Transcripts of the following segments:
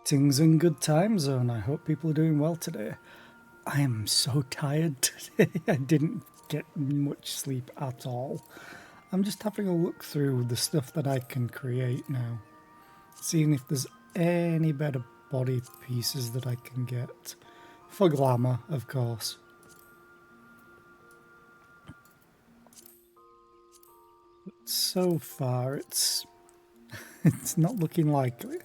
Greetings in good time zone. I hope people are doing well today. I am so tired today. I didn't get much sleep at all. I'm just having a look through the stuff that I can create now, seeing if there's any better body pieces that I can get. For glamour, of course. But so far, it's not looking likely.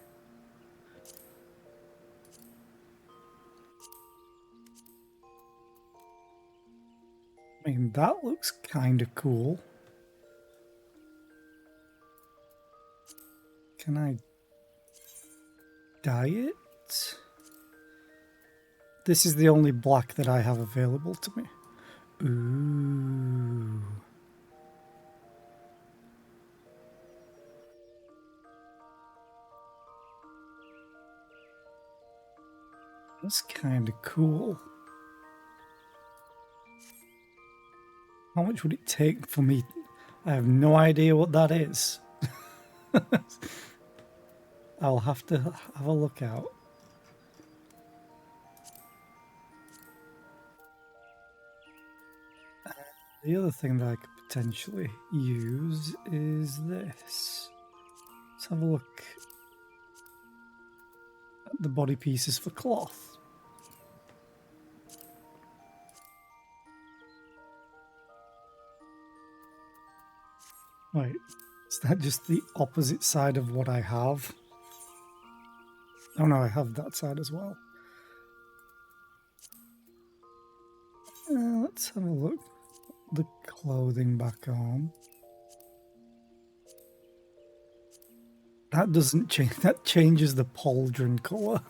I mean, that looks kind of cool. Can I dye it? This is the only black that I have available to me. Ooh. That's kind of cool. How much would it take for me? I have no idea what that is. I'll have to have a look out. The other thing that I could potentially use is this. Let's have a look at the body pieces for cloth. Wait, is that just the opposite side of what I have? Oh no, I have that side as well. Let's have a look. The clothing back on. That doesn't change. That changes the pauldron colour.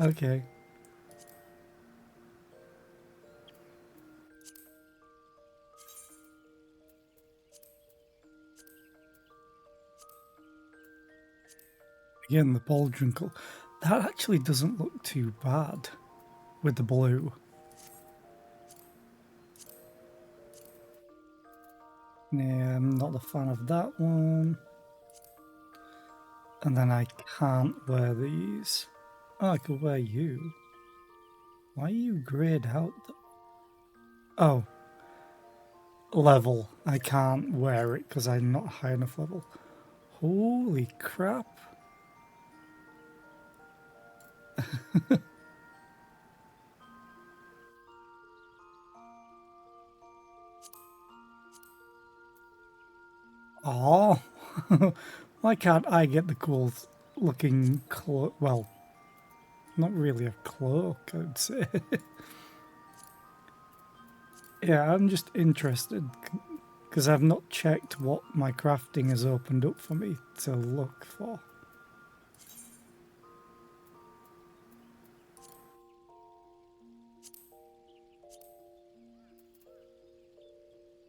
Okay. Again, the pauldron colour. That actually doesn't look too bad with the blue. Yeah, I'm not a fan of that one. And then I can't wear these. Oh, I could wear you. Why are you greyed out? Oh. Level. I can't wear it because I'm not high enough level. Holy crap. Oh. Why can't I get the cool looking cloak? Well, not really a cloak, I'd say. Yeah, I'm just interested because I've not checked what my crafting has opened up for me to look for.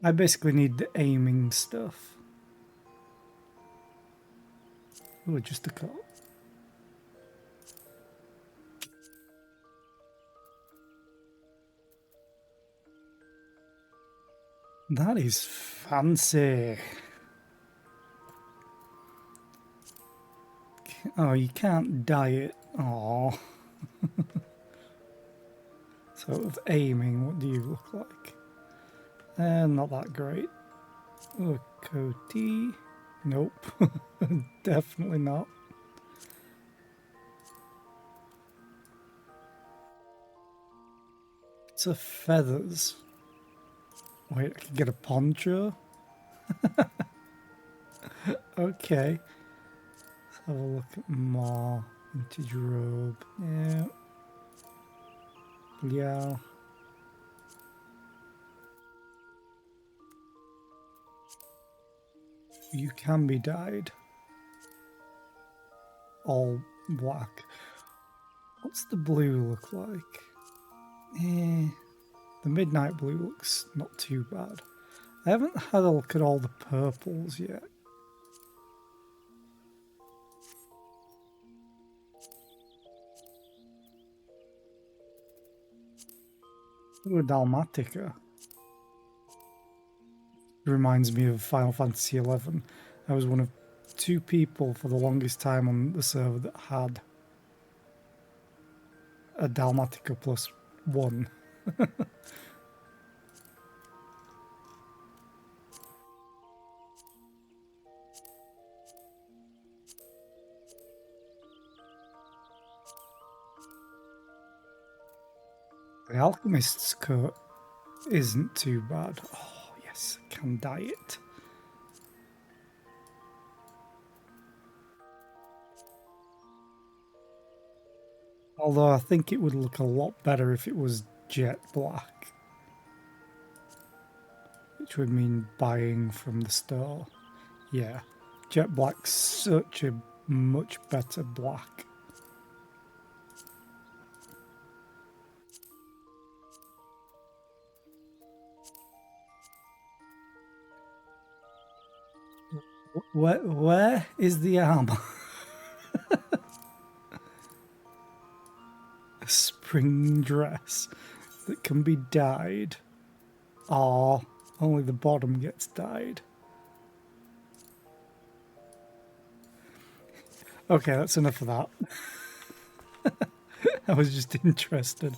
I basically need the aiming stuff. Oh, just a cut. That is fancy. Oh, you can't dye it. Oh. So with aiming, what do you look like? Not that great. Oh, Cody. Nope. Definitely not. It's a feathers. Wait, I can get a poncho? Okay. Let's have a look at more. Vintage robe. Yeah. Yeah. You can be dyed. All black. What's the blue look like? Eh, the midnight blue looks not too bad. I haven't had a look at all the purples yet. Ooh, Dalmatica. Reminds me of Final Fantasy XI. I was one of 2 people for the longest time on the server that had a Dalmatica +1. The Alchemist's coat isn't too bad. Oh, yes, I can dye it. Although I think it would look a lot better if it was jet black. Which would mean buying from the store. Yeah, jet black's such a much better black. Where is the armor? A spring dress that can be dyed. Or only the bottom gets dyed. Okay, that's enough of that. I was just interested.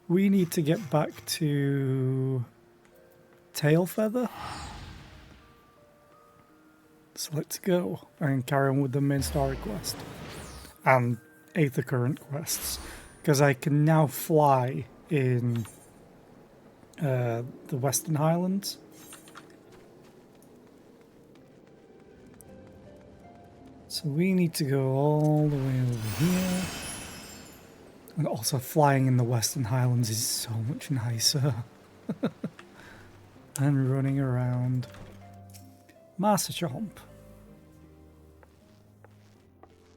We need to get back to Tailfeather. So let's go and carry on with the main story quest and Aethercurrent quests, because I can now fly in the Western Highlands. So we need to go all the way over here. And also flying in the Western Highlands is so much nicer. And running around. Master Chomp.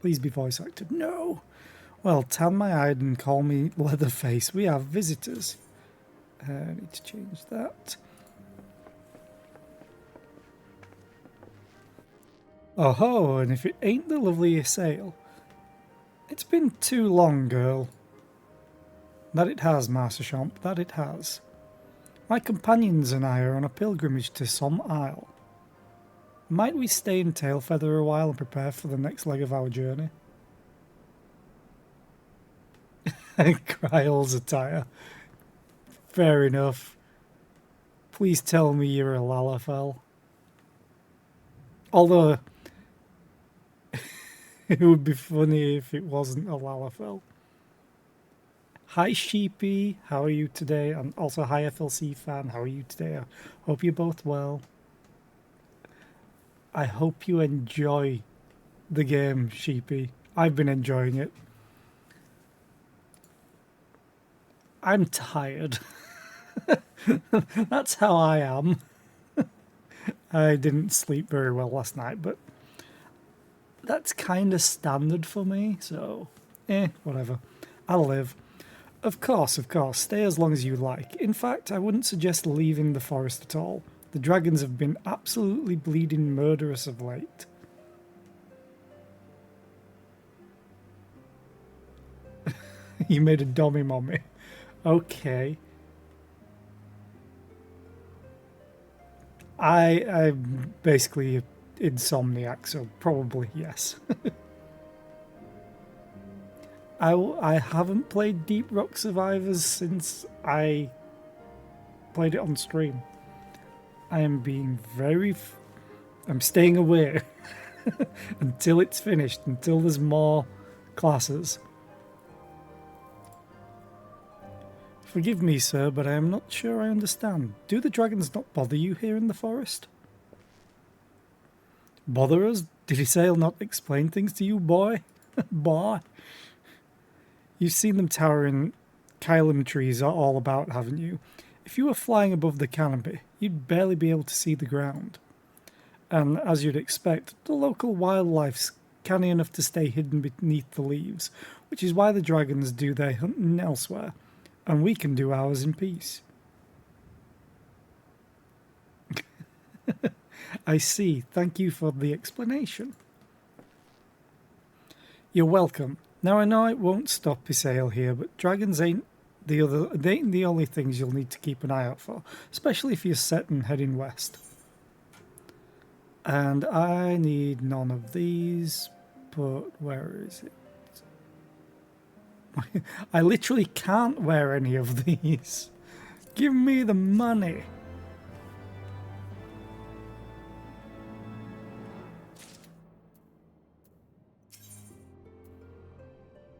Please be voice acted. No! Well, tan my hide and call me Leatherface. We have visitors. I need to change that. Oh ho, and if it ain't the loveliest sail. It's been too long, girl. That it has, Master Chomp, that it has. My companions and I are on a pilgrimage to some isle. Might we stay in Tailfeather a while and prepare for the next leg of our journey? Kryle's attire. Fair enough. Please tell me you're a Lalafell. Although, it would be funny if it wasn't a Lalafell. Hi Sheepy, how are you today? And also hi FLC fan, how are you today? I hope you're both well. I hope you enjoy the game, Sheepy. I've been enjoying it. I'm tired. That's how I am. I didn't sleep very well last night, but that's kind of standard for me, so whatever. I'll live. Of course, stay as long as you like. In fact, I wouldn't suggest leaving the forest at all. The dragons have been absolutely bleeding murderous of late. You made a dummy mommy. Okay. I'm basically an insomniac, so probably yes. I haven't played Deep Rock Survivors since I played it on stream. I am being I'm staying away until it's finished, until there's more classes. Forgive me, sir, but I am not sure I understand. Do the dragons not bother you here in the forest? Bother us? Did he say he'll not explain things to you, boy? Boy? You've seen them towering Kylum trees are all about, haven't you? If you were flying above the canopy, you'd barely be able to see the ground. And as you'd expect, the local wildlife's canny enough to stay hidden beneath the leaves, which is why the dragons do their hunting elsewhere, and we can do ours in peace. I see. Thank you for the explanation. You're welcome. Now I know it won't stop Isael here, but dragons ain't the only things you'll need to keep an eye out for, especially if you're set and heading west. And I need none of these, but where is it? I literally can't wear any of these. Give me the money.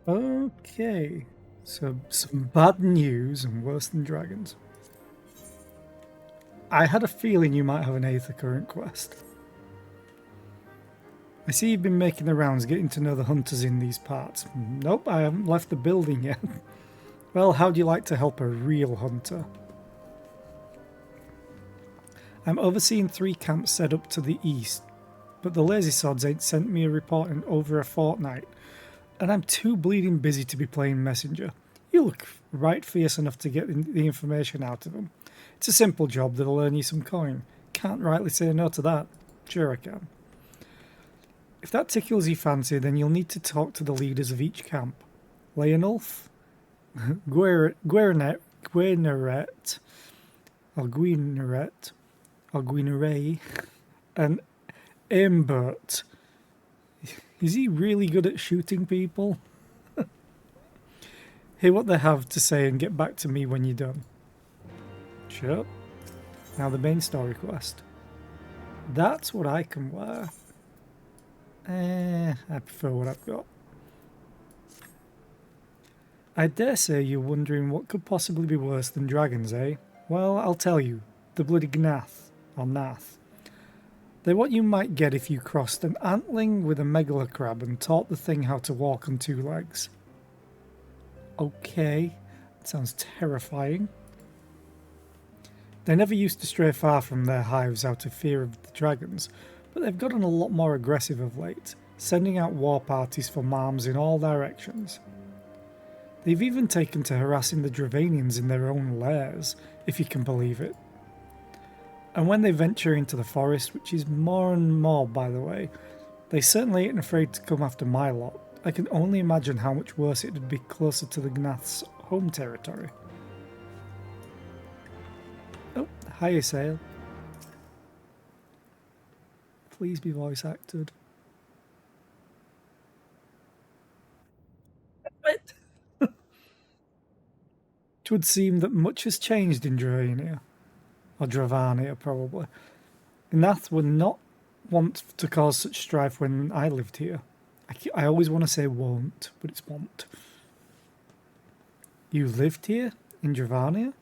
Okay, so some bad news and worse than dragons. I had a feeling you might have an Aethercurrent quest. I see you've been making the rounds, getting to know the hunters in these parts. Nope, I haven't left the building yet. Well, how'd you like to help a real hunter? I'm overseeing 3 camps set up to the east, but the lazy sods ain't sent me a report in over a fortnight, and I'm too bleeding busy to be playing messenger. You look right fierce enough to get the information out of them. It's a simple job that'll earn you some coin. Can't rightly say no to that. Sure I can. If that tickles your fancy, then you'll need to talk to the leaders of each camp. Leonulf, Guerneret, or Guineret, and Aimbert. Is he really good at shooting people? Hear what they have to say and get back to me when you're done. Sure. Now the main story quest. That's what I can wear. I prefer what I've got. I dare say you're wondering what could possibly be worse than dragons, eh? Well, I'll tell you. The bloody Gnath, or Nath. They're what you might get if you crossed an antling with a megalocrab and taught the thing how to walk on 2 legs. Okay, that sounds terrifying. They never used to stray far from their hives out of fear of the dragons, but they've gotten a lot more aggressive of late, sending out war parties for Marms in all directions. They've even taken to harassing the Dravanians in their own lairs, if you can believe it. And when they venture into the forest, which is more and more by the way, they certainly ain't afraid to come after my lot. I can only imagine how much worse it would be closer to the Gnath's home territory. Oh, hiya Sail. Please be voice acted. It would seem that much has changed in Dravania. Or Dravania, probably. Gnath were not wont to cause such strife when I lived here. I always want to say won't, but it's won't. You lived here? In Dravania?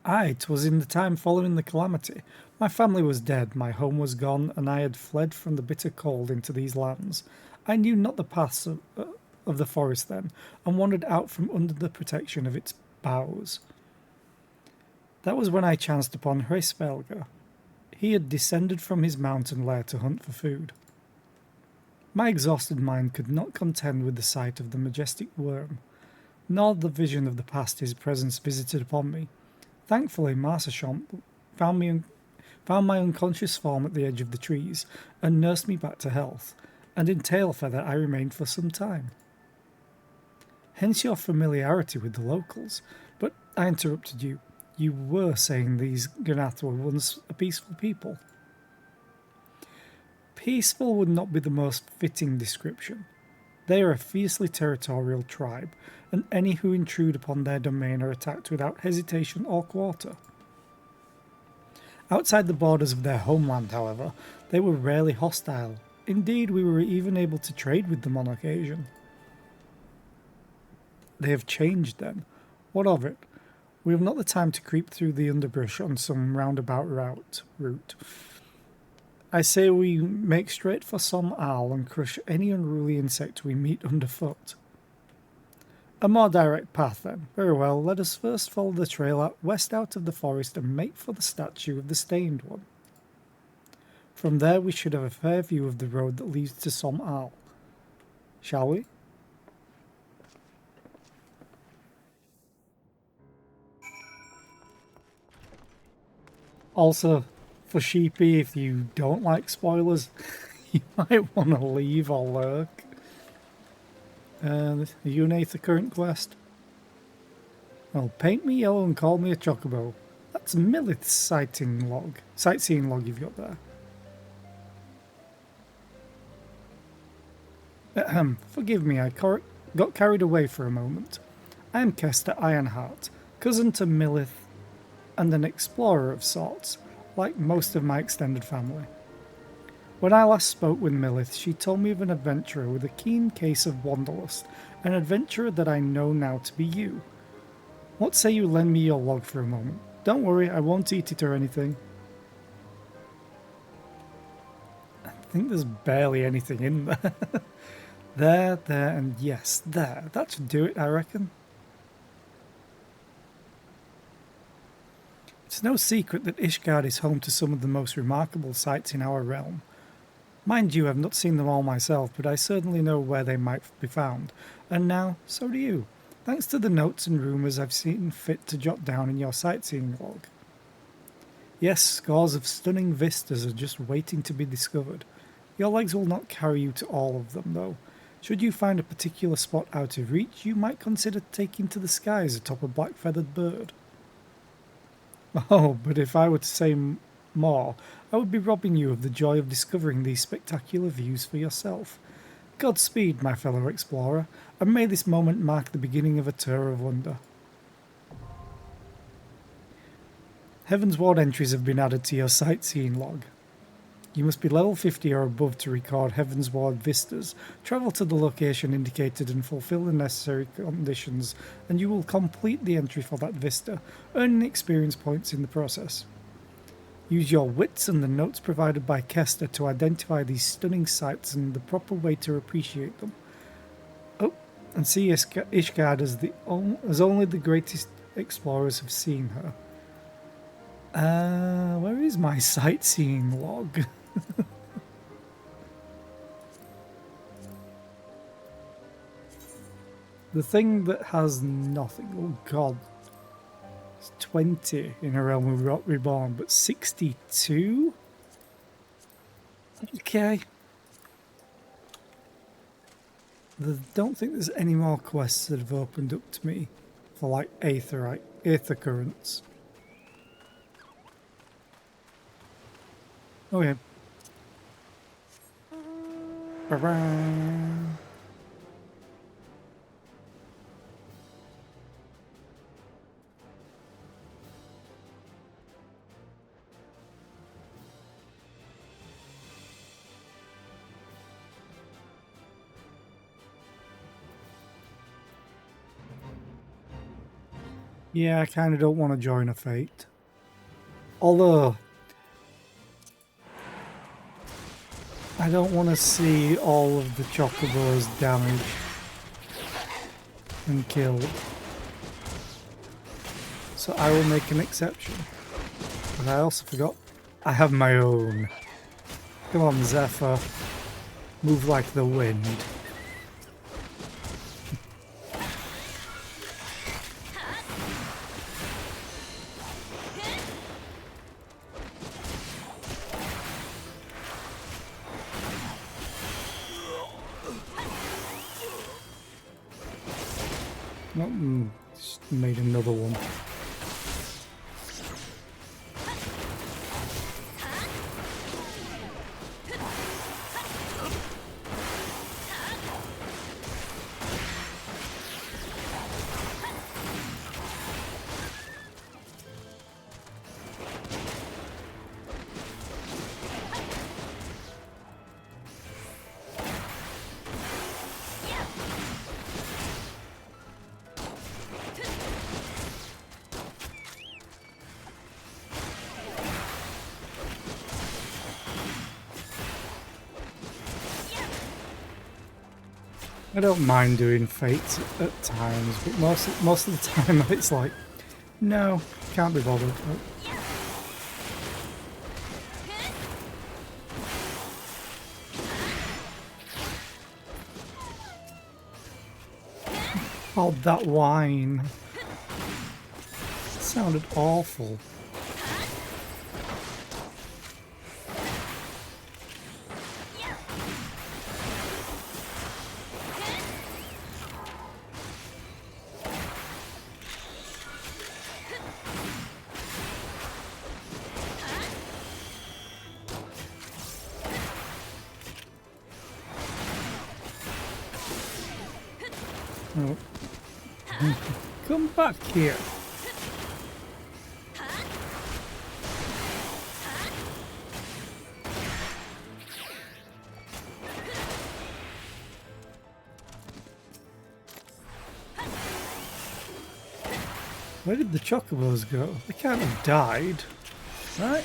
Aye, 'twas in the time following the calamity. My family was dead, my home was gone, and I had fled from the bitter cold into these lands. I knew not the paths of the forest then, and wandered out from under the protection of its boughs. That was when I chanced upon Hraesvelgr. He had descended from his mountain lair to hunt for food. My exhausted mind could not contend with the sight of the majestic worm, nor the vision of the past his presence visited upon me. Thankfully, Marsashomp found my unconscious form at the edge of the trees, and nursed me back to health, and in Tailfeather I remained for some time. Hence your familiarity with the locals, but I interrupted you. You were saying these Gnath were once a peaceful people. Peaceful would not be the most fitting description. They are a fiercely territorial tribe, and any who intrude upon their domain are attacked without hesitation or quarter. Outside the borders of their homeland, however, they were rarely hostile. Indeed, we were even able to trade with them on occasion. They have changed then. What of it? We have not the time to creep through the underbrush on some roundabout route. I say we make straight for some owl and crush any unruly insect we meet underfoot. A more direct path, then. Very well, let us first follow the trail west out of the forest and make for the statue of the Stained One. From there we should have a fair view of the road that leads to Som Al. Shall we? Also, for Sheepy, if you don't like spoilers, you might want to leave or lurk. Are you an Aethercurrent quest? Well, paint me yellow and call me a chocobo. That's Millith's sightseeing log you've got there. Forgive me, got carried away for a moment. I am Kester Ironheart, cousin to Millith and an explorer of sorts, like most of my extended family. When I last spoke with Millith, she told me of an adventurer with a keen case of wanderlust, an adventurer that I know now to be you. What say you lend me your log for a moment? Don't worry, I won't eat it or anything. I think there's barely anything in there. There, and yes, there. That should do it, I reckon. It's no secret that Ishgard is home to some of the most remarkable sights in our realm. Mind you, I've not seen them all myself, but I certainly know where they might be found, and now, so do you, thanks to the notes and rumours I've seen fit to jot down in your sightseeing log. Yes, scores of stunning vistas are just waiting to be discovered. Your legs will not carry you to all of them, though. Should you find a particular spot out of reach, you might consider taking to the skies atop a black-feathered bird. Oh, but if I were to say more, I would be robbing you of the joy of discovering these spectacular views for yourself. Godspeed, my fellow explorer, and may this moment mark the beginning of a tour of wonder. Heavensward entries have been added to your sightseeing log. You must be level 50 or above to record Heavensward vistas. Travel to the location indicated and fulfill the necessary conditions, and you will complete the entry for that vista, earning experience points in the process. Use your wits and the notes provided by Kester to identify these stunning sights and the proper way to appreciate them. Oh, and see Ishgard as only the greatest explorers have seen her. Where is my sightseeing log? The thing that has nothing. Oh god. It's 20 in a realm of Rot Reborn, but 62? Okay. I don't think there's any more quests that have opened up to me for like Aethercurrents. Okay. Ba-ba. Yeah, I kind of don't want to join a fate. Although, I don't want to see all of the chocobos damaged and killed. So I will make an exception. But I also forgot I have my own. Come on, Zephyr. Move like the wind. Just made another one. I don't mind doing fates at times, but most of the time it's like, no, can't be bothered. Oh, that whine. It sounded awful. Oh. Come back here. Where did the chocobos go? They can't have died, right?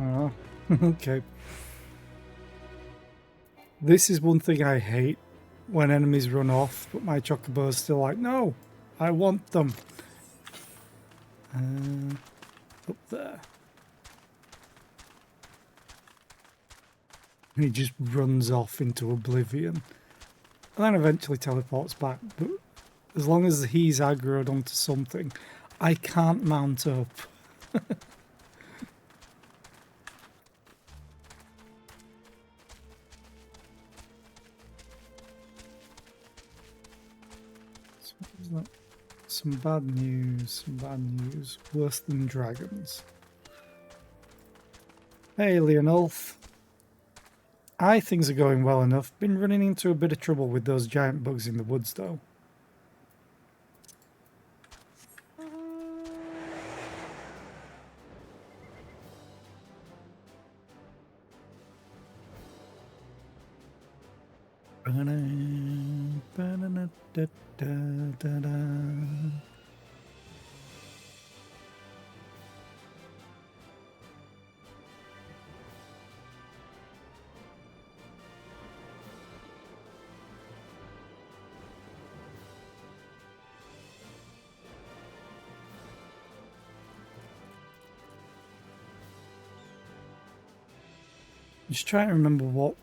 Oh, okay. This is one thing I hate, when enemies run off, but my chocobo's still like, no, I want them. Up there. And he just runs off into oblivion. And then eventually teleports back, but as long as he's aggroed onto something, I can't mount up. Some bad news, worse than dragons. Hey Leonolf. Aye, things are going well enough. Been running into a bit of trouble with those giant bugs in the woods though. Just trying to remember what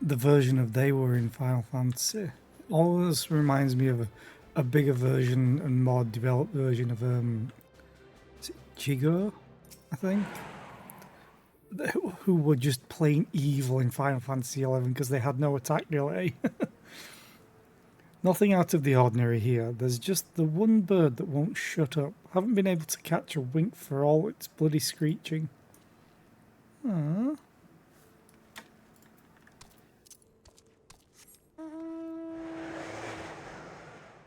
the version of they were in Final Fantasy. All of this reminds me of a bigger version and more developed version of is it Jigo, I think? Who were just plain evil in Final Fantasy XI because they had no attack delay. Nothing out of the ordinary here. There's just the one bird that won't shut up. Haven't been able to catch a wink for all its bloody screeching. Aww.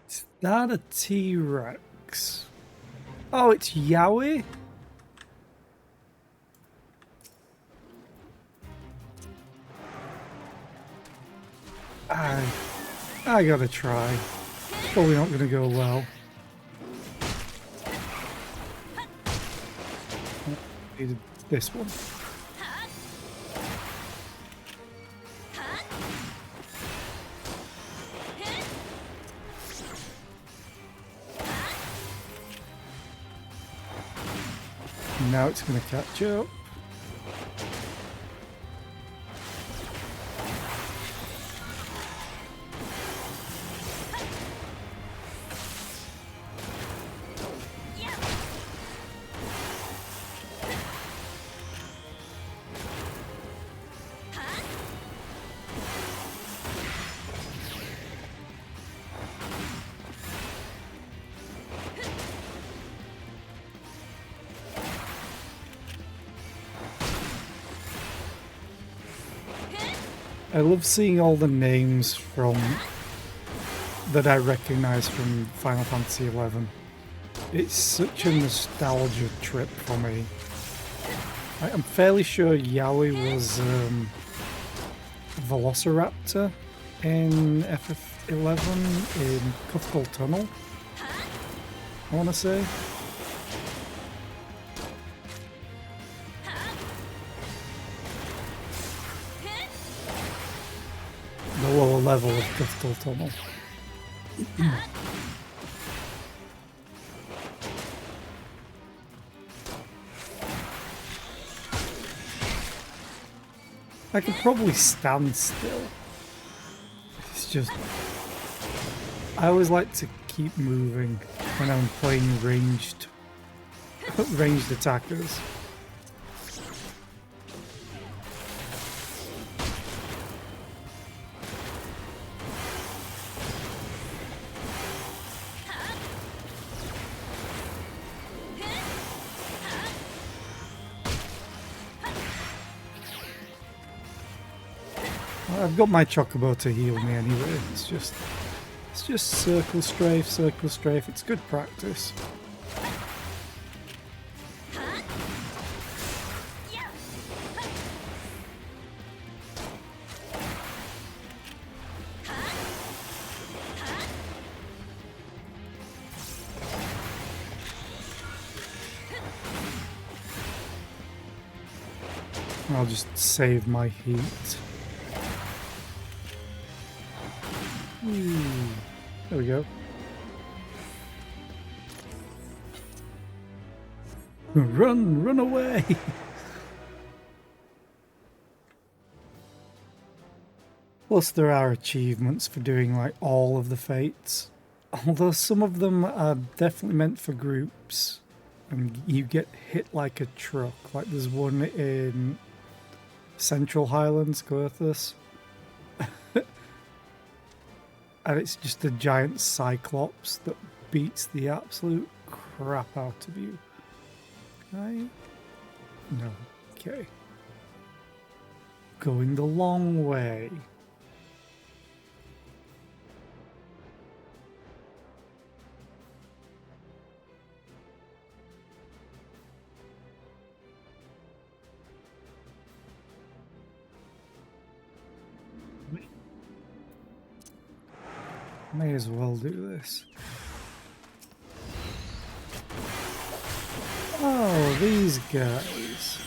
Is that a T-Rex? Oh, it's Yowie? I gotta try. Probably not gonna go well. Needed this one. Now it's gonna catch up. I love seeing all the names from that I recognise from Final Fantasy XI. It's such a nostalgia trip for me. I'm fairly sure Yowie was Velociraptor in FF11 in Cuthbert Tunnel, I want to say. The lower level of Cuthbert Tunnel. I could probably stand still. It's just... I always like to keep moving when I'm playing ranged attackers. I've got my Chocobo to heal me anyway. It's just circle strafe, circle strafe. It's good practice. I'll just save my heat. There we go. Run away! Plus there are achievements for doing like all of the fates. Although some of them are definitely meant for groups. And you get hit like a truck. Like there's one in Central Highlands, Goethus. And it's just a giant cyclops that beats the absolute crap out of you. Can I? No. Okay. Going the long way. May as well do this. Oh, these guys.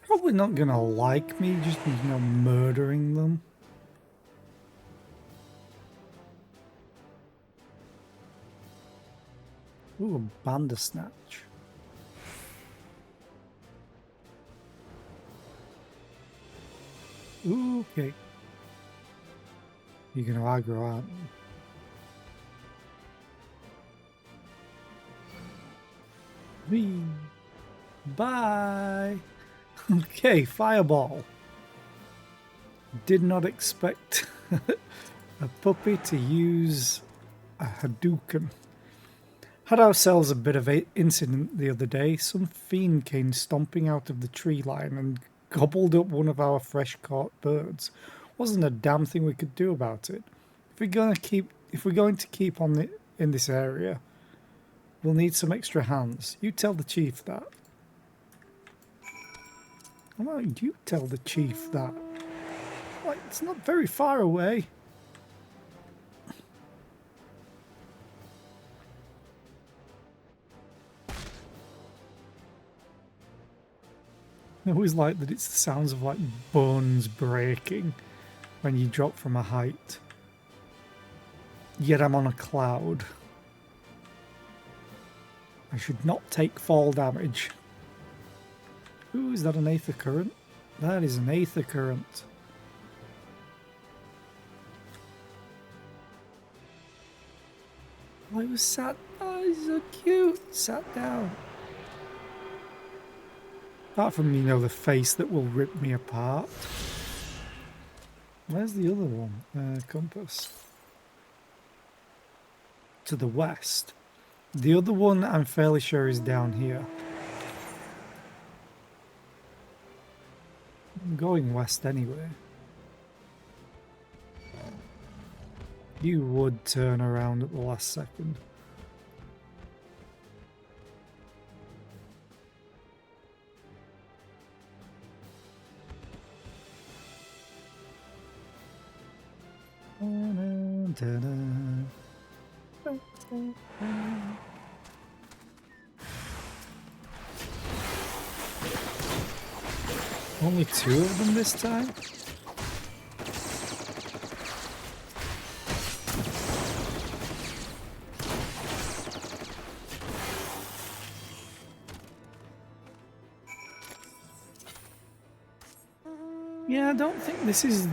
Probably not gonna like me, just murdering them. Ooh, a Bandersnatch. Ooh, okay. You're gonna aggro, aren't you? Whee. Bye! Okay, Fireball. Did not expect a puppy to use a Hadouken. Had ourselves a bit of an incident the other day. Some fiend came stomping out of the tree line and gobbled up one of our fresh caught birds. Wasn't a damn thing we could do about it. If we're going to keep on in this area, we'll need some extra hands. You tell the chief that. How about you tell the chief that? Like, it's not very far away. I always like that it's the sounds of like bones breaking when you drop from a height. Yet I'm on a cloud. I should not take fall damage. Ooh, is that an Aethercurrent? That is an Aethercurrent. Oh, he was sat. Oh, he's so cute. Sat down. Apart from, the face that will rip me apart. Where's the other one? Compass. To the west. The other one I'm fairly sure is down here. I'm going west anyway. You would turn around at the last second. Only two of them this time? Yeah, I don't think this is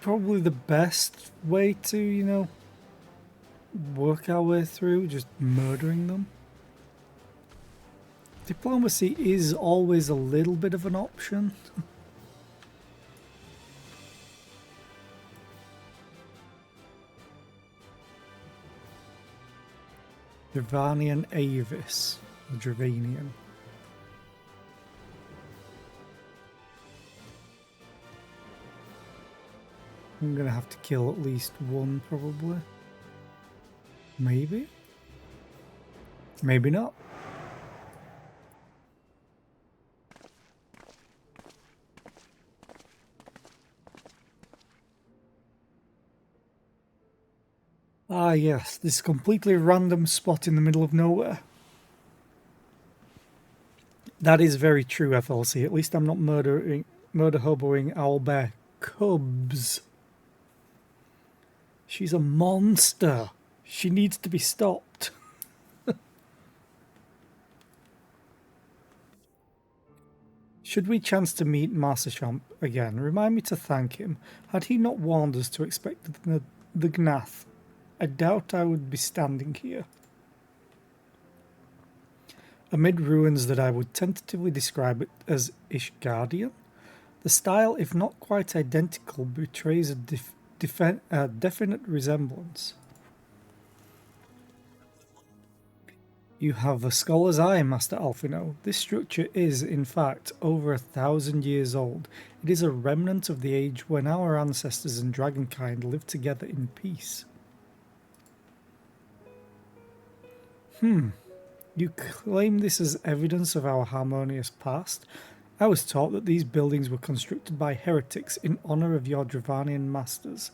probably the best way to, work our way through, just murdering them. Diplomacy is always a little bit of an option. Dravanian Avis. Dravanian. I'm gonna have to kill at least one, probably. Maybe? Maybe not. Ah yes, this completely random spot in the middle of nowhere. That is very true, FLC. At least I'm not murder hoboing owlbear cubs. She's a monster. She needs to be stopped. Should we chance to meet Marsashamp again, remind me to thank him. Had he not warned us to expect the Gnath, I doubt I would be standing here. Amid ruins that I would tentatively describe as Ishgardian, the style, if not quite identical, betrays a definite resemblance. You have a scholar's eye, Master Alfino. This structure is, in fact, over 1,000 years old. It is a remnant of the age when our ancestors and dragonkind lived together in peace. You claim this as evidence of our harmonious past? I was taught that these buildings were constructed by heretics in honor of your Dravanian masters.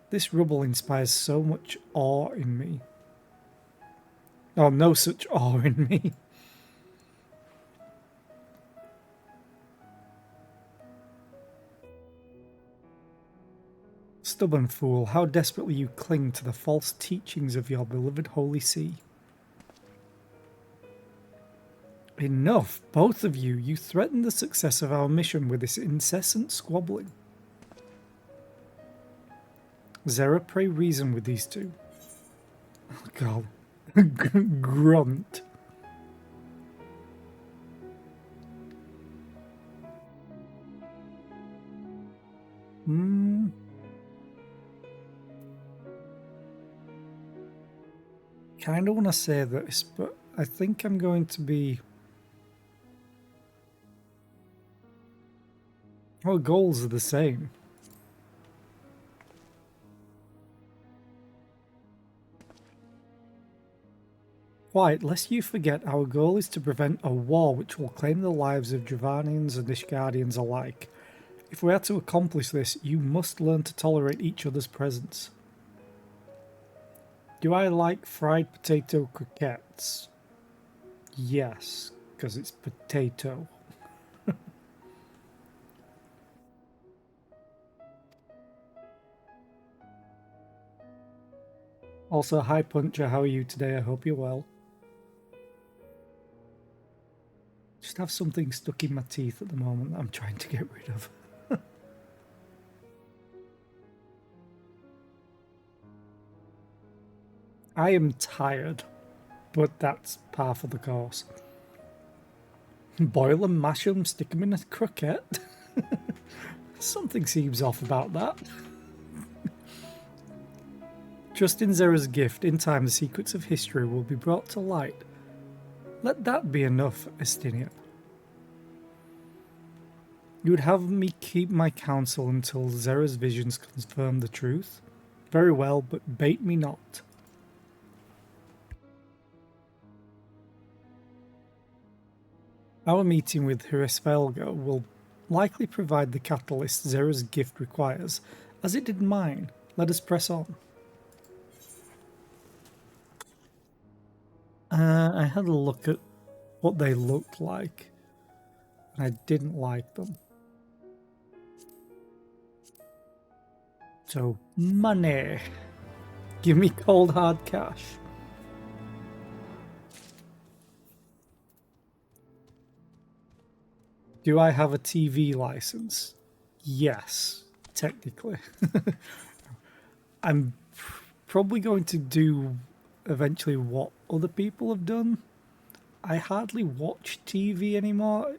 This rubble inspires so much awe in me. Oh, no such awe in me. Stubborn fool, how desperately you cling to the false teachings of your beloved Holy See. Enough, both of you. You threaten the success of our mission with this incessant squabbling. Zera, pray reason with these two. Oh, God. Grunt. Kind of want to say this, but I think I'm going to be... Our goals are the same. Quite, lest you forget, our goal is to prevent a war which will claim the lives of Dravanians and Ishgardians alike. If we are to accomplish this, you must learn to tolerate each other's presence. Do I like fried potato croquettes? Yes, because it's potato. Also, hi Puncher, how are you today? I hope you're well. Just have something stuck in my teeth at the moment that I'm trying to get rid of. I am tired, but that's par for the course. Boil them, mash them, stick them in a croquette. Something seems off about that. Trust in Zera's gift. In time, the secrets of history will be brought to light. Let that be enough, Estinian. You would have me keep my counsel until Zera's visions confirm the truth? Very well, but bait me not. Our meeting with Hiresvelga will likely provide the catalyst Zera's gift requires, as it did mine. Let us press on. I had a look at what they looked like, and I didn't like them. So, money. Give me cold hard cash. Do I have a TV license? Yes, technically. I'm probably going to do eventually what other people have done. I hardly watch TV anymore,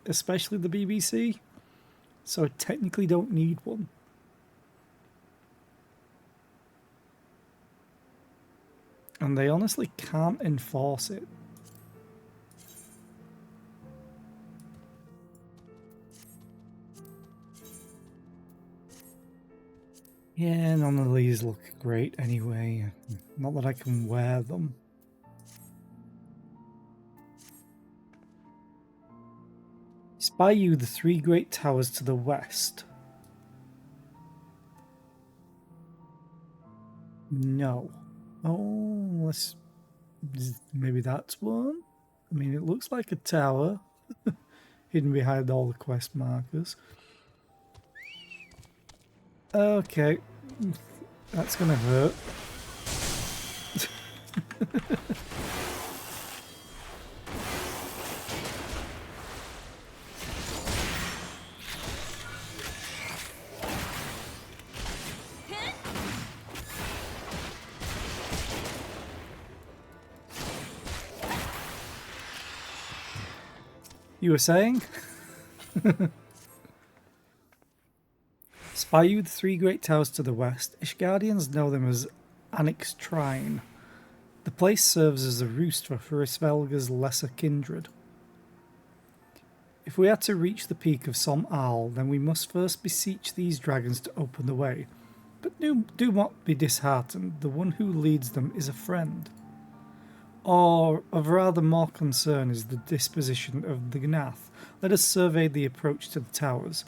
especially the BBC, so I technically don't need one. And they honestly can't enforce it. Yeah, none of these look great anyway. Not that I can wear them. Spy you the 3 great towers to the west. No. Oh, maybe that's one? I mean, it looks like a tower hidden behind all the quest markers. Okay, that's gonna hurt. You were saying? Spy you the 3 great towers to the west. Ishgardians know them as Anix Trine. The place serves as a roost for Svelga's lesser kindred. If we are to reach the peak of Som Al, then we must first beseech these dragons to open the way. But do not be disheartened, the one who leads them is a friend. Or, of rather more concern is the disposition of the Gnath. Let us survey the approach to the towers,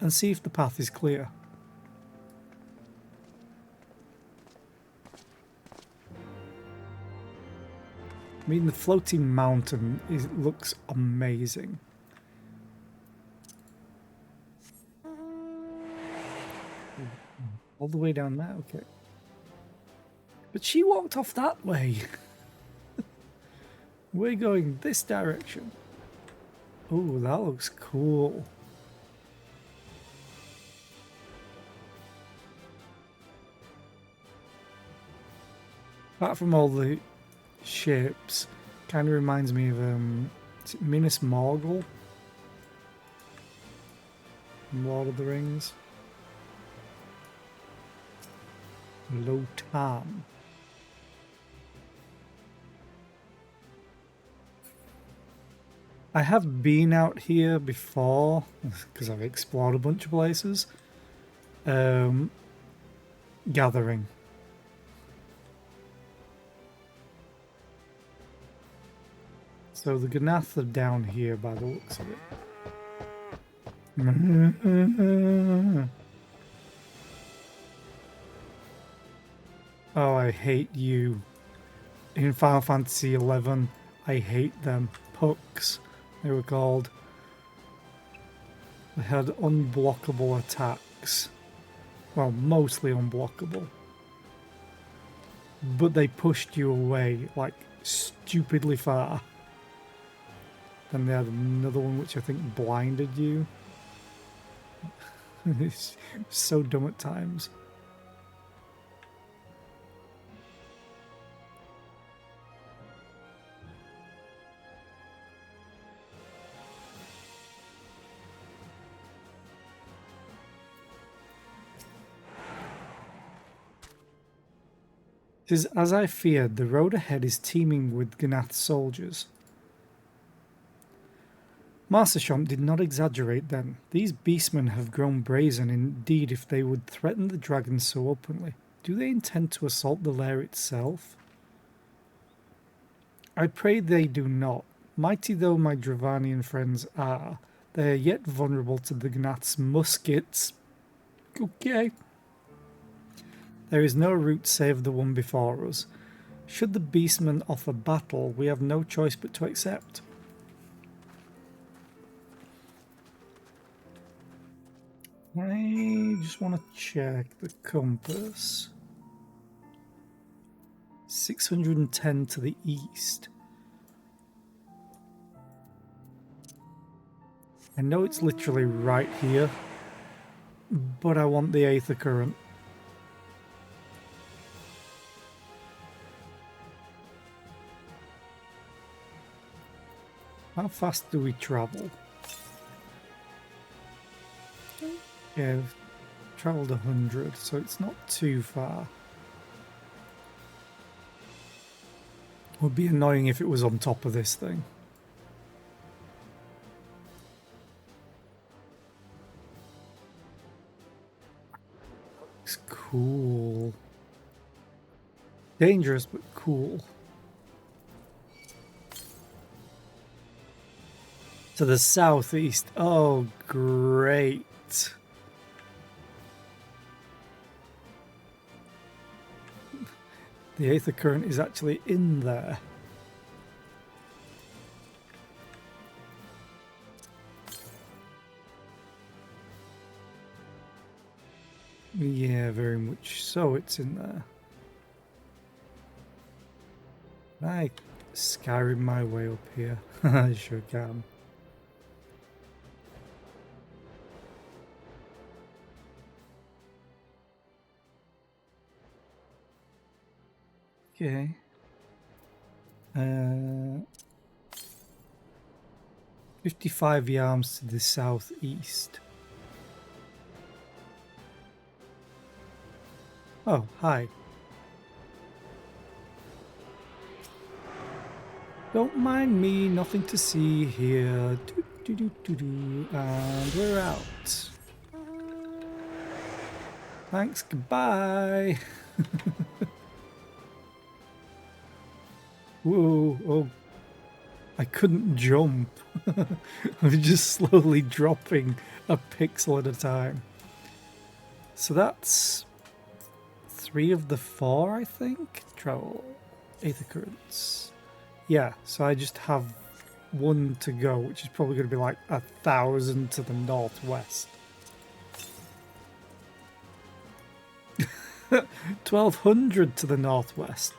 and see if the path is clear. I mean, the floating mountain looks amazing. All the way down there, okay. But she walked off that way. We're going this direction. Oh, that looks cool. Apart from all the shapes, kind of reminds me of is it Minas Morgul from Lord of the Rings. Lotan. I have been out here before because I've explored a bunch of places. Gathering. So the Gnath are down here by the looks of it. Oh, I hate you. In Final Fantasy XI, I hate them. Pucks, they were called. They had unblockable attacks. Well, mostly unblockable. But they pushed you away, like, stupidly far. Then they had another one which I think blinded you. It's so dumb at times. It is as I feared, the road ahead is teeming with Gnath soldiers. Marsashomp did not exaggerate then. These beastmen have grown brazen indeed if they would threaten the dragons so openly. Do they intend to assault the lair itself? I pray they do not. Mighty though my Dravanian friends are, they are yet vulnerable to the Gnath's muskets. Okay. There is no route save the one before us. Should the beastmen offer battle, we have no choice but to accept. I just want to check the compass. 610 to the east. I know it's literally right here. but I want the Aethercurrent. How fast do we travel? Yeah, we've travelled 100, so it's not too far. Would be annoying if it was on top of this thing. Looks cool. Dangerous, but cool. To the southeast. Oh, great. The Aethercurrent is actually in there. Yeah, very much so it's in there. Can I Skyrim my way up here? I sure can. Okay. 55 yards to the southeast. Oh, hi. Don't mind me, nothing to see here. And we're out. Thanks, goodbye. Whoa, oh. I couldn't jump. I was just slowly dropping a pixel at a time. So that's 3 of the 4, I think. Travel Aethercurrents. Yeah, so I just have 1 to go, which is probably going to be like 1,000 to the northwest. 1,200 to the northwest.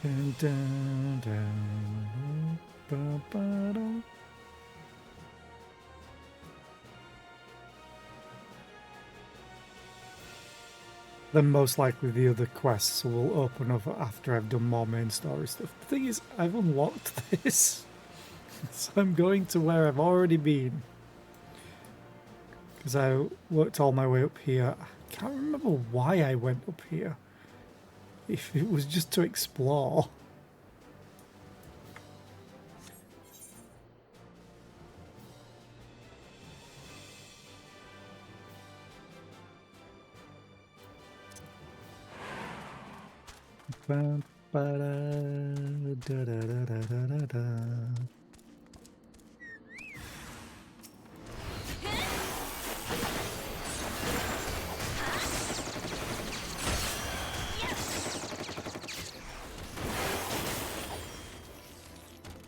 Dun, dun, dun, ba, ba, da. Then most likely the other quests will open up after I've done more main story stuff. The thing is, I've unlocked this, so I'm going to where I've already been. Because I worked all my way up here. I can't remember why I went up here. If it was just to explore. Ba, ba, da, da, da, da, da, da, da.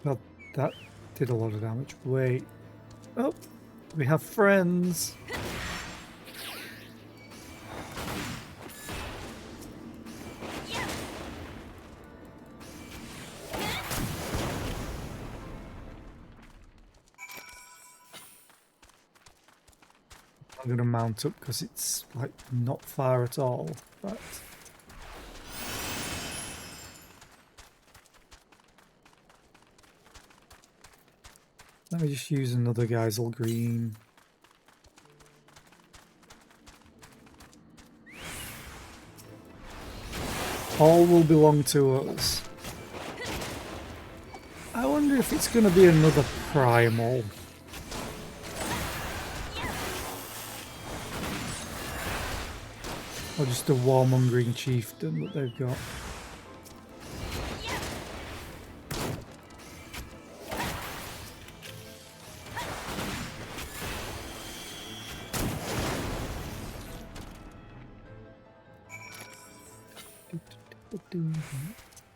Well, that did a lot of damage. Wait. Oh, we have friends. I'm going to mount up because it's like not far at all. But let me just use another Geisel Green. All will belong to us. I wonder if it's going to be another Primal. Or just a warmongering chieftain that they've got.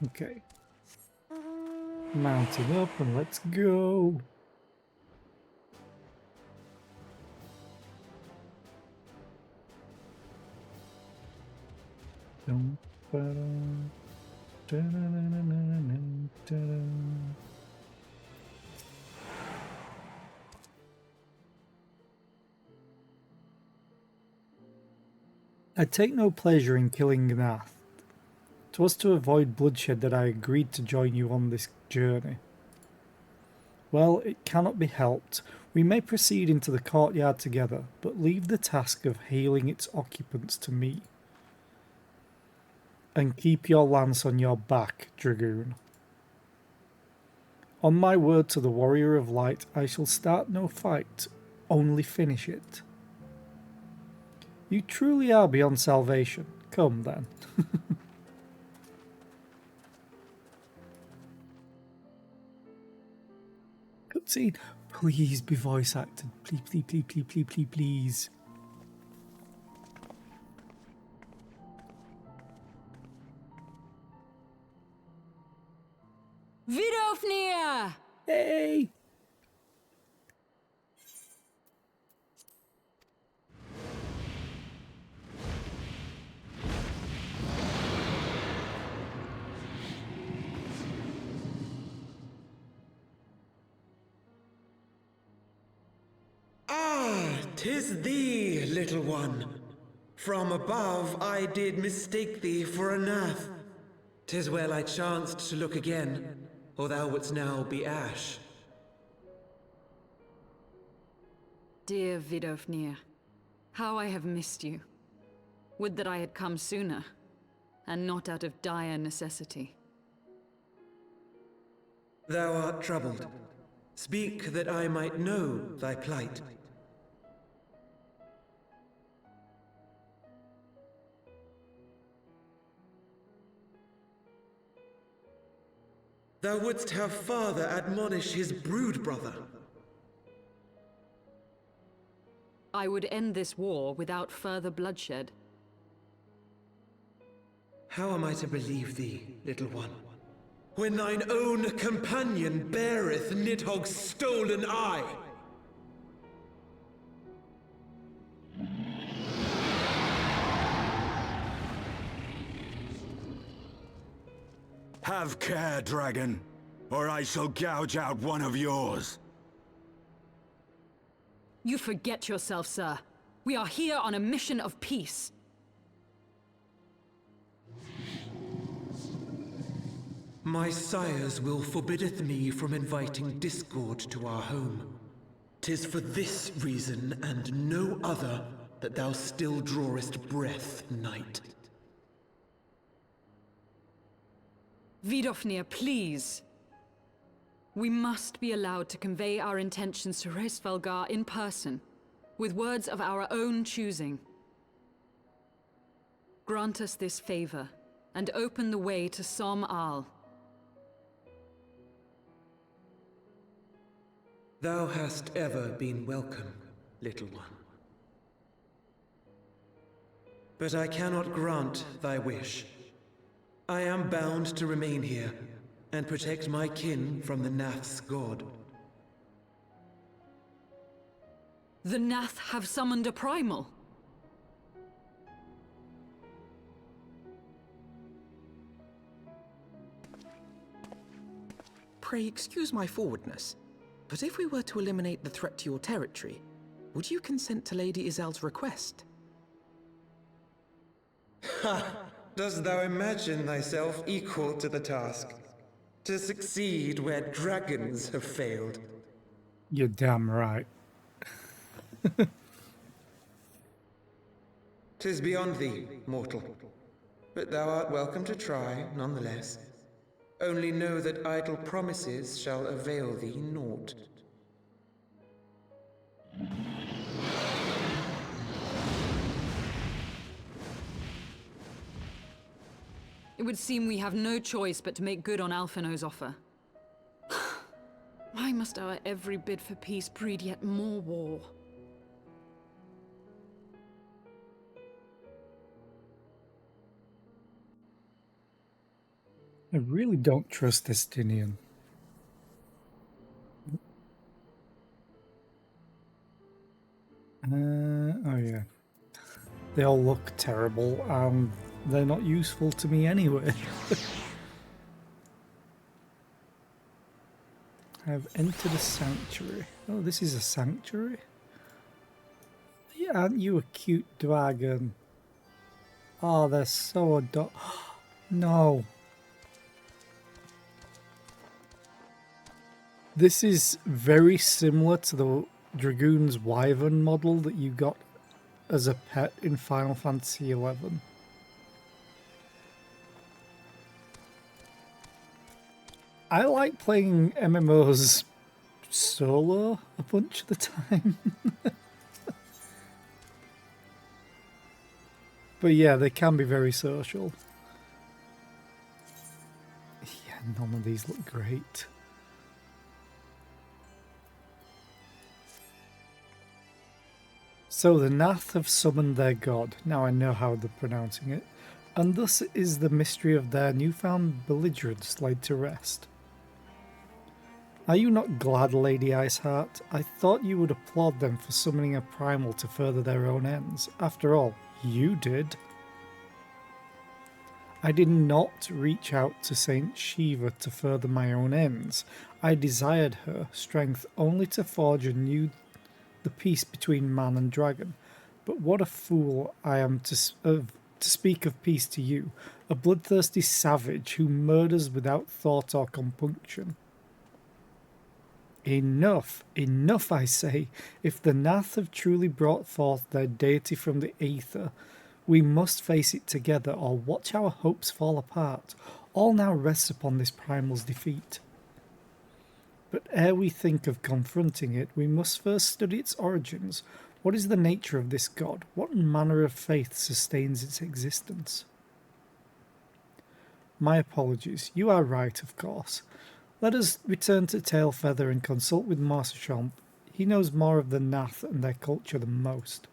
Okay. Mounting up and let's go. I take no pleasure in killing Nath. 'Twas to avoid bloodshed that I agreed to join you on this journey. Well, it cannot be helped. We may proceed into the courtyard together, but leave the task of hailing its occupants to me. And keep your lance on your back, dragoon. On my word to the warrior of light, I shall start no fight, only finish it. You truly are beyond salvation. Come then. Cutscene. Please be voice acted. Please, please, please, please, please, please, please. Vidofnir! Hey! Ah, 'tis thee, little one. From above I did mistake thee for a Nath. 'Tis well I chanced to look again, or thou wouldst now be ash. Dear Vidofnir, how I have missed you. Would that I had come sooner, and not out of dire necessity. Thou art troubled. Speak that I might know thy plight. Thou wouldst have father admonish his brood brother. I would end this war without further bloodshed. How am I to believe thee, little one, when thine own companion beareth Nidhogg's stolen eye? Have care, dragon, or I shall gouge out one of yours. You forget yourself, sir. We are here on a mission of peace. My sire's will forbiddeth me from inviting discord to our home. 'Tis for this reason and no other that thou still drawest breath, knight. Vidofnir, please. We must be allowed to convey our intentions to Hraesvelgar in person, with words of our own choosing. Grant us this favor, and open the way to Som Al. Thou hast ever been welcome, little one. But I cannot grant thy wish. I am bound to remain here, and protect my kin from the Nath's god. The Nath have summoned a primal. Pray excuse my forwardness, but if we were to eliminate the threat to your territory, would you consent to Lady Izel's request? Ha! Dost thou imagine thyself equal to the task? To succeed where dragons have failed? You're damn right. 'Tis beyond thee, mortal. But thou art welcome to try, nonetheless. Only know that idle promises shall avail thee naught. It would seem we have no choice but to make good on Alphino's offer. Why must our every bid for peace breed yet more war? I really don't trust Estinian. Oh yeah. They all look terrible and they're not useful to me anyway. I have entered a sanctuary. Oh, this is a sanctuary? Yeah, aren't you a cute dragon? Oh, they're so adorable. No. This is very similar to the Dragoon's Wyvern model that you got as a pet in Final Fantasy XI. I like playing MMOs solo a bunch of the time. But yeah, they can be very social. Yeah, none of these look great. So the Nath have summoned their god, now I know how they're pronouncing it, and thus is the mystery of their newfound belligerence laid to rest. Are you not glad, Lady Iceheart? I thought you would applaud them for summoning a primal to further their own ends. After all, you did. I did not reach out to Saint Shiva to further my own ends. I desired her strength only to forge anew the peace between man and dragon. But what a fool I am to speak of peace to you, a bloodthirsty savage who murders without thought or compunction. Enough, enough, I say. If the Nath have truly brought forth their deity from the aether, we must face it together or watch our hopes fall apart. All now rests upon this primal's defeat. But ere we think of confronting it, we must first study its origins. What is the nature of this god? What manner of faith sustains its existence? My apologies. You are right, of course. Let us return to Tailfeather and consult with Marshchamp. He knows more of the Nath and their culture than most.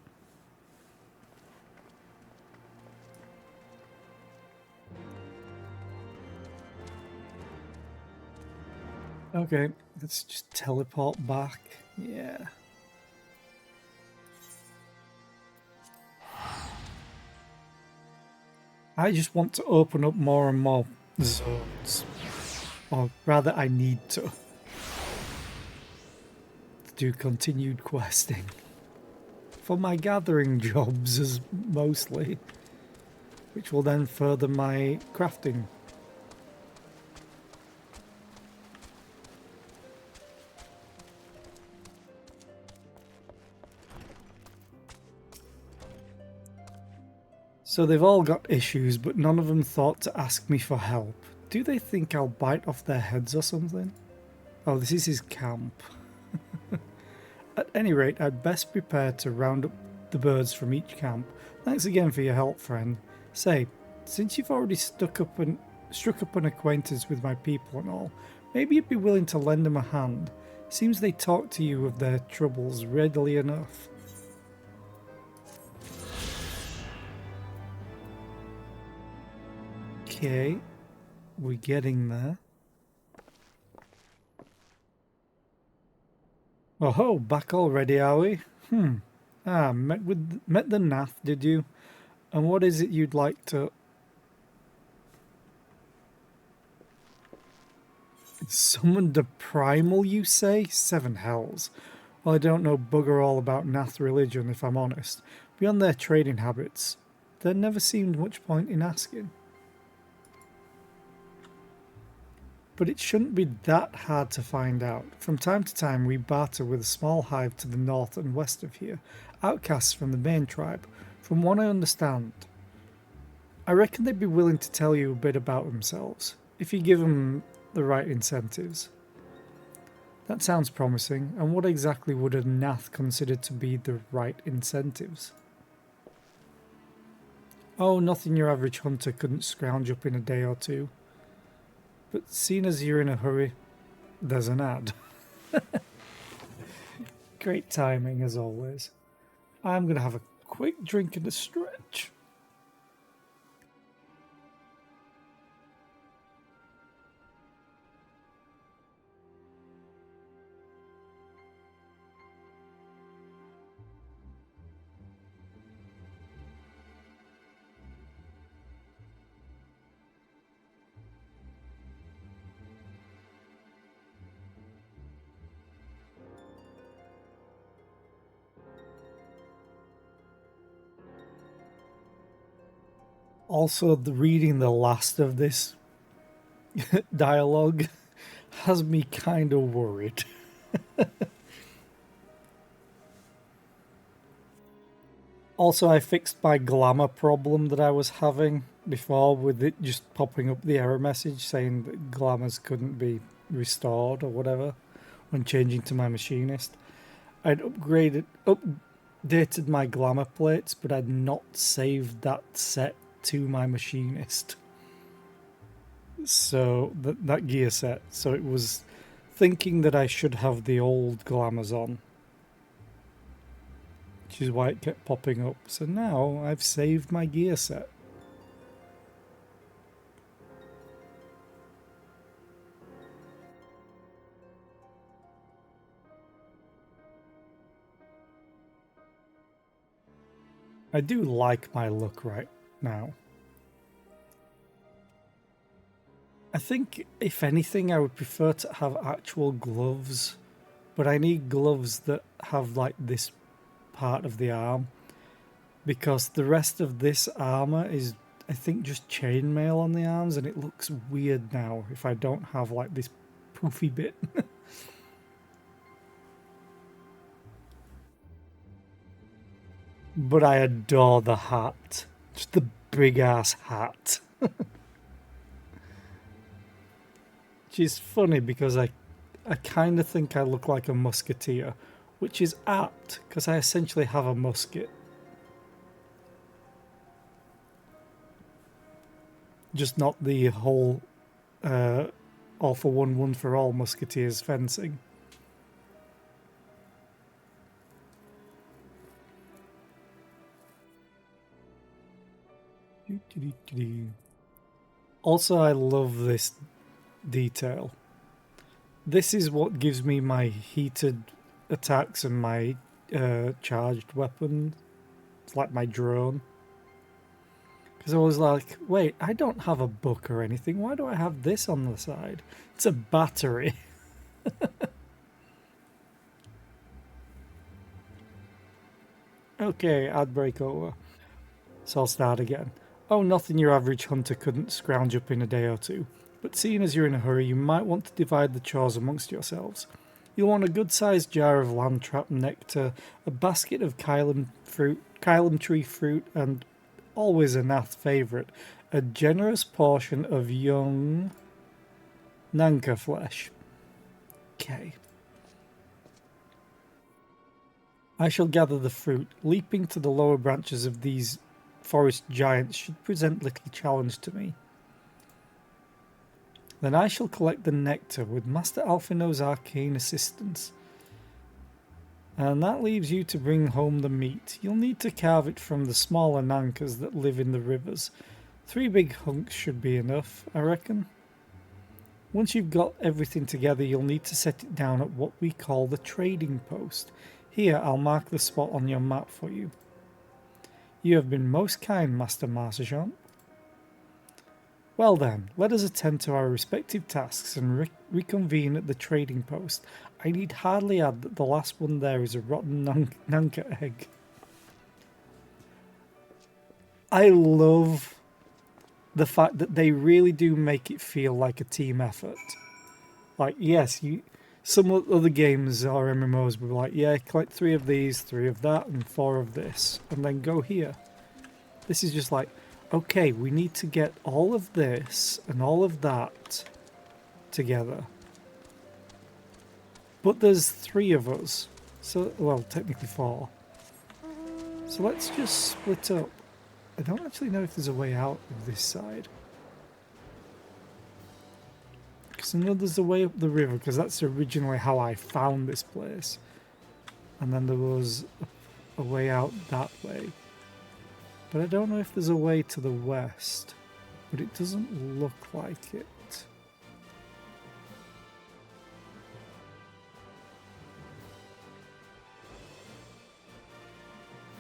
Okay, let's just teleport back. Yeah. I just want to open up more and more zones. Or rather, I need to do continued questing. For my gathering jobs, as mostly. Which will then further my crafting. So they've all got issues, but none of them thought to ask me for help. Do they think I'll bite off their heads or something? Oh, this is his camp. At any rate, I'd best prepare to round up the birds from each camp. Thanks again for your help, friend. Say, since you've already struck up an acquaintance with my people and all, maybe you'd be willing to lend them a hand. Seems they talk to you of their troubles readily enough. Okay, we're getting there. Oh ho, back already, are we? Met the Nath, did you? And what is it you'd like to... Summoned a primal, you say? Seven hells. Well, I don't know bugger all about Nath religion, if I'm honest. Beyond their trading habits, there never seemed much point in asking. But it shouldn't be that hard to find out. From time to time we barter with a small hive to the north and west of here, outcasts from the main tribe, from what I understand. I reckon they'd be willing to tell you a bit about themselves, if you give them the right incentives. That sounds promising, and what exactly would a Nath consider to be the right incentives? Oh, nothing your average hunter couldn't scrounge up in a day or two. But seeing as you're in a hurry, there's an ad. Great timing as always. I'm going to have a quick drink and a stretch. Also, reading the last of this dialogue has me kind of worried. Also, I fixed my glamour problem that I was having before with it just popping up the error message saying that glamours couldn't be restored or whatever when changing to my machinist. I'd updated my glamour plates, but I'd not saved that set to my machinist. So that gear set. So it was thinking that I should have the old glamours on, which is why it kept popping up. So now I've saved my gear set. I do like my look right now. I think, if anything, I would prefer to have actual gloves, but I need gloves that have like this part of the arm, because the rest of this armor is, I think, just chainmail on the arms, and it looks weird now if I don't have like this poofy bit. But I adore the hat. Just the big ass hat. Which is funny because I kind of think I look like a musketeer, which is apt because I essentially have a musket. Just not the whole all for one for all musketeers fencing. Also, I love this detail. This is what gives me my heated attacks and my charged weapon. It's like my drone. Because I was like, wait, I don't have a book or anything. Why do I have this on the side? It's a battery. Okay, ad break over. So I'll start again. Oh, nothing your average hunter couldn't scrounge up in a day or two. But seeing as you're in a hurry, you might want to divide the chores amongst yourselves. You'll want a good-sized jar of landtrap nectar, a basket of Kylam tree fruit, and, always a Nath favourite, a generous portion of young Nanka flesh. Okay. I shall gather the fruit. Leaping to the lower branches of these forest giants should present little challenge to me. Then I shall collect the nectar with Master Alphino's arcane assistance. And that leaves you to bring home the meat. You'll need to carve it from the smaller nankas that live in the rivers. 3 big hunks should be enough, I reckon. Once you've got everything together, you'll need to set it down at what we call the trading post. Here, I'll mark the spot on your map for you. You have been most kind, Master Marsejean. Well then, let us attend to our respective tasks and reconvene at the trading post. I need hardly add that the last one there is a rotten nanka egg. I love the fact that they really do make it feel like a team effort. Like, yes, some other games or MMOs will be like, yeah, collect 3 of these, 3 of that, and 4 of this, and then go here. This is just like, okay, we need to get all of this and all of that together. But there's 3 of us. So, well, technically 4. So let's just split up. I don't actually know if there's a way out of this side. Because I know there's a way up the river, because that's originally how I found this place. And then there was a way out that way. But I don't know if there's a way to the west. But it doesn't look like it.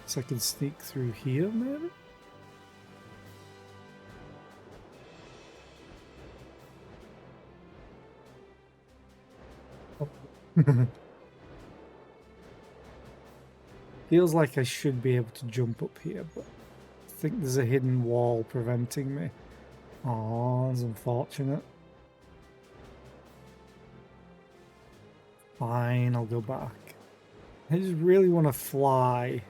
So I can sneak through here, maybe? Feels like I should be able to jump up here, but think there's a hidden wall preventing me. Oh, that's unfortunate. Fine, I'll go back. I just really want to fly.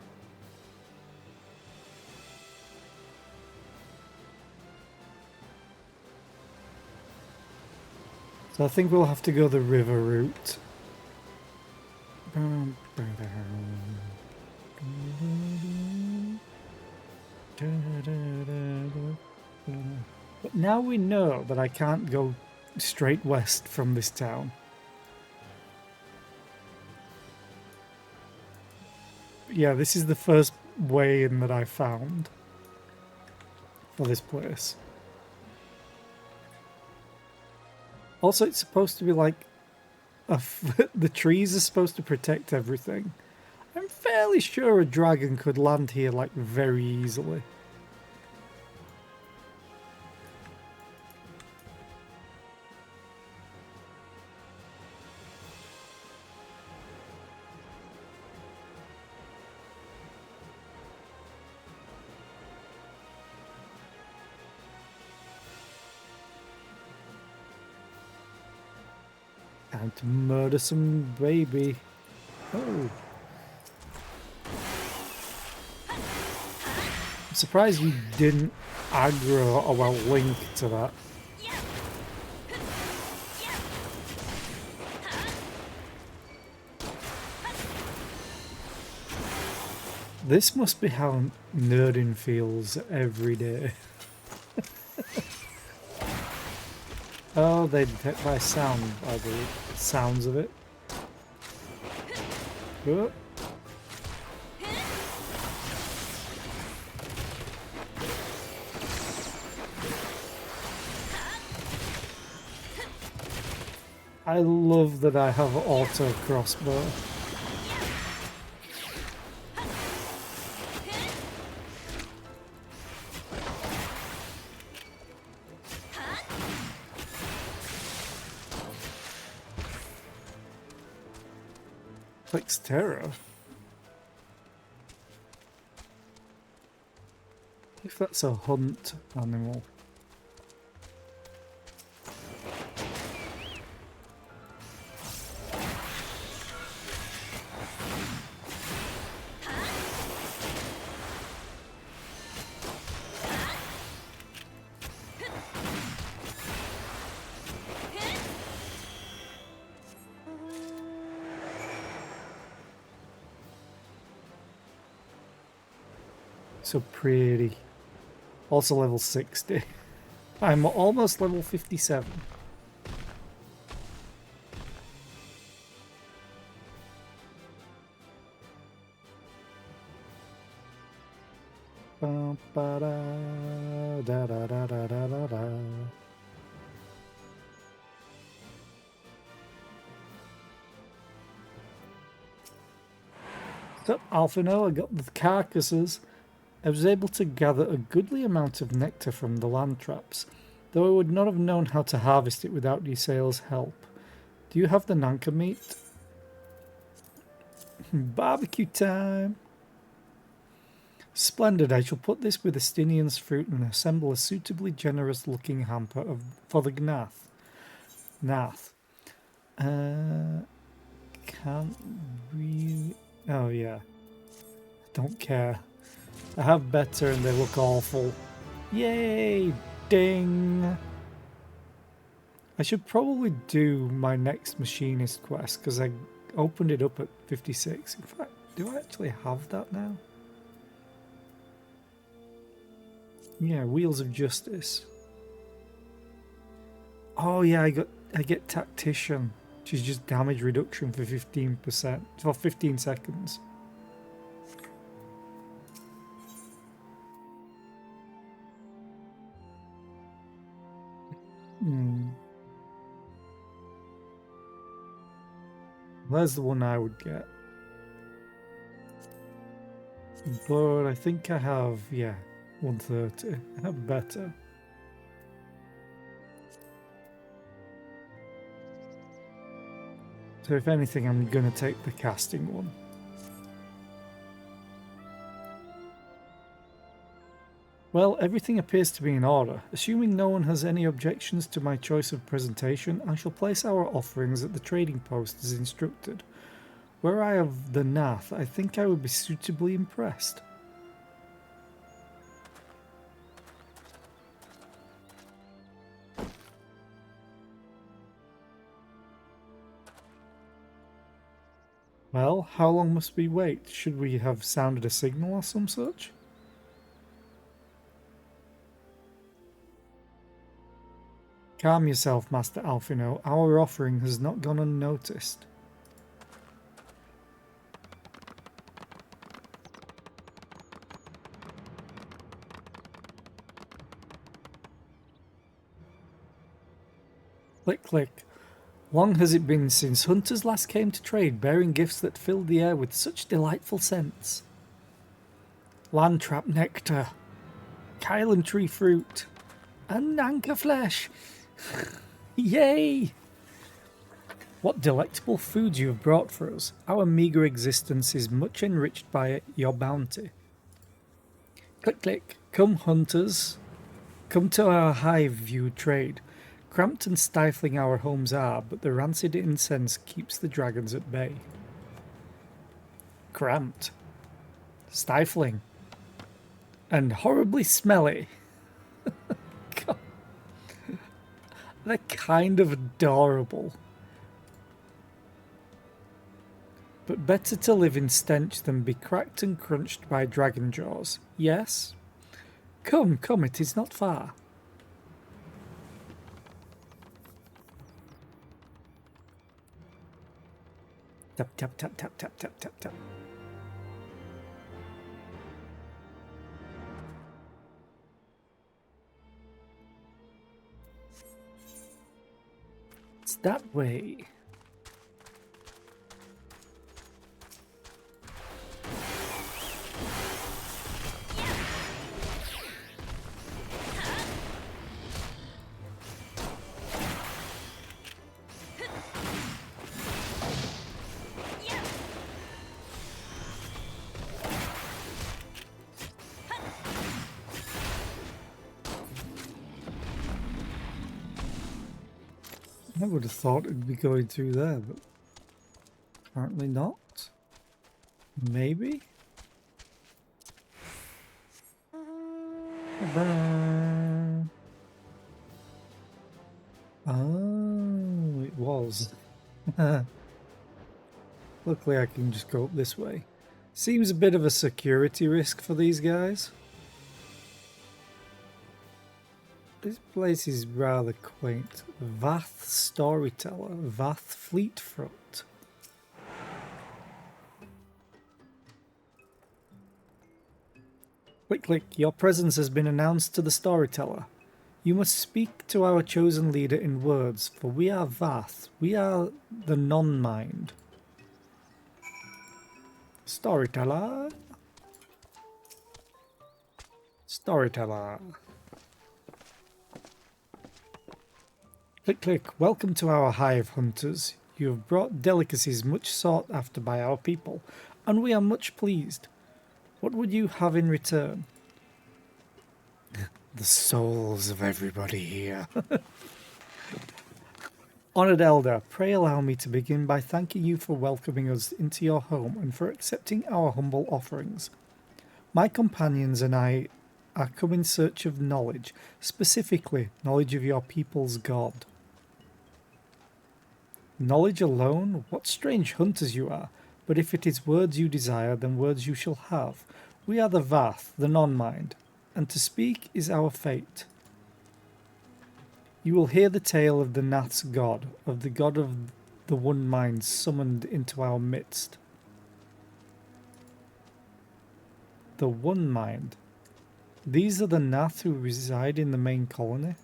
So I think we'll have to go the river route. But now we know that I can't go straight west from this town. Yeah, this is the first way in that I found for this place. Also, it's supposed to be like the trees are supposed to protect everything. I'm fairly sure a dragon could land here like very easily. Time to murder some baby. Oh. I'm surprised you didn't aggro or well link to that. This must be how nerding feels every day. Oh, they detect by sound, I believe. Sounds of it. Oh. I love that I have auto crossbow. Clicks terror. If that's a hunt animal. So pretty. Also level 60. I'm almost level 57. So, Alphino, I got the carcasses. I was able to gather a goodly amount of nectar from the land traps, though I would not have known how to harvest it without Ysael's help. Do you have the Nanka meat? Barbecue time! Splendid, I shall put this with Estinian's fruit and assemble a suitably generous looking hamper for the Gnath. Nath. Can't really... Oh yeah. Don't care. I have better and they look awful. Yay! Ding! I should probably do my next machinist quest because I opened it up at 56. In fact, do I actually have that now? Yeah, Wheels of Justice. Oh yeah, I get Tactician, which is just damage reduction for 15%, for 15 seconds. There's the one I would get. But I think I have, yeah, 130. I have better. So if anything, I'm going to take the casting one. Well, everything appears to be in order. Assuming no one has any objections to my choice of presentation, I shall place our offerings at the trading post as instructed. Were I of the Nath, I think I would be suitably impressed. Well, how long must we wait? Should we have sounded a signal or some such? Calm yourself, Master Alphino. Our offering has not gone unnoticed. Click, click. Long has it been since hunters last came to trade, bearing gifts that filled the air with such delightful scents. Landtrap nectar, Kylan tree fruit, and Nanka flesh. Yay! What delectable food you have brought for us. Our meagre existence is much enriched by your bounty. Click, click. Come, hunters. Come to our hive view trade. Cramped and stifling our homes are, but the rancid incense keeps the dragons at bay. Cramped. Stifling. And horribly smelly. God. They're kind of adorable. But better to live in stench than be cracked and crunched by dragon jaws. Yes? Come, come, it is not far. Tap, tap, tap, tap, tap, tap, tap, tap. It's that way. I would have thought it'd be going through there, but apparently not. Maybe? Oh, it was. Luckily I can just go up this way. Seems a bit of a security risk for these guys. This place is rather quaint. Vath Storyteller, Vath Fleetfoot. Click, click. Your presence has been announced to the Storyteller. You must speak to our chosen leader in words, for we are Vath. We are the non-mind. Storyteller. Storyteller. Click, click. Welcome to our hive, hunters. You have brought delicacies much sought after by our people, and we are much pleased. What would you have in return? The souls of everybody here. Honoured Elder, pray allow me to begin by thanking you for welcoming us into your home and for accepting our humble offerings. My companions and I are come in search of knowledge, specifically knowledge of your people's God. Knowledge alone? What strange hunters you are! But if it is words you desire, then words you shall have. We are the Vath, the non-mind, and to speak is our fate. You will hear the tale of the Nath's god, of the god of the one mind summoned into our midst. The one mind. These are the Nath who reside in the main colony?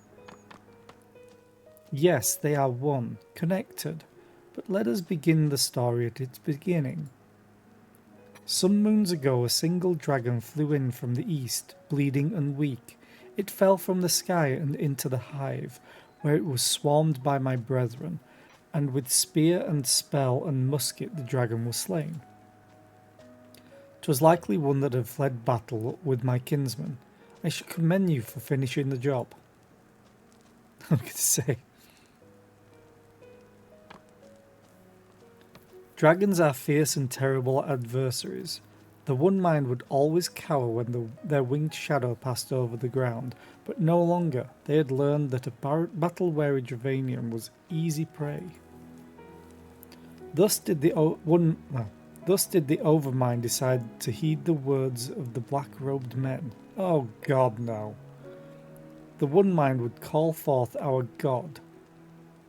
Yes, they are one, connected, but let us begin the story at its beginning. Some moons ago a single dragon flew in from the east, bleeding and weak. It fell from the sky and into the hive, where it was swarmed by my brethren, and with spear and spell and musket the dragon was slain. 'Twas likely one that had fled battle with my kinsmen. I should commend you for finishing the job. I'm going to say. Dragons are fierce and terrible adversaries. The One Mind would always cower when their winged shadow passed over the ground, but no longer. They had learned that a battle-weary Dravanian was easy prey. Thus did the Overmind decide to heed the words of the black-robed men. Oh God, no. The One Mind would call forth our God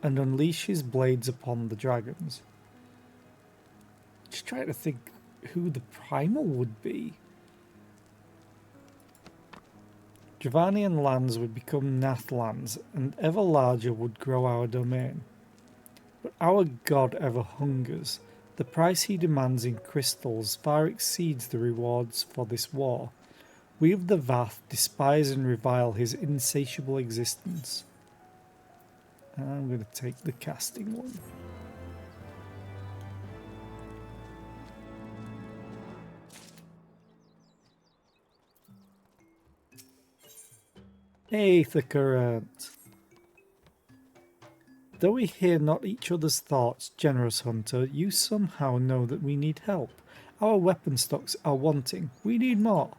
and unleash his blades upon the dragons. Just trying to think who the primal would be. Dravanian lands would become Nath lands, and ever larger would grow our domain. But our God ever hungers. The price he demands in crystals far exceeds the rewards for this war. We of the Vath despise and revile his insatiable existence. I'm going to take the casting one. Aethercurrent. Though we hear not each other's thoughts, generous hunter, you somehow know that we need help. Our weapon stocks are wanting. We need more.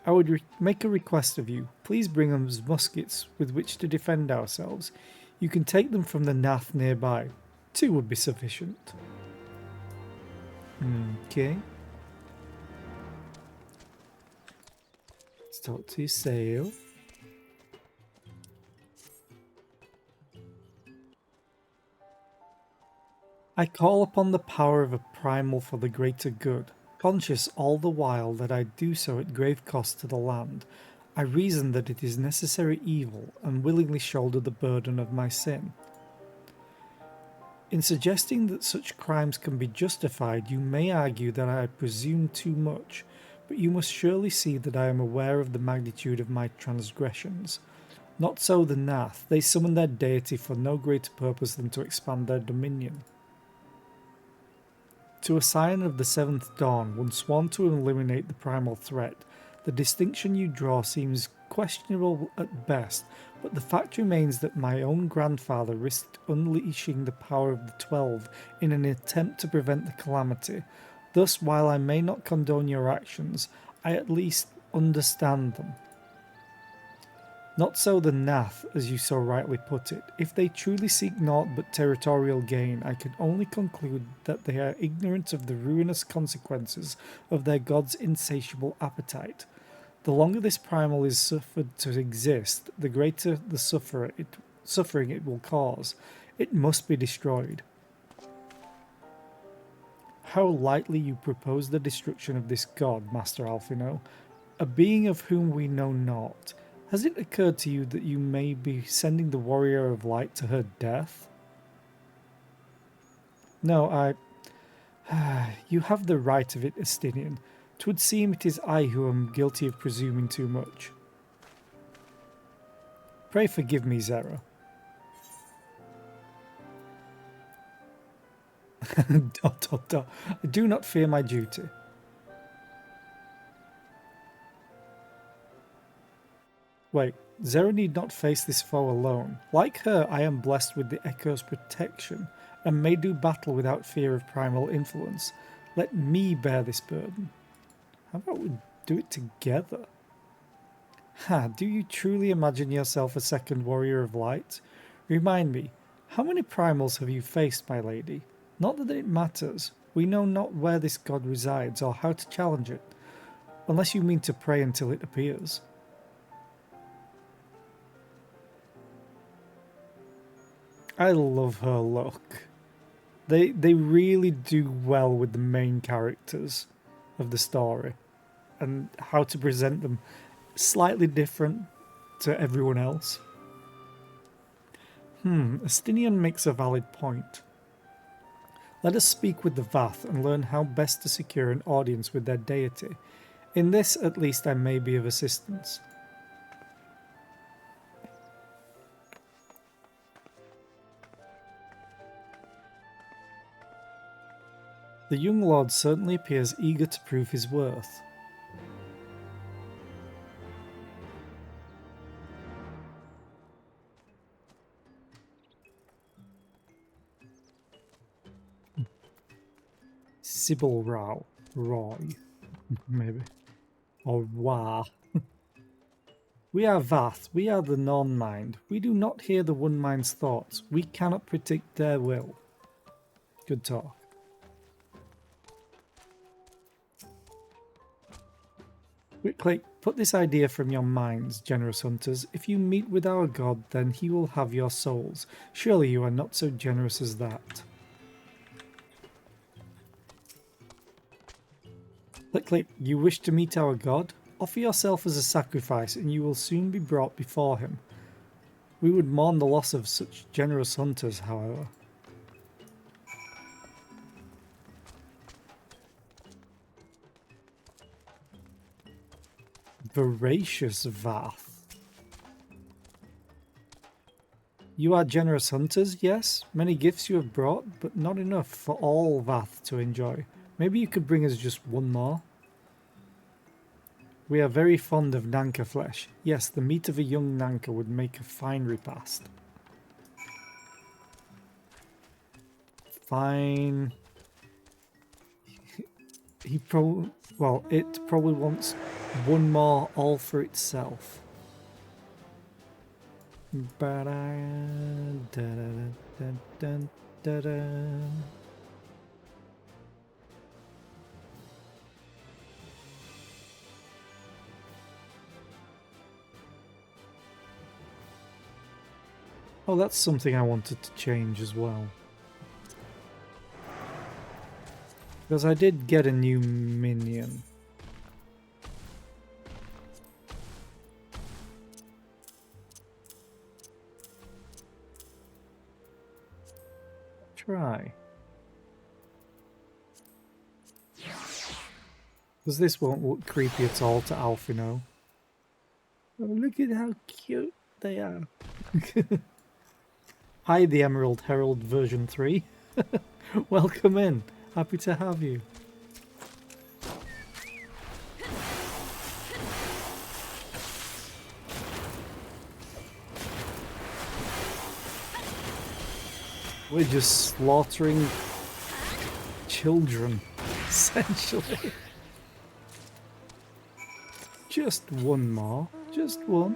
I would make a request of you. Please bring us muskets with which to defend ourselves. You can take them from the Nath nearby. 2 would be sufficient. Okay. Let's talk to Sail. I call upon the power of a primal for the greater good, conscious all the while that I do so at grave cost to the land. I reason that it is necessary evil, and willingly shoulder the burden of my sin. In suggesting that such crimes can be justified, you may argue that I presume too much, but you must surely see that I am aware of the magnitude of my transgressions. Not so the Nath. They summon their deity for no greater purpose than to expand their dominion. To a scion of the 7th dawn, one sworn to eliminate the primal threat, the distinction you draw seems questionable at best, but the fact remains that my own grandfather risked unleashing the power of the 12 in an attempt to prevent the calamity. Thus, while I may not condone your actions, I at least understand them. Not so the Nath, as you so rightly put it. If they truly seek naught but territorial gain, I can only conclude that they are ignorant of the ruinous consequences of their god's insatiable appetite. The longer this primal is suffered to exist, the greater the suffering it will cause. It must be destroyed. How lightly you propose the destruction of this god, Master Alphino, a being of whom we know naught. Has it occurred to you that you may be sending the Warrior of Light to her death? No, you have the right of it, Estinian. 'Twould seem it is I who am guilty of presuming too much. Pray forgive me, Zera. I do not fear my duty. Wait, Zera need not face this foe alone. Like her, I am blessed with the Echo's protection, and may do battle without fear of primal influence. Let me bear this burden. How about we do it together? Do you truly imagine yourself a second Warrior of Light? Remind me, how many primals have you faced, my lady? Not that it matters. We know not where this god resides, or how to challenge it, unless you mean to pray until it appears. I love her look. They really do well with the main characters of the story and how to present them slightly different to everyone else. Estinian makes a valid point. Let us speak with the Vath and learn how best to secure an audience with their deity. In this, at least, I may be of assistance. The young lord certainly appears eager to prove his worth. Sybil Roy, maybe. Or Wa. We are Vath, we are the non-mind. We do not hear the one-mind's thoughts. We cannot predict their will. Good talk. Quickly, put this idea from your minds, generous hunters. If you meet with our god, then he will have your souls. Surely you are not so generous as that. Quickly, you wish to meet our god? Offer yourself as a sacrifice, and you will soon be brought before him. We would mourn the loss of such generous hunters, however. Voracious Vath. You are generous hunters, yes? Many gifts you have brought, but not enough for all Vath to enjoy. Maybe you could bring us just one more? We are very fond of Nanka flesh. Yes, the meat of a young Nanka would make a fine repast. Fine. He probably... Well, it probably wants one more all for itself. Oh, that's something I wanted to change as well. Because I did get a new minion. Try. Because this won't look creepy at all to Alfino. Oh, look at how cute they are. Hi, the Emerald Herald version 3. Welcome in. Happy to have you. We're just slaughtering children, essentially. Just one more. Just one.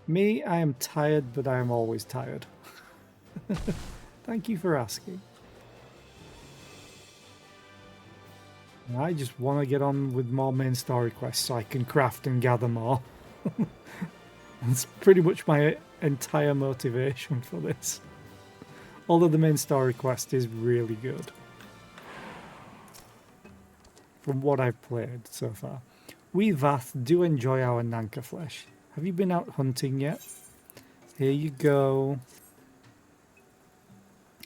Me, I am tired, but I am always tired. Thank you for asking. I just want to get on with more main story quests so I can craft and gather more. That's pretty much my entire motivation for this. Although the main story quest is really good. From what I've played so far. We Vath do enjoy our Nanka flesh. Have you been out hunting yet? Here you go.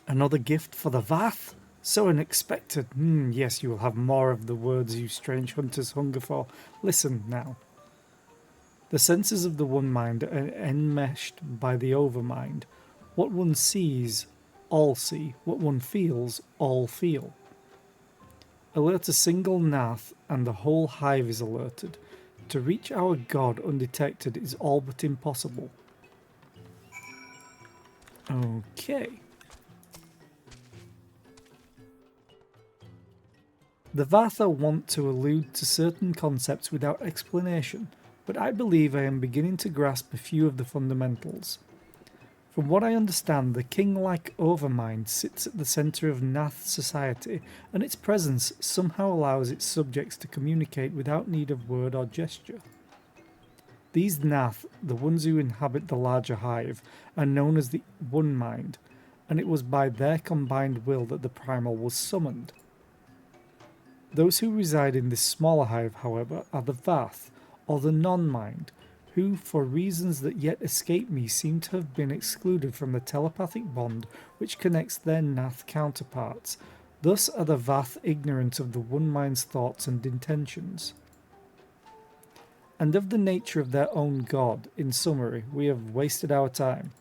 Another gift for the Vath? So unexpected. Yes, you will have more of the words you strange hunters hunger for. Listen now. The senses of the one mind are enmeshed by the overmind. What one sees, all see. What one feels, all feel. Alert a single Nath and the whole hive is alerted. To reach our god undetected is all but impossible. Okay. The Vatha want to allude to certain concepts without explanation, but I believe I am beginning to grasp a few of the fundamentals. From what I understand, the king-like overmind sits at the centre of Nath society, and its presence somehow allows its subjects to communicate without need of word or gesture. These Nath, the ones who inhabit the larger hive, are known as the One Mind, and it was by their combined will that the primal was summoned. Those who reside in this smaller hive, however, are the Vath, or the non-mind, who, for reasons that yet escape me, seem to have been excluded from the telepathic bond which connects their Nath counterparts. Thus are the Vath ignorant of the One Mind's thoughts and intentions. And of the nature of their own god, in summary, we have wasted our time.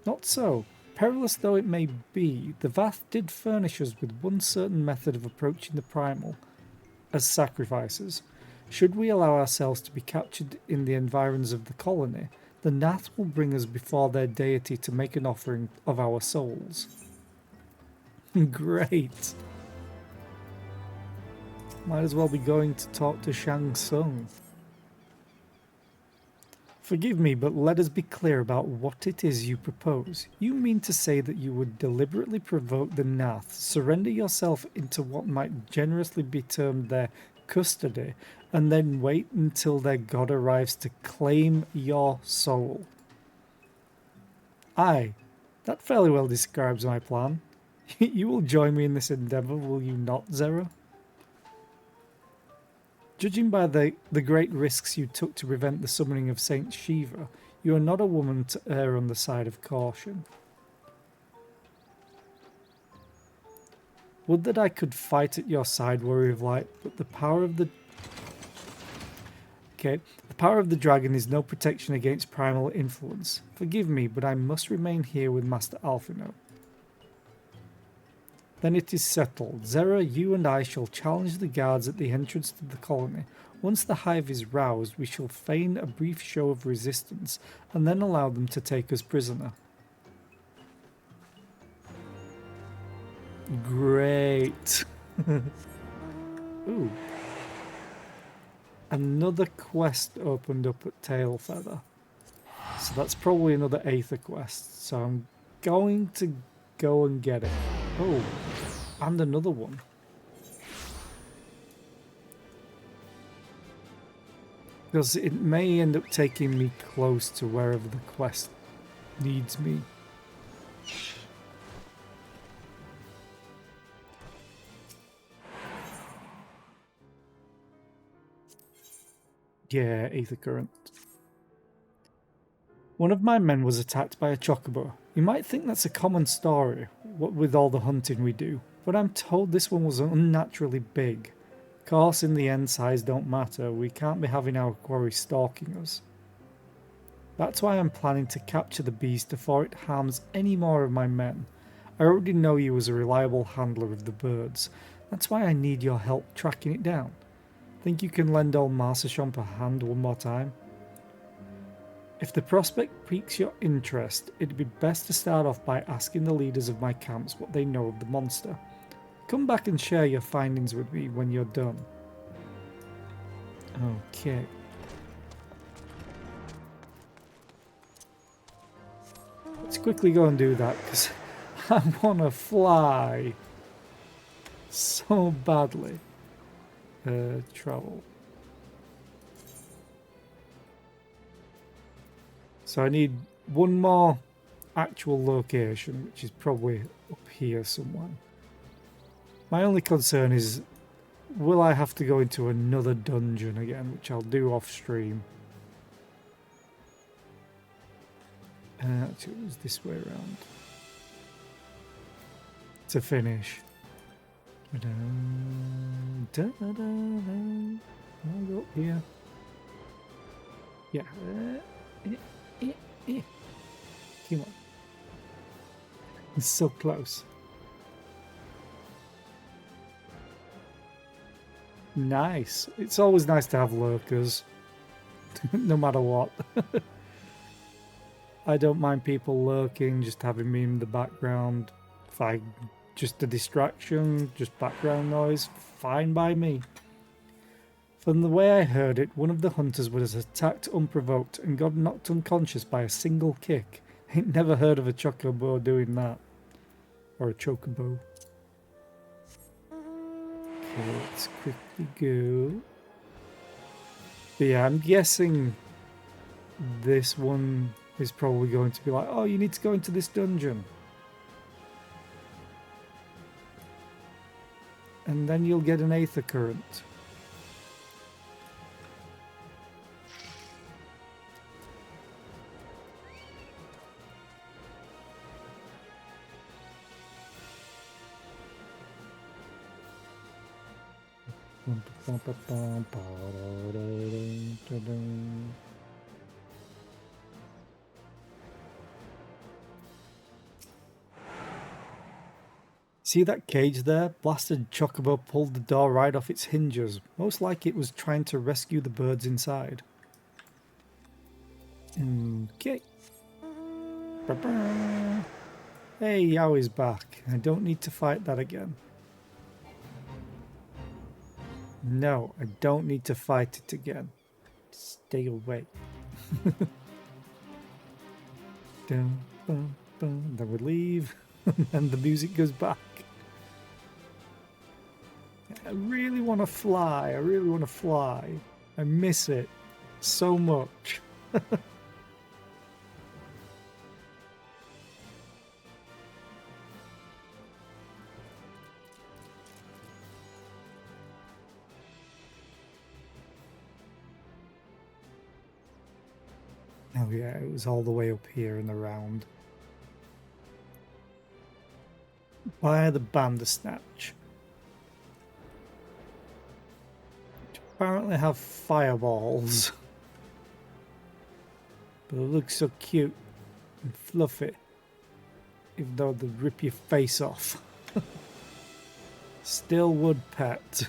Not so. Perilous though it may be, the Vath did furnish us with one certain method of approaching the primal, as sacrifices. Should we allow ourselves to be captured in the environs of the colony, the Nath will bring us before their deity to make an offering of our souls. Great. Might as well be going to talk to Shang Tsung. Forgive me, but let us be clear about what it is you propose. You mean to say that you would deliberately provoke the Nath, surrender yourself into what might generously be termed their custody, and then wait until their god arrives to claim your soul? Aye, that fairly well describes my plan. You will join me in this endeavour, will you not, Zera? Judging by the great risks you took to prevent the summoning of Saint Shiva, you are not a woman to err on the side of caution. Would that I could fight at your side, Warrior of Light, but the power of the... Okay, the power of the dragon is no protection against primal influence. Forgive me, but I must remain here with Master Alphino. Then it is settled. Zera, you and I shall challenge the guards at the entrance to the colony. Once the hive is roused, we shall feign a brief show of resistance, and then allow them to take us prisoner. Great. Ooh. Another quest opened up at Tailfeather. So that's probably another Aether quest. So I'm going to go and get it. Oh, and another one. Because it may end up taking me close to wherever the quest needs me. Yeah, Aethercurrent. One of my men was attacked by a chocobo. You might think that's a common story, what with all the hunting we do, but I'm told this one was unnaturally big. Of course, in the end, size don't matter. We can't be having our quarry stalking us. That's why I'm planning to capture the beast before it harms any more of my men. I already know you as a reliable handler of the birds. That's why I need your help tracking it down. Think you can lend old Marceshomp a hand one more time? If the prospect piques your interest, it'd be best to start off by asking the leaders of my camps what they know of the monster. Come back and share your findings with me when you're done. Okay. Let's quickly go and do that, because I want to fly so badly. Travel. So I need one more actual location, which is probably up here somewhere. My only concern is, will I have to go into another dungeon again, which I'll do off stream. Actually, it was this way around. To finish. I'll go up here. Yeah. Come on. It's so close. Nice. It's always nice to have lurkers. No matter what. I don't mind people lurking, just having me in the background. If I just a distraction, just background noise, fine by me. From the way I heard it, one of the hunters was attacked unprovoked and got knocked unconscious by a single kick. Ain't never heard of a chocobo doing that. Or a chocobo. Okay, let's quickly go. But yeah, I'm guessing this one is probably going to be like, oh, you need to go into this dungeon. And then you'll get an Aethercurrent. See that cage there? Blasted chocobo pulled the door right off its hinges. Most like it was trying to rescue the birds inside. Okay. Ba-ba. Hey, Yowie's back. I don't need to fight that again. No, I don't need to fight it again. Stay away. Dun, dun, dun. Then we leave, and the music goes back. I really want to fly. I really want to fly. I miss it so much. Oh yeah, it was all the way up here and around. By the Bandersnatch. Which apparently have fireballs. But it looks so cute and fluffy. Even though they rip your face off. Still would pet.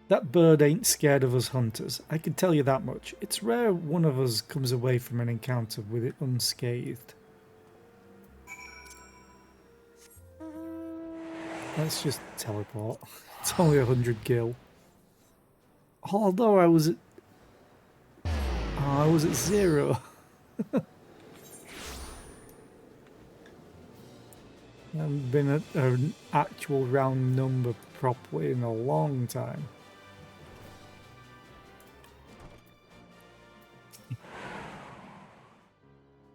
That bird ain't scared of us hunters, I can tell you that much. It's rare one of us comes away from an encounter with it unscathed. Let's just teleport. It's only 100 gil. Although I was at 0. I haven't been at an actual round number properly in a long time.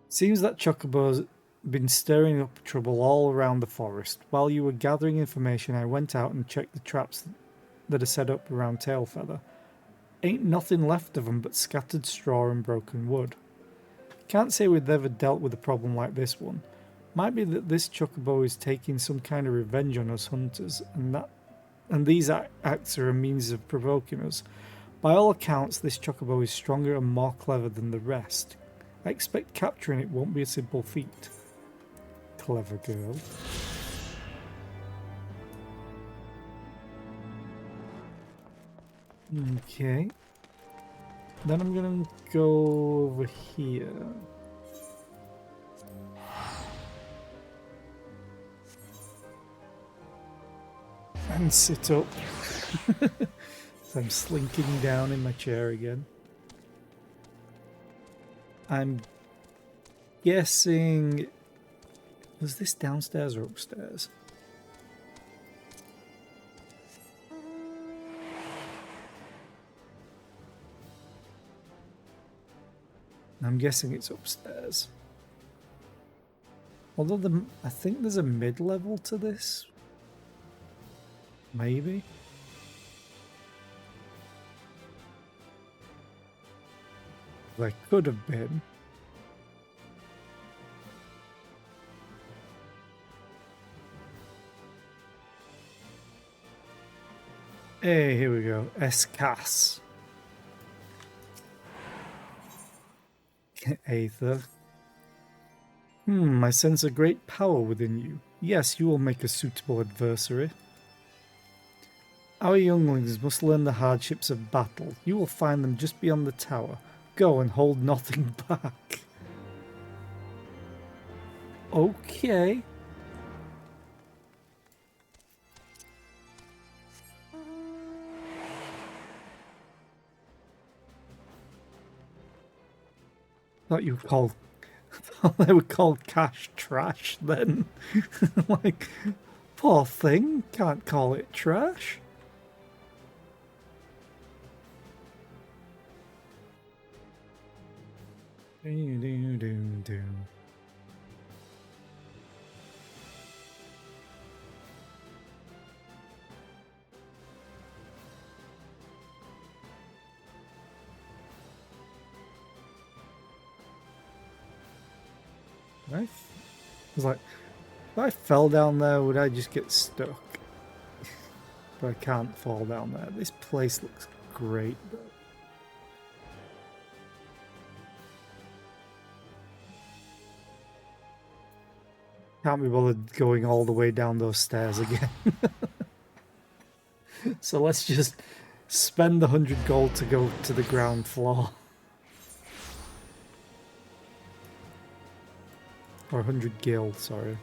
Seems that Chocobo's been stirring up trouble all around the forest. While you were gathering information, I went out and checked the traps that are set up around Tailfeather. Ain't nothing left of them but scattered straw and broken wood. Can't say we've ever dealt with a problem like this one. Might be that this Chocobo is taking some kind of revenge on us hunters, and these acts are a means of provoking us. By all accounts, this Chocobo is stronger and more clever than the rest. I expect capturing it won't be a simple feat. Clever girl. Okay. Then I'm gonna go over here. And sit up. So I'm slinking down in my chair again. I'm guessing... Was this downstairs or upstairs? I'm guessing it's upstairs. Although I think there's a mid-level to this. Maybe. There could have been. Hey, here we go. Escas. Aether. I sense a great power within you. Yes, you will make a suitable adversary. Our younglings must learn the hardships of battle. You will find them just beyond the tower. Go and hold nothing back. Okay. Thought you were called. Thought they were called cash trash then. Like, poor thing, can't call it trash. Do. I was like, if I fell down there, would I just get stuck? But I can't fall down there. This place looks great, though. Can't be bothered going all the way down those stairs again. So let's just spend the 100 gold to go to the ground floor. Or 100 gil, sorry.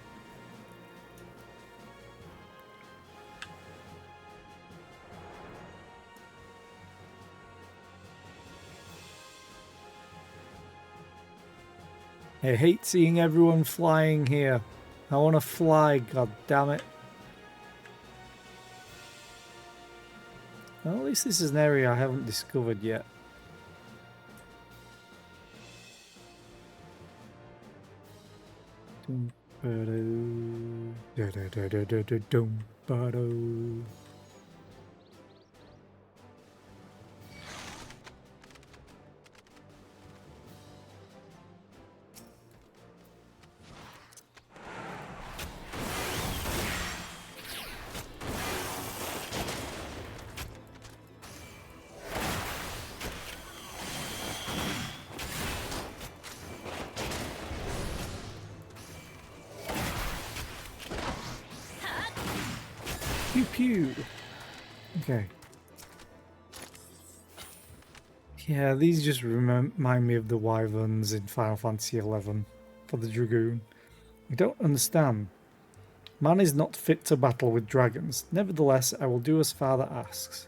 I hate seeing everyone flying here. I want to fly, god damn it. Well, at least this is an area I haven't discovered yet. Pew pew. Okay. Yeah, these just remind me of the wyverns in Final Fantasy XI for the Dragoon. I don't understand. Man is not fit to battle with dragons. Nevertheless, I will do as father asks.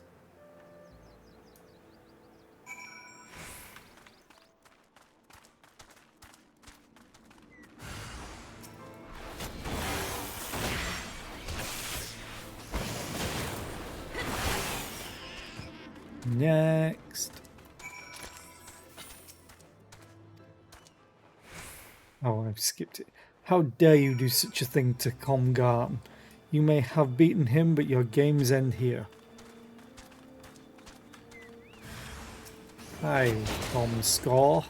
Next. Oh, I've skipped it. How dare you do such a thing to Comgarn? You may have beaten him, but your games end here. Hi, Comscore.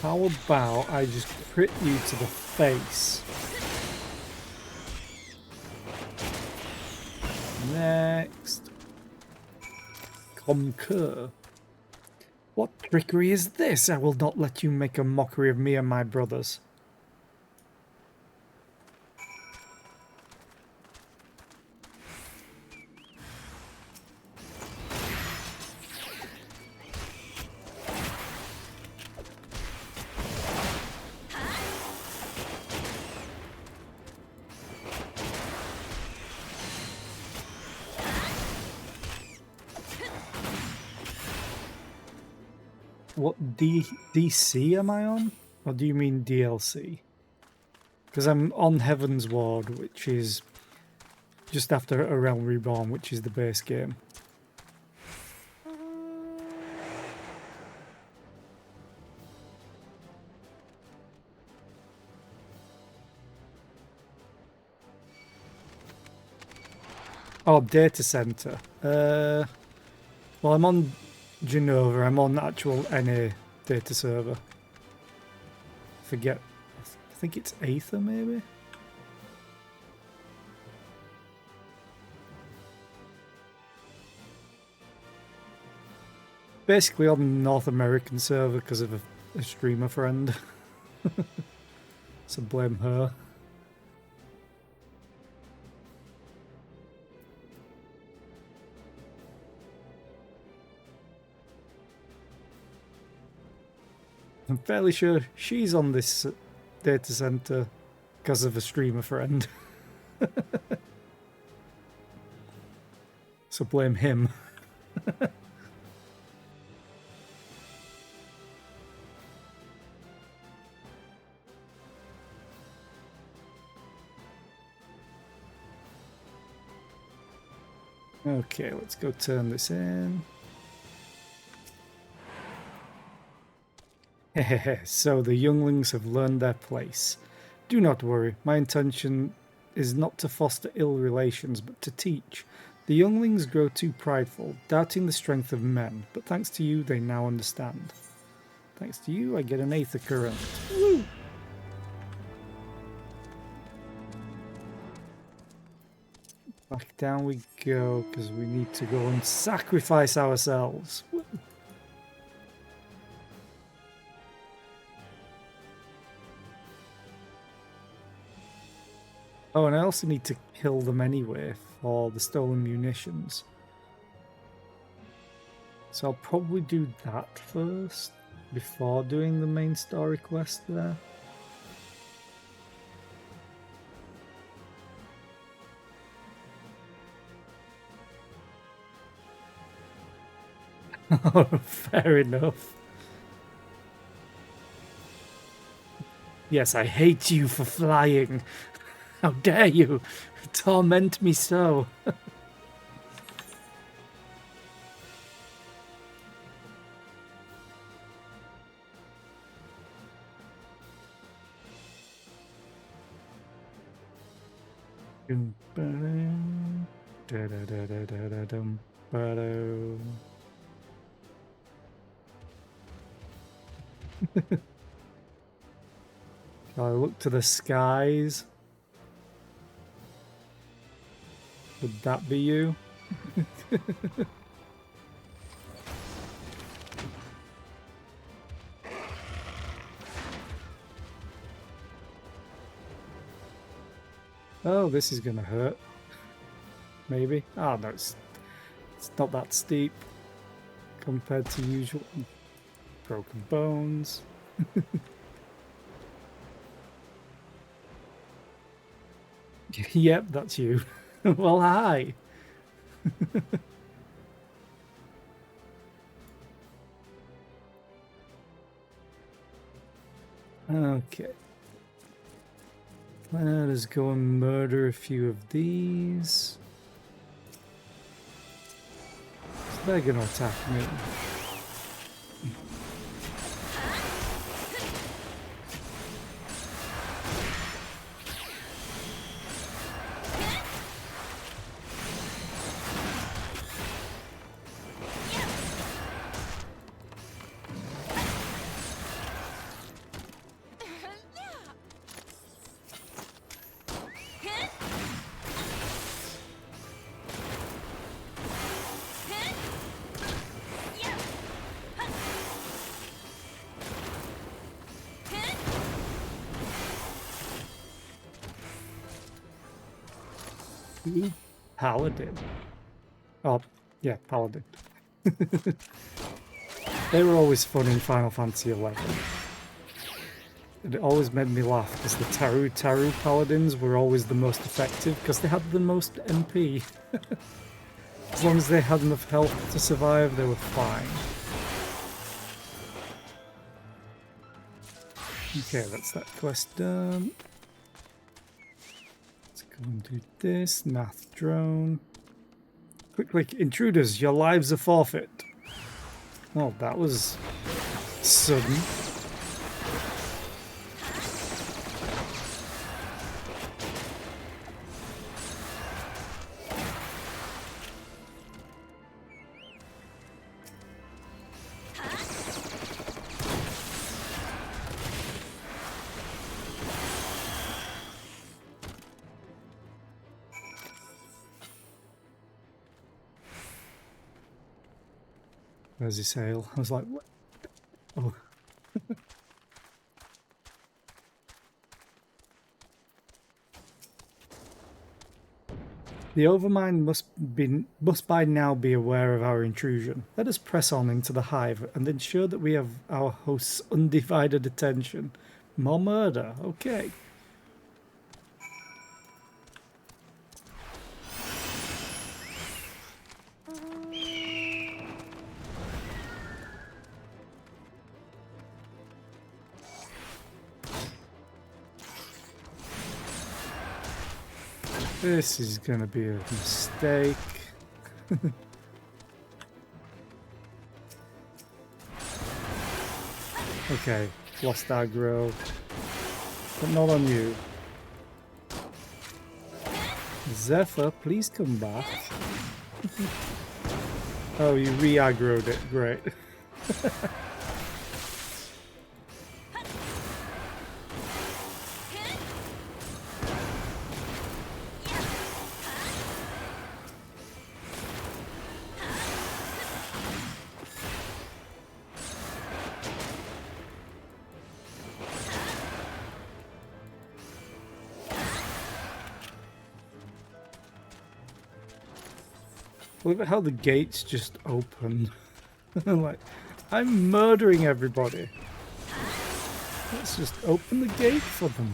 How about I just crit you to the face? Next. Concur. What trickery is this? I will not let you make a mockery of me and my brothers. What DC am I on? Or do you mean DLC? Because I'm on Heavensward, which is just after A Realm Reborn, which is the base game. Oh, data center. Well, I'm on Genova. I'm on actual NA data server. Forget. I think it's Aether, maybe? Basically on the North American server because of a streamer friend. So blame her. I'm fairly sure she's on this data center because of a streamer friend. So blame him. Okay, let's go turn this in. So the younglings have learned their place. Do not worry, my intention is not to foster ill relations, but to teach. The younglings grow too prideful, doubting the strength of men, but thanks to you, they now understand. Thanks to you, I get an Aethercurrent. Woo! Back down we go, because we need to go and sacrifice ourselves. Woo! Oh, and I also need to kill them anyway for the stolen munitions. So I'll probably do that first before doing the main story quest there. Fair enough. Yes, I hate you for flying. How dare you torment me so? Shall I look to the skies? Would that be you? Oh, this is gonna hurt. Maybe. Oh no, it's not that steep compared to usual. Broken bones. Yep, that's you. Well, hi. Okay. Let us go and murder a few of these. So they're gonna attack me. Paladin. Oh, yeah, Paladin. They were always fun in Final Fantasy XI. It always made me laugh because the Taru Paladins were always the most effective because they had the most MP. As long as they had enough health to survive, they were fine. Okay, that's that quest done. Let's go and do this. Nath drone. Quick, intruders, your lives are forfeit. Oh, that was sudden. Where's his sail? I was like, what? Oh. The Overmind must by now be aware of our intrusion. Let us press on into the hive and ensure that we have our host's undivided attention. More murder, okay. This is gonna be a mistake. Okay, lost aggro, but not on you. Zephyr, please come back. Oh, you re-aggroed it, great. Look at how the gates just open. Like, I'm murdering everybody. Let's just open the gate for them.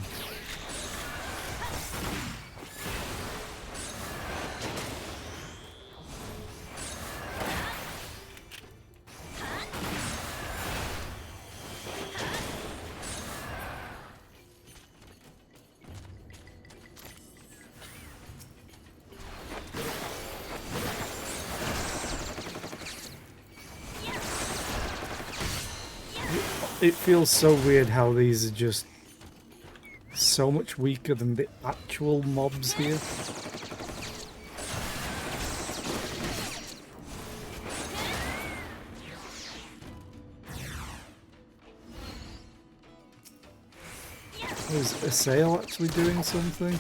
It feels so weird how these are just so much weaker than the actual mobs here. Is Assail actually doing something?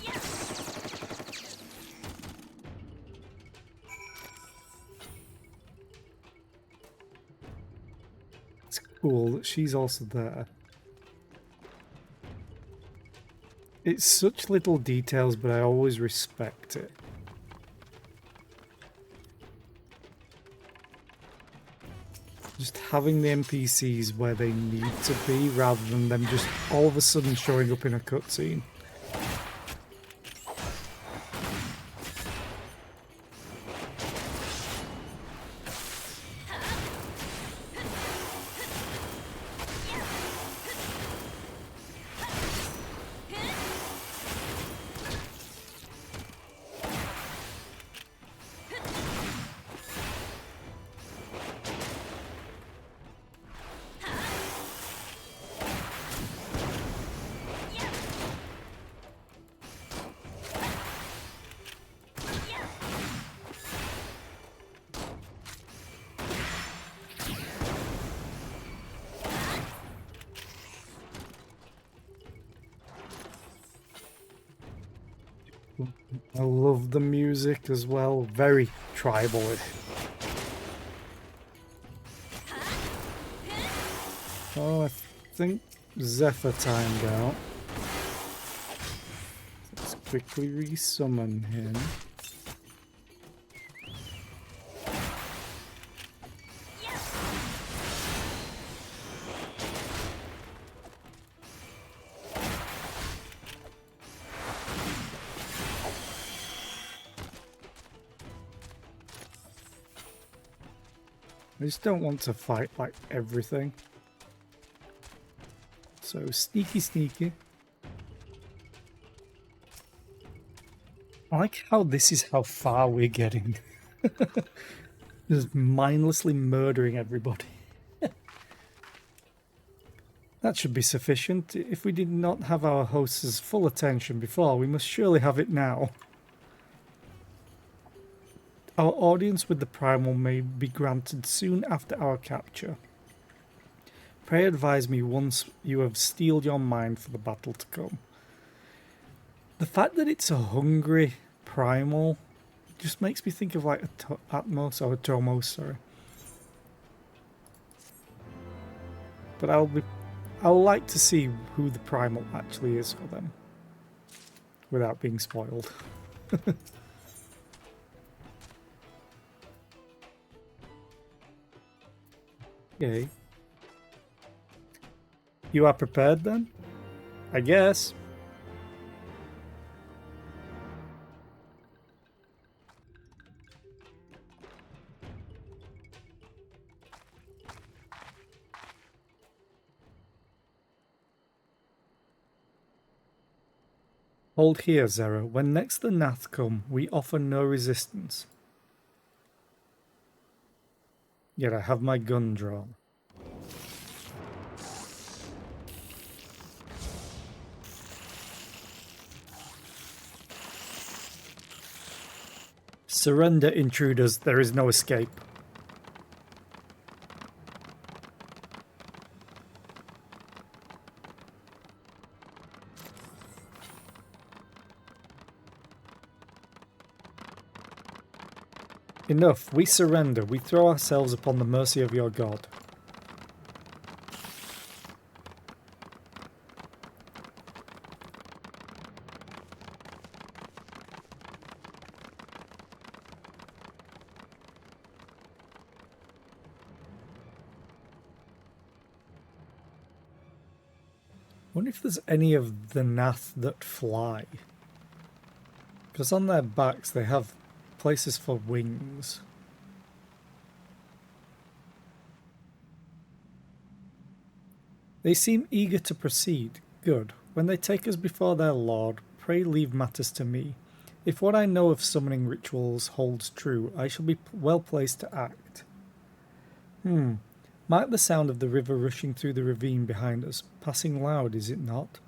It's cool that she's also there. It's such little details, but I always respect it. Just having the NPCs where they need to be, rather than them just all of a sudden showing up in a cutscene. I love the music as well, very tribal. Oh, I think Zephyr timed out. Let's quickly resummon him. I just don't want to fight like everything. So sneaky sneaky. I like how this is how far we're getting. Just mindlessly murdering everybody. That should be sufficient. If we did not have our host's full attention before, we must surely have it now. Our audience with the Primal may be granted soon after our capture. Pray advise me once you have steeled your mind for the battle to come. The fact that it's a hungry Primal just makes me think of like a Atmos or a Tomos, sorry. But I'll like to see who the Primal actually is for them, without being spoiled. Okay. You are prepared then? I guess. Hold here, Zera. When next the Nath come, we offer no resistance. Yet I have my gun drawn. Surrender, intruders. There is no escape. Enough. We surrender. We throw ourselves upon the mercy of your god. wonder if there's any of the Nath that fly. Because on their backs they have places for wings. They seem eager to proceed. Good. When they take us before their lord, pray leave matters to me. If what I know of summoning rituals holds true, I shall be well placed to act. Might the sound of the river rushing through the ravine behind us, passing loud, is it not?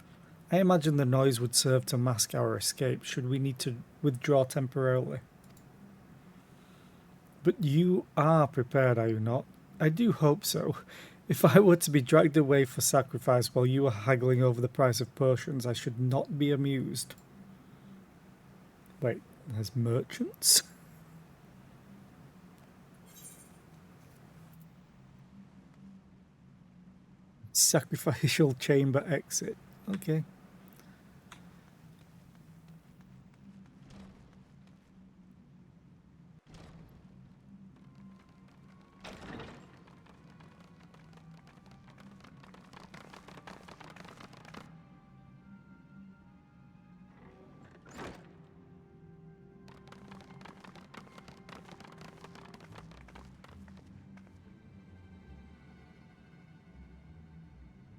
I imagine the noise would serve to mask our escape, should we need to withdraw temporarily. But you are prepared, are you not? I do hope so. If I were to be dragged away for sacrifice while you are haggling over the price of potions, I should not be amused. Wait, there's merchants? Sacrificial chamber exit. Okay.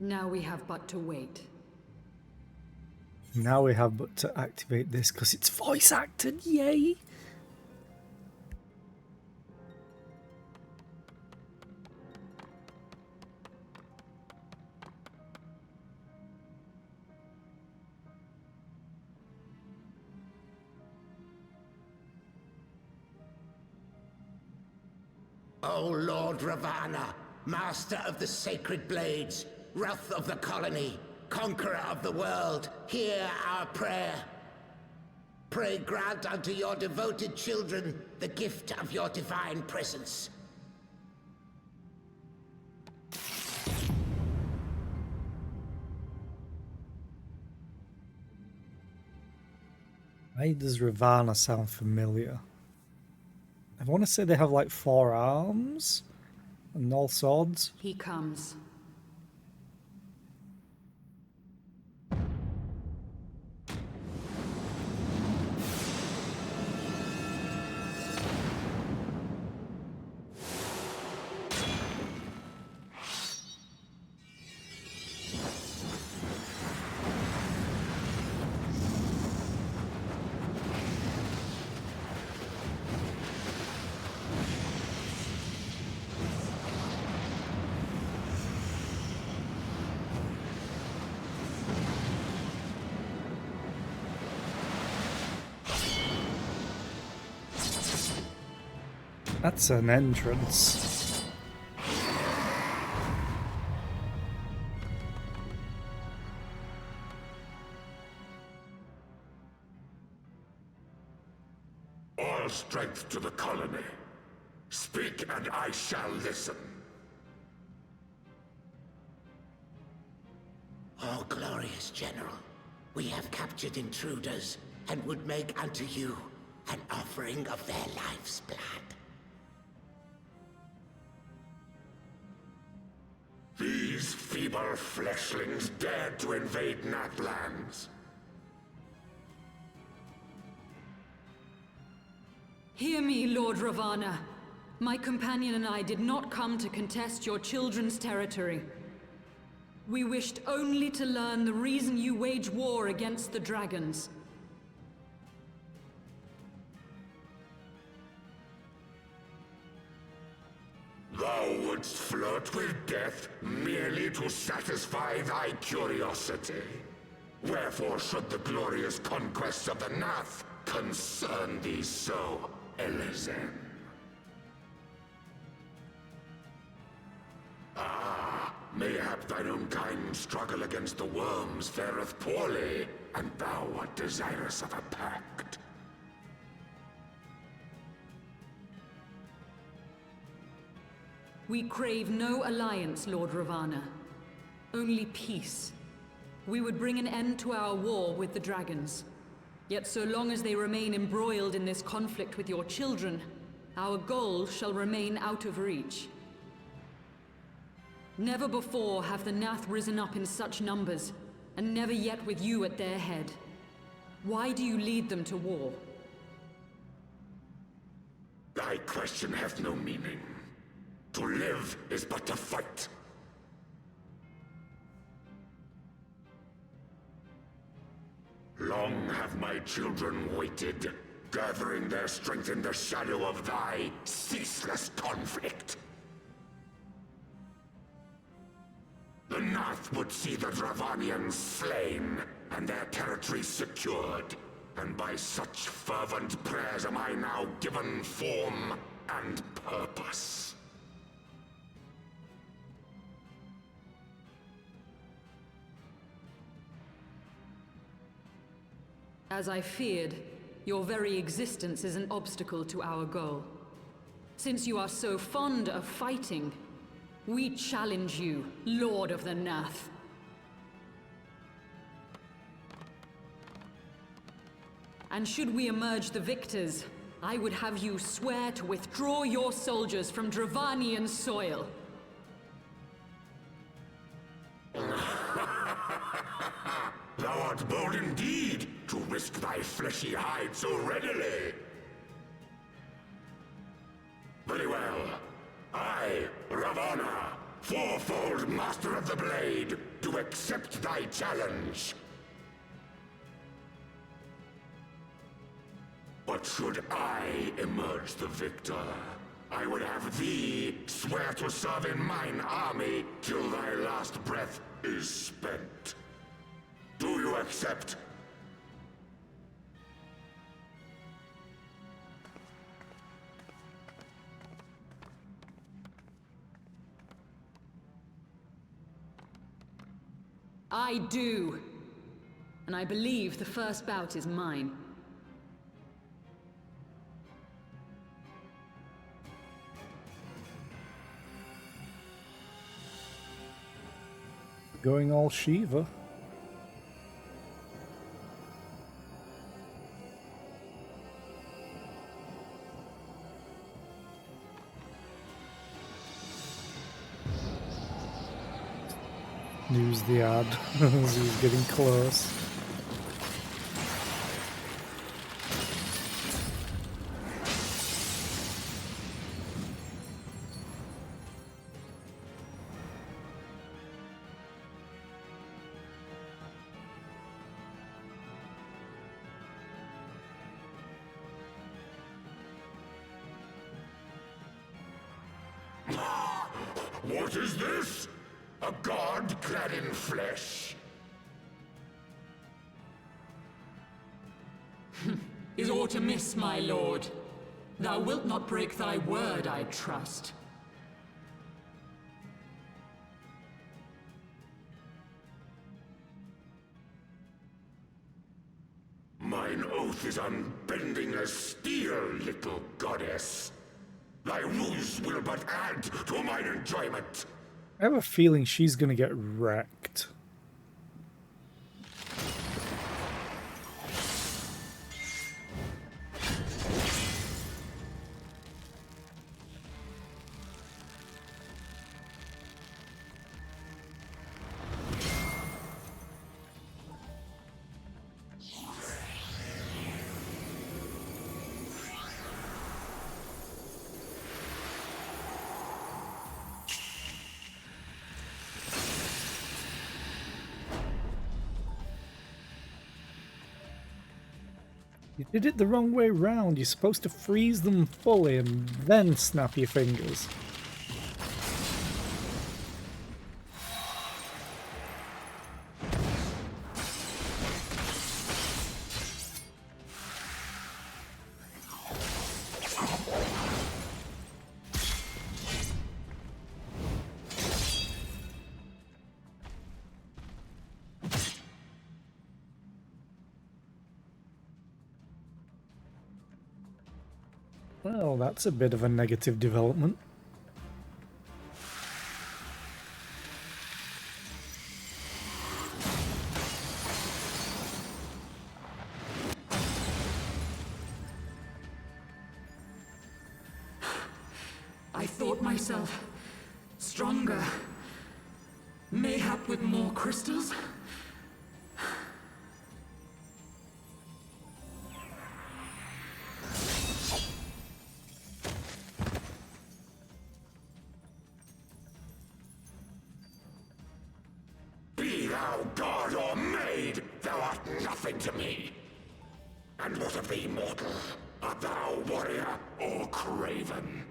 Now we have but to wait. Now we have but to activate this because it's voice acted, yay! O Lord Ravana, master of the sacred blades, wrath of the colony, conqueror of the world, hear our prayer. Pray grant unto your devoted children the gift of your divine presence. Why does Ravana sound familiar? I want to say they have like 4 arms and all swords. He comes. That's an entrance. All strength to the colony. Speak and I shall listen. O glorious general, we have captured intruders and would make unto you an offering of their life's blood. These feeble fleshlings dared to invade Natlands. Hear me, Lord Ravana. My companion and I did not come to contest your children's territory. We wished only to learn the reason you wage war against the dragons. Thou wouldst flirt with death merely to satisfy thy curiosity. Wherefore should the glorious conquests of the Nath concern thee so, Elezen? Ah, mayhap thine own kind struggle against the worms fareth poorly, and thou art desirous of a pact. We crave no alliance, Lord Ravana. Only peace. We would bring an end to our war with the dragons. Yet so long as they remain embroiled in this conflict with your children, our goal shall remain out of reach. Never before have the Nath risen up in such numbers, and never yet with you at their head. Why do you lead them to war? Thy question hath no meaning. To live is but to fight. Long have my children waited, gathering their strength in the shadow of thy ceaseless conflict. The Nath would see the Dravanians slain, and their territory secured. And by such fervent prayers am I now given form and purpose. As I feared, your very existence is an obstacle to our goal. Since you are so fond of fighting, we challenge you, Lord of the Nath. And should we emerge the victors, I would have you swear to withdraw your soldiers from Dravanian soil. Thou art bold indeed, to risk thy fleshy hide so readily. Very well. I, Ravana, fourfold Master of the Blade, do accept thy challenge. But should I emerge the victor, I would have thee swear to serve in mine army till thy last breath is spent. Do you accept? I do. And I believe the first bout is mine. Going all Shiva. Use the ad as he's getting close. What is this? A god clad in flesh? Is aught amiss, my lord? Thou wilt not break thy word, I trust. Mine oath is unbending as steel, little goddess. Thy ruse will but add to mine enjoyment. I have a feeling she's gonna get wrecked. You did it the wrong way round. You're supposed to freeze them fully and then snap your fingers. Well, that's a bit of a negative development. I thought myself stronger. Mayhap with more crystals? nothing to me. And what of thee, mortal? Art thou warrior or craven?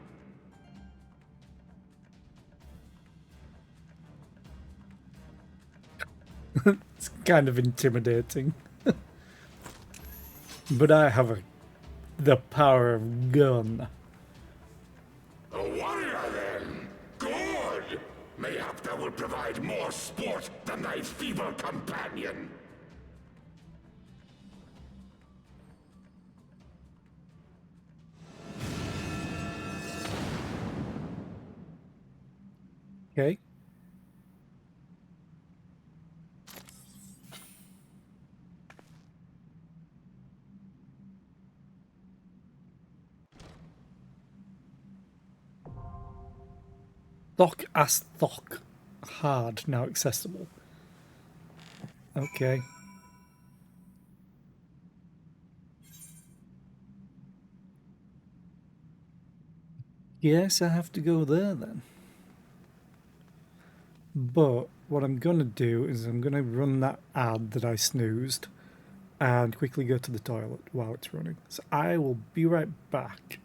It's kind of intimidating. But I have the power of gun. A warrior, then? Good! Mayhap thou wilt provide more sport than thy feeble companion. Okay. Thok as Thok. Hard, now accessible. Okay. Yes, I have to go there then. But what I'm going to do is I'm going to run that ad that I snoozed and quickly go to the toilet while it's running. So I will be right back.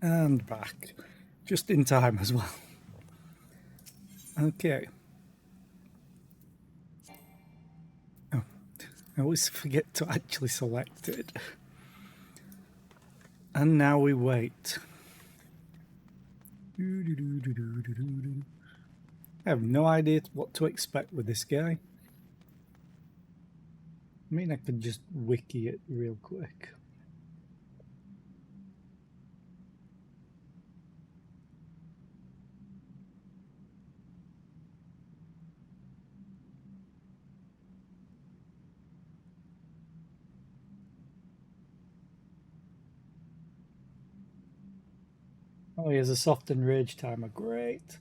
And back. Just in time as well. Okay. Oh, I always forget to actually select it. And now we wait. I have no idea what to expect with this guy. I mean, I could just wiki it real quick. Oh, he has a softened rage timer. Great.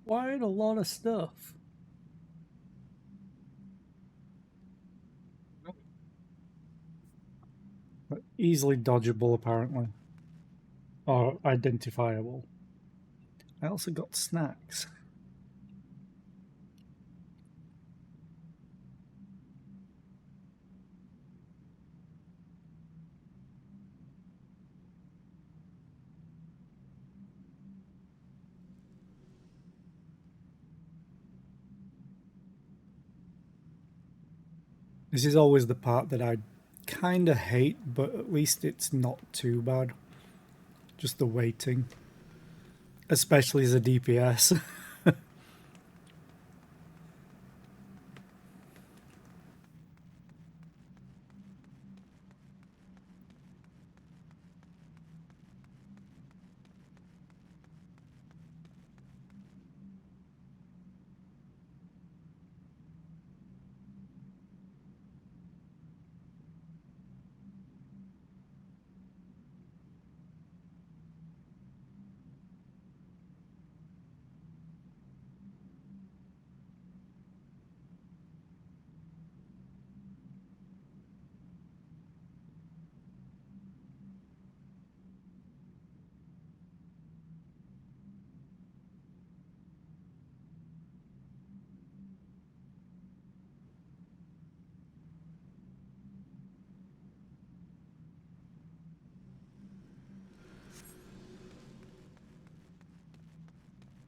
Quite a lot of stuff. But easily dodgeable, apparently. Or identifiable. I also got snacks. This is always the part that I kind of hate, but at least it's not too bad. Just the waiting. Especially as a DPS.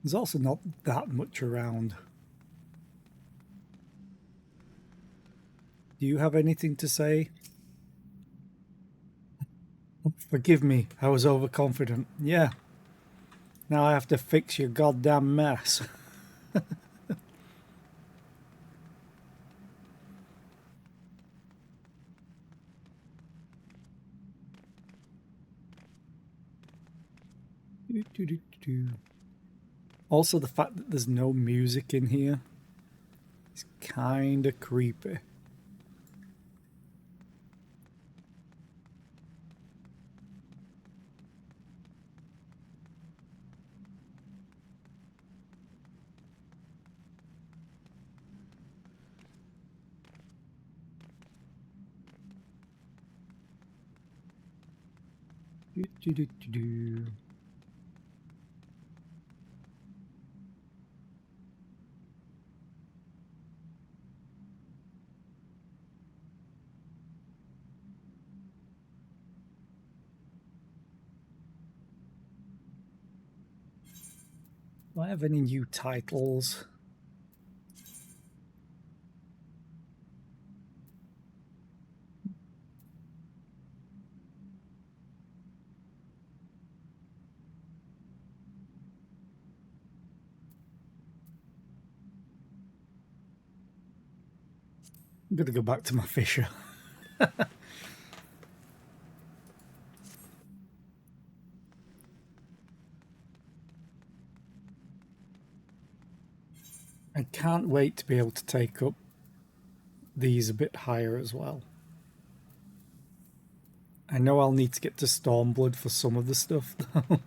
There's also not that much around. Do you have anything to say? Forgive me, I was overconfident. Yeah. Now I have to fix your goddamn mess. Also, the fact that there's no music in here is kind of creepy. Do I have any new titles? I'm gonna go back to my Fisher. I can't wait to be able to take up these a bit higher as well. I know I'll need to get to Stormblood for some of the stuff, though.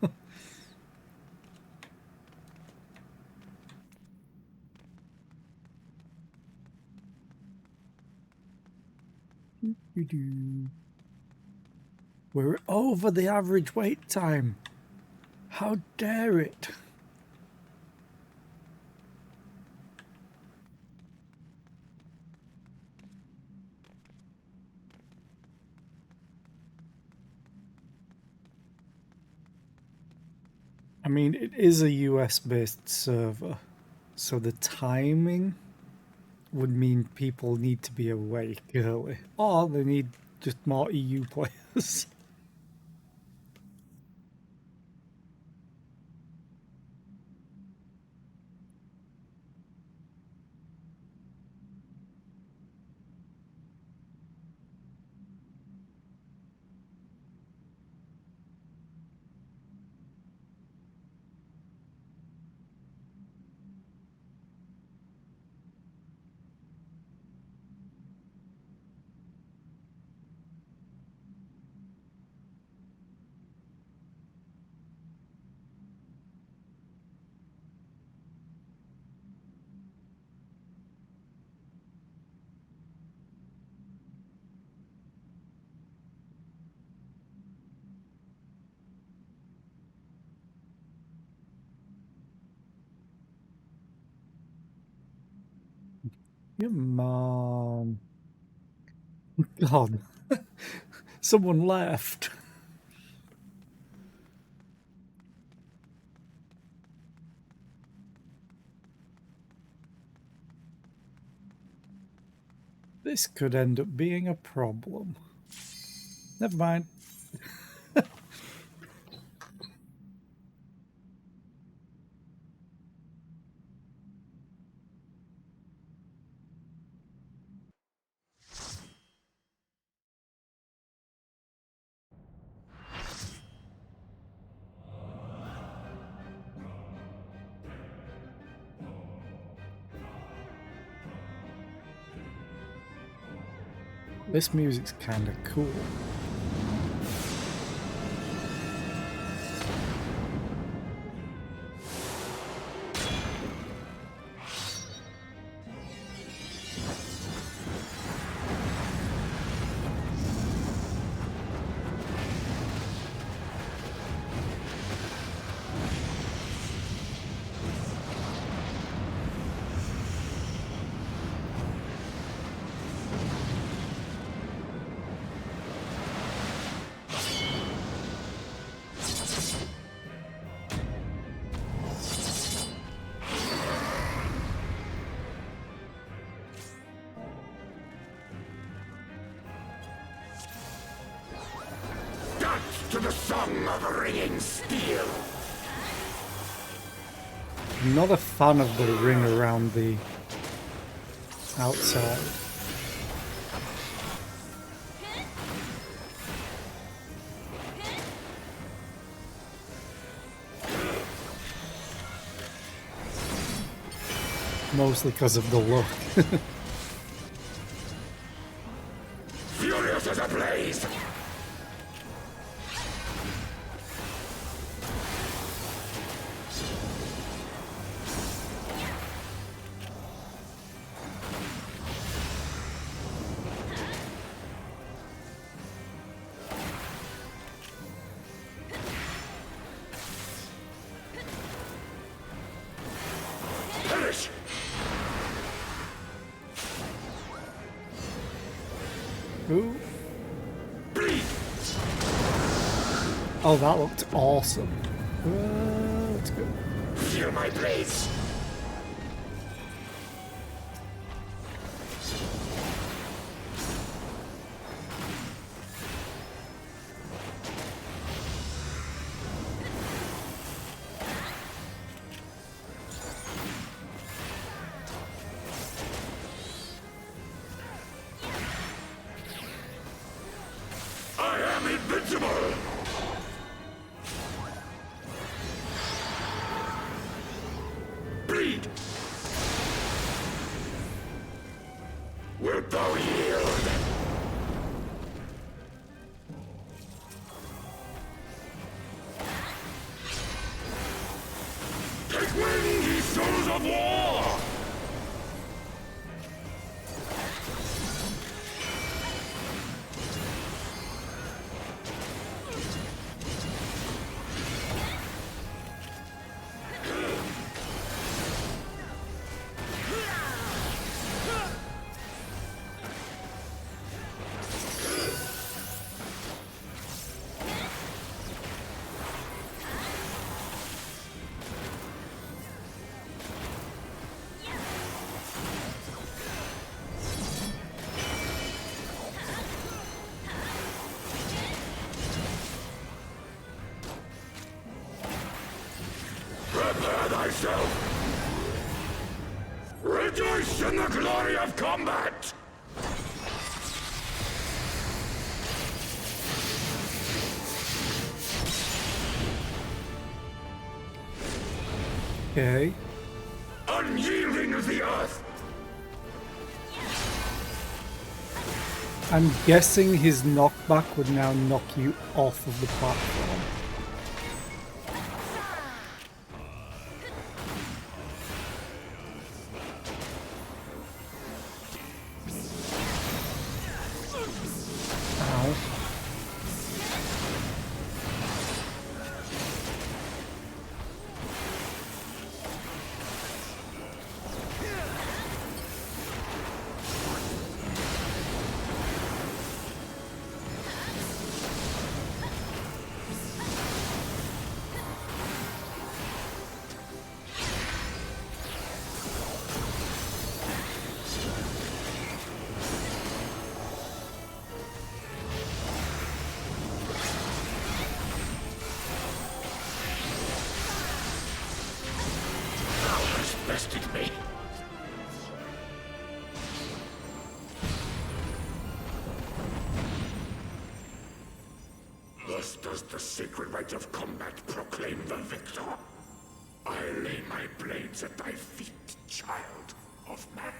We're over the average wait time. How dare it? I mean, it is a US-based server, so the timing would mean people need to be awake early, or they need just more EU players. Your mom. God. Someone left. This could end up being a problem. Never mind. This music's kind of cool. To the song of ringing steel. I'm not a fan of the ring around the outside. Mostly because of the look. Furious as a blaze. Perish. Ooh. Bleed. Oh, that looked awesome. Let's go. Feel my blades. I am invincible. Bleed. Wilt thou yield? Take wing, ye souls of war! Prepare thyself! Rejoice in the glory of combat! Okay. Unyielding of the earth! I'm guessing his knockback would now knock you off of the platform. Ow. Does the sacred rite of combat proclaim the victor? I lay my blades at thy feet, child of man.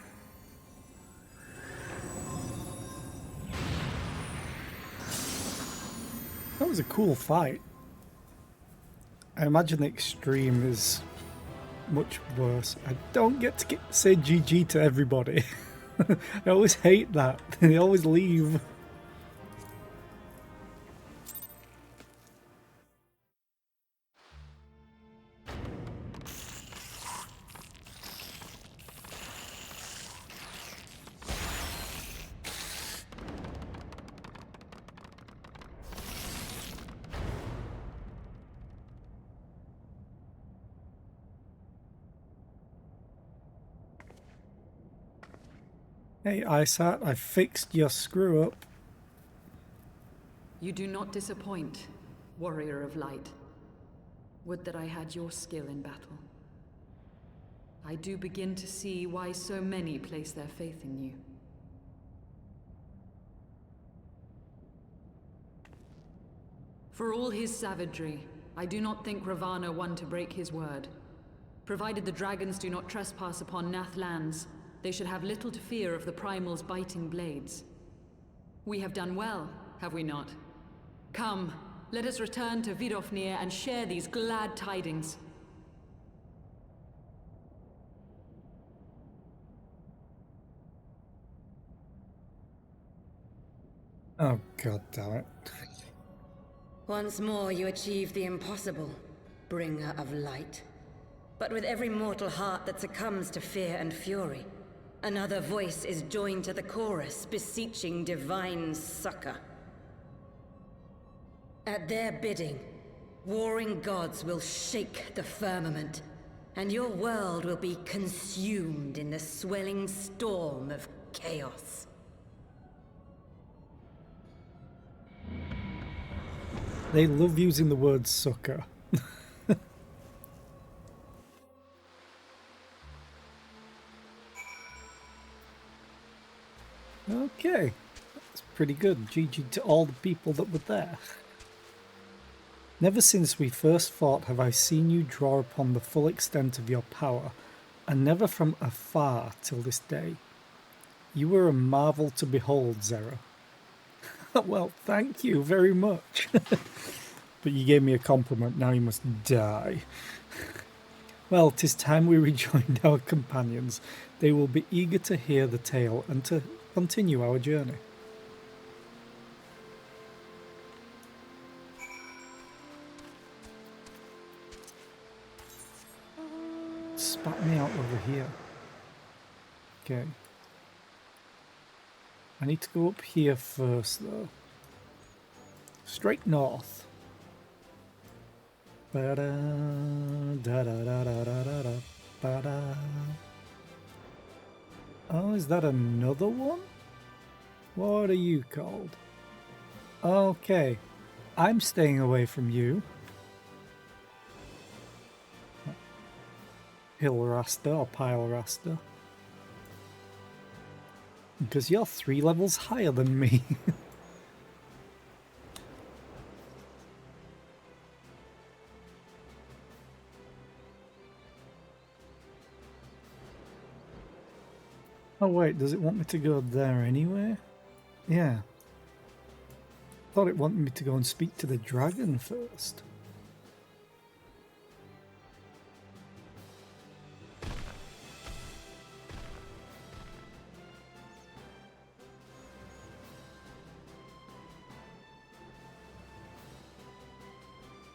That was a cool fight. I imagine the extreme is much worse. I don't get to say GG to everybody. I always hate that. They always leave. Hey, Isat, I fixed your screw up. You do not disappoint, warrior of light. Would that I had your skill in battle. I do begin to see why so many place their faith in you. For all his savagery, I do not think Ravana one to break his word. Provided the dragons do not trespass upon Nath lands, they should have little to fear of the Primal's biting blades. We have done well, have we not? Come, let us return to Vidofnir and share these glad tidings. Oh, god damn it. Once more you achieve the impossible, bringer of light. But with every mortal heart that succumbs to fear and fury, another voice is joined to the chorus, beseeching divine succor. At their bidding, warring gods will shake the firmament, and your world will be consumed in the swelling storm of chaos. They love using the word sucker. Okay, that's pretty good. GG to all the people that were there. Never since we first fought have I seen you draw upon the full extent of your power, and never from afar till this day. You were a marvel to behold, Zera. Well, thank you very much. But you gave me a compliment, now you must die. Well, 'tis time we rejoined our companions. They will be eager to hear the tale and to continue our journey. Spat me out over here. Okay. I need to go up here first, though. Straight north. Ba-da, da-da-da-da-da-da, ba-da. Oh, is that another one? What are you called? Okay. I'm staying away from you. Hill Rasta or Pile Rasta. Because you're 3 levels higher than me. Oh wait, does it want me to go there anyway? Yeah. Thought it wanted me to go and speak to the dragon first.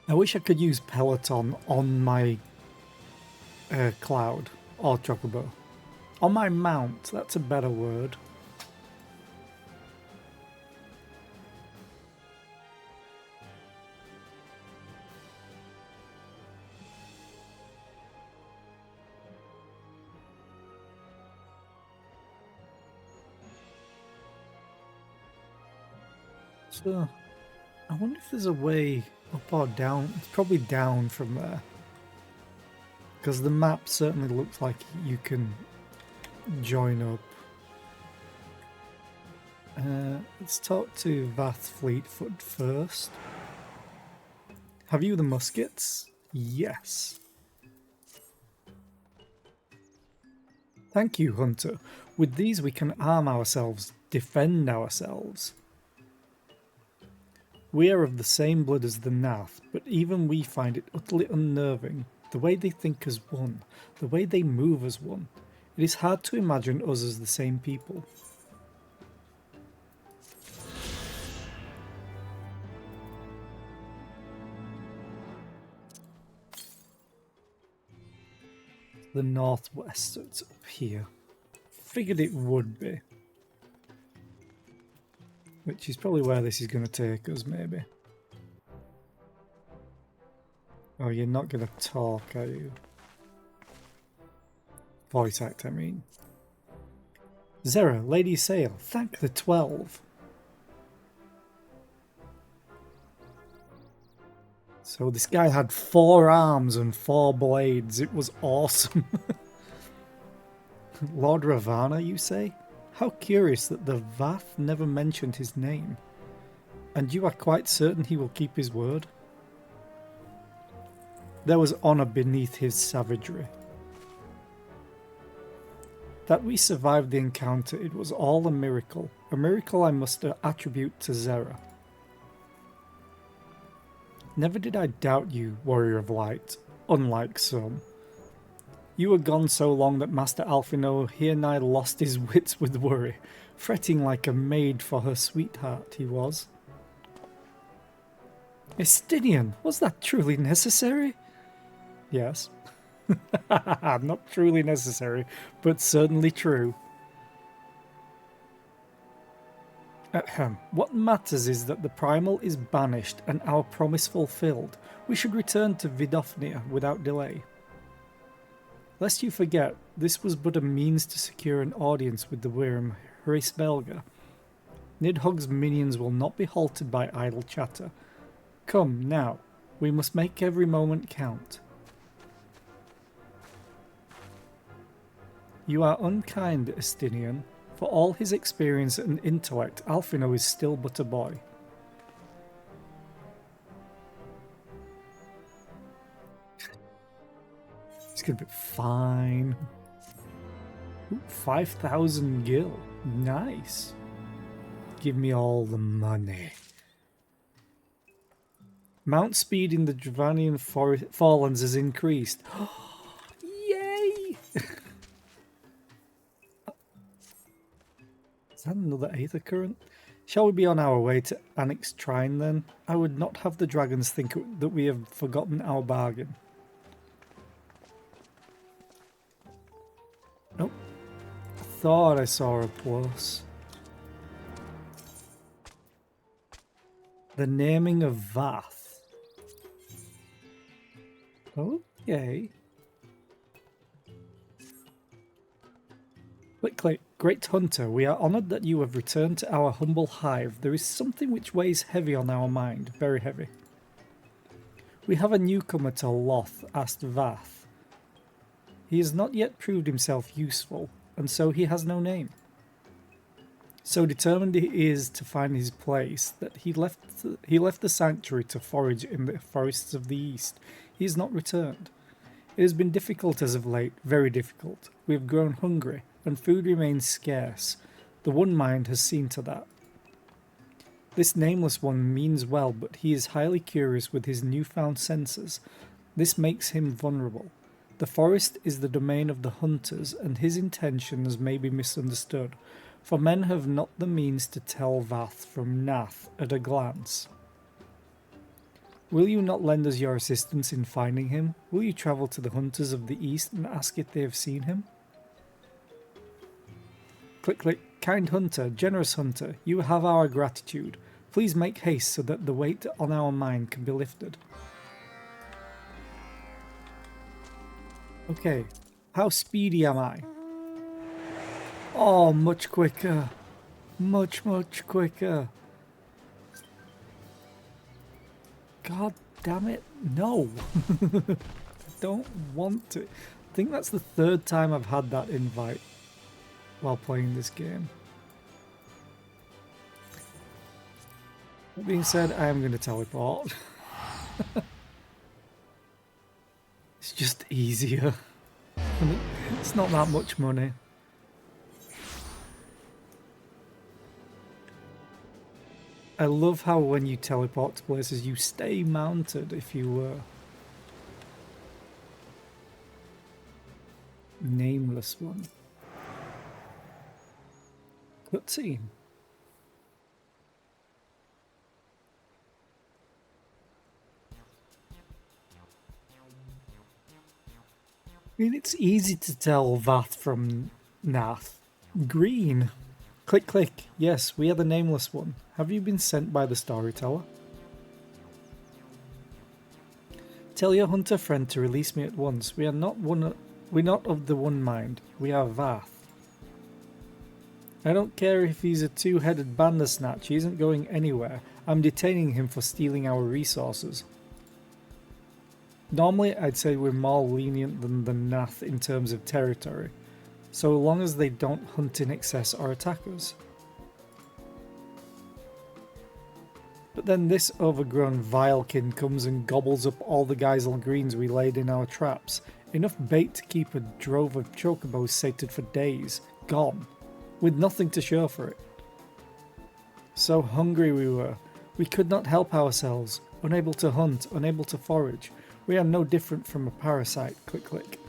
I wish I could use Peloton on my cloud or chocobo. On my mount, that's a better word. So, I wonder if there's a way up or down. It's probably down from there. Because the map certainly looks like you can join up. Let's talk to Vath Fleetfoot first. Have you the muskets? Yes. Thank you, Hunter. With these we can arm ourselves, defend ourselves. We are of the same blood as the Nath, but even we find it utterly unnerving. The way they think as one, the way they move as one. It is hard to imagine us as the same people. The northwest, so it's up here. Figured it would be. Which is probably where this is going to take us, maybe. Oh, you're not going to talk, are you? Voice act, I mean. Zera, Lady Sail, thank the 12. So this guy had 4 arms and 4 blades. It was awesome. Lord Ravana, you say? How curious that the Vath never mentioned his name. And you are quite certain he will keep his word? There was honour beneath his savagery. That we survived the encounter, it was all a miracle I must attribute to Zera. Never did I doubt you, Warrior of Light, unlike some. You were gone so long that Master Alphino here nigh lost his wits with worry, fretting like a maid for her sweetheart he was. Estinian, was that truly necessary? Yes. Not truly necessary, but certainly true. Ahem. What matters is that the primal is banished and our promise fulfilled. We should return to Vidofnia without delay. Lest you forget, this was but a means to secure an audience with the Wyrm Hrisvelga. Nidhogg's minions will not be halted by idle chatter. Come, now, we must make every moment count. You are unkind, Estinian. For all his experience and intellect, Alphino is still but a boy. He's gonna be fine. Ooh, 5,000 gil. Nice. Give me all the money. Mount speed in the Dravanian Forelands has increased. Yay! Is that another Aethercurrent? Shall we be on our way to Annex Trine then? I would not have the dragons think that we have forgotten our bargain. Nope. I thought I saw a plus. The naming of Vath. Okay. Click, click. Great Hunter, we are honoured that you have returned to our humble hive. There is something which weighs heavy on our mind, very heavy. We have a newcomer to Loth, asked Vath. He has not yet proved himself useful, and so he has no name. So determined he is to find his place that he left the sanctuary to forage in the forests of the east. He has not returned. It has been difficult as of late, very difficult. We have grown hungry, and food remains scarce. The One Mind has seen to that. This nameless one means well, but he is highly curious with his newfound senses. This makes him vulnerable. The forest is the domain of the hunters, and his intentions may be misunderstood, for men have not the means to tell Vath from Nath at a glance. Will you not lend us your assistance in finding him? Will you travel to the hunters of the east and ask if they have seen him? Click, click. Kind hunter, generous hunter, you have our gratitude. Please make haste so that the weight on our mind can be lifted. Okay, how speedy am I? Oh, much quicker. Much, much quicker. God damn it, no. I don't want to. I think that's the 3rd time I've had that invite while playing this game. That being said, I am going to teleport. just easier. And it's not that much money. I love how when you teleport to places, you stay mounted if you were. Nameless one. Cutscene. I mean, it's easy to tell Vath from Nath. Green. Click, click. Yes, we are the Nameless One. Have you been sent by the Storyteller? Tell your hunter friend to release me at once. We're not of the one mind. We are Vath. I don't care if he's a two-headed bandersnatch. He isn't going anywhere. I'm detaining him for stealing our resources. Normally, I'd say we're more lenient than the Nath in terms of territory, so long as they don't hunt in excess or attack us. But then this overgrown vilekin comes and gobbles up all the geisel greens we laid in our traps. Enough bait to keep a drove of chocobos sated for days. Gone. With nothing to show for it. So hungry we were. We could not help ourselves. Unable to hunt, unable to forage. We are no different from a parasite. Click, click.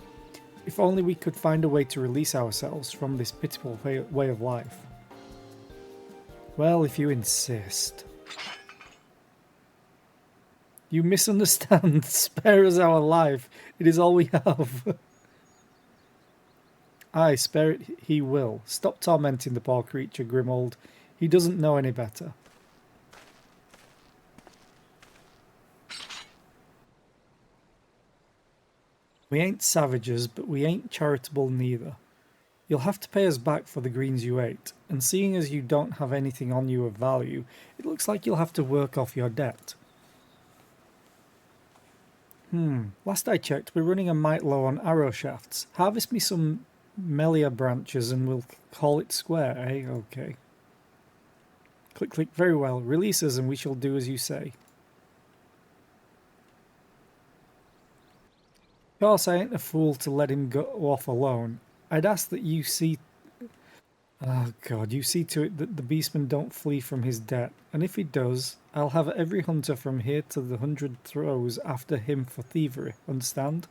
If only we could find a way to release ourselves from this pitiful way of life. Well, if you insist. You misunderstand. Spare us our life. It is all we have. Aye, spare it he will. Stop tormenting the poor creature, Grimold. He doesn't know any better. We ain't savages, but we ain't charitable neither. You'll have to pay us back for the greens you ate, and seeing as you don't have anything on you of value, it looks like you'll have to work off your debt. Last I checked, we're running a mite low on arrow shafts. Harvest me some Melia branches and we'll call it square, eh? Okay. Click, click, very well. Release us and we shall do as you say. Of course, I ain't a fool to let him go off alone. I'd ask that you see... Oh God, you see to it that the beastman don't flee from his debt. And if he does, I'll have every hunter from here to the 100 throws after him for thievery. Understand?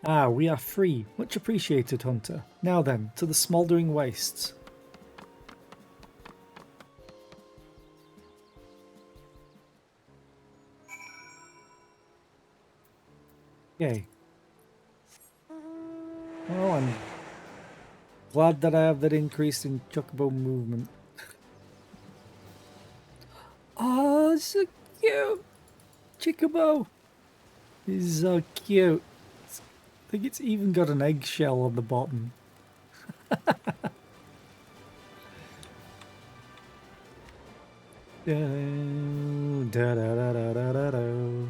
Ah, we are free. Much appreciated, Hunter. Now then, to the smouldering wastes. Yay. Well, I'm glad that I have that increase in chocobo movement. Oh, so cute! Chocobo! He's so cute. I think it's even got an eggshell on the bottom. Da, da, da, da, da, da, da.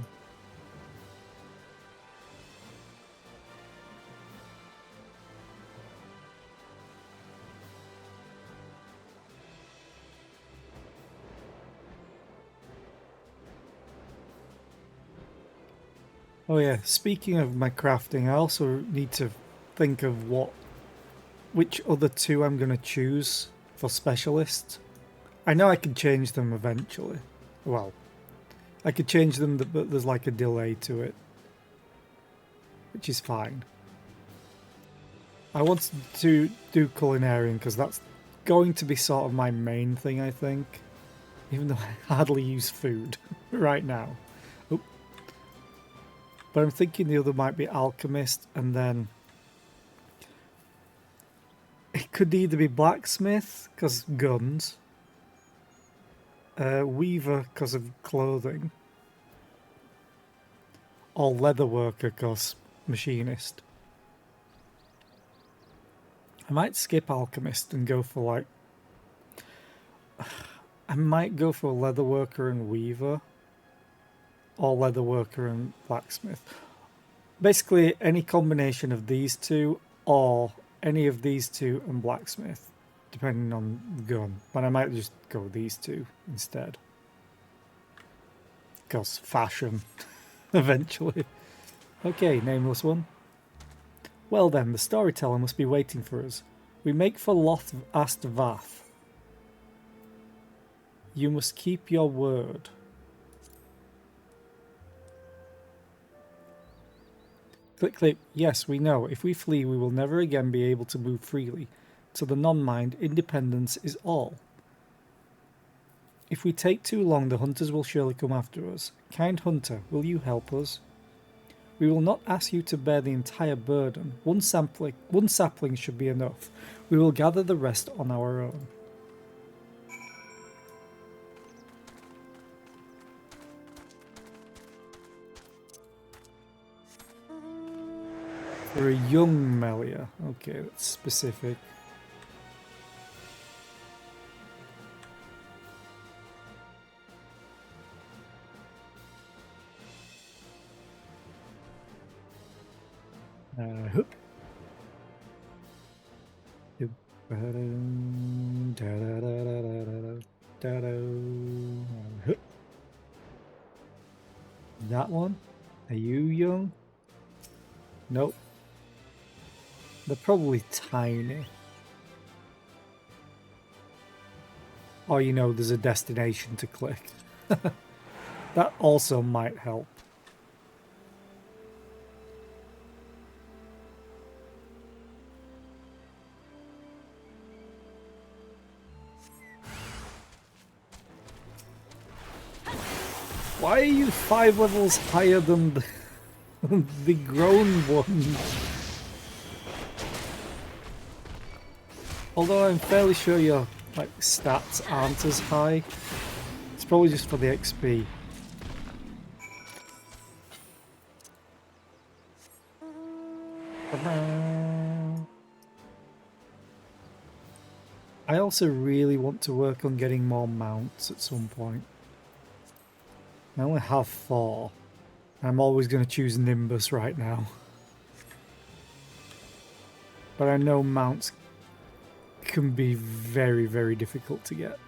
Oh yeah, speaking of my crafting, I also need to think of which other two I'm going to choose for specialists. I know I can change them eventually. Well, I could change them, but there's like a delay to it, which is fine. I want to do culinarian because that's going to be sort of my main thing, I think. Even though I hardly use food right now. But I'm thinking the other might be alchemist, and then it could either be blacksmith because guns, weaver because of clothing, or leatherworker because machinist. I might skip alchemist and go for like... I might go for leatherworker and weaver. Or leatherworker and blacksmith. Basically, any combination of these two or any of these two and blacksmith, depending on the gun. But I might just go these two instead. Because fashion, eventually. Okay, nameless one. Well then, the storyteller must be waiting for us. We make for Loth Astvath. You must keep your word. Click, click. Yes, we know. If we flee, we will never again be able to move freely. To the non-mind, independence is all. If we take too long, the hunters will surely come after us. Kind hunter, will you help us? We will not ask you to bear the entire burden. One sapling should be enough. We will gather the rest on our own. For a young Melia. Okay, that's specific. Hoop. That one? Are you young? Nope. They're probably tiny. Or, you know, there's a destination to click. That also might help. Why are you 5 levels higher than the grown one? Although I'm fairly sure your stats aren't as high. It's probably just for the XP. I also really want to work on getting more mounts at some point. I only have 4. I'm always going to choose Nimbus right now. But I know mounts can be very, very difficult to get.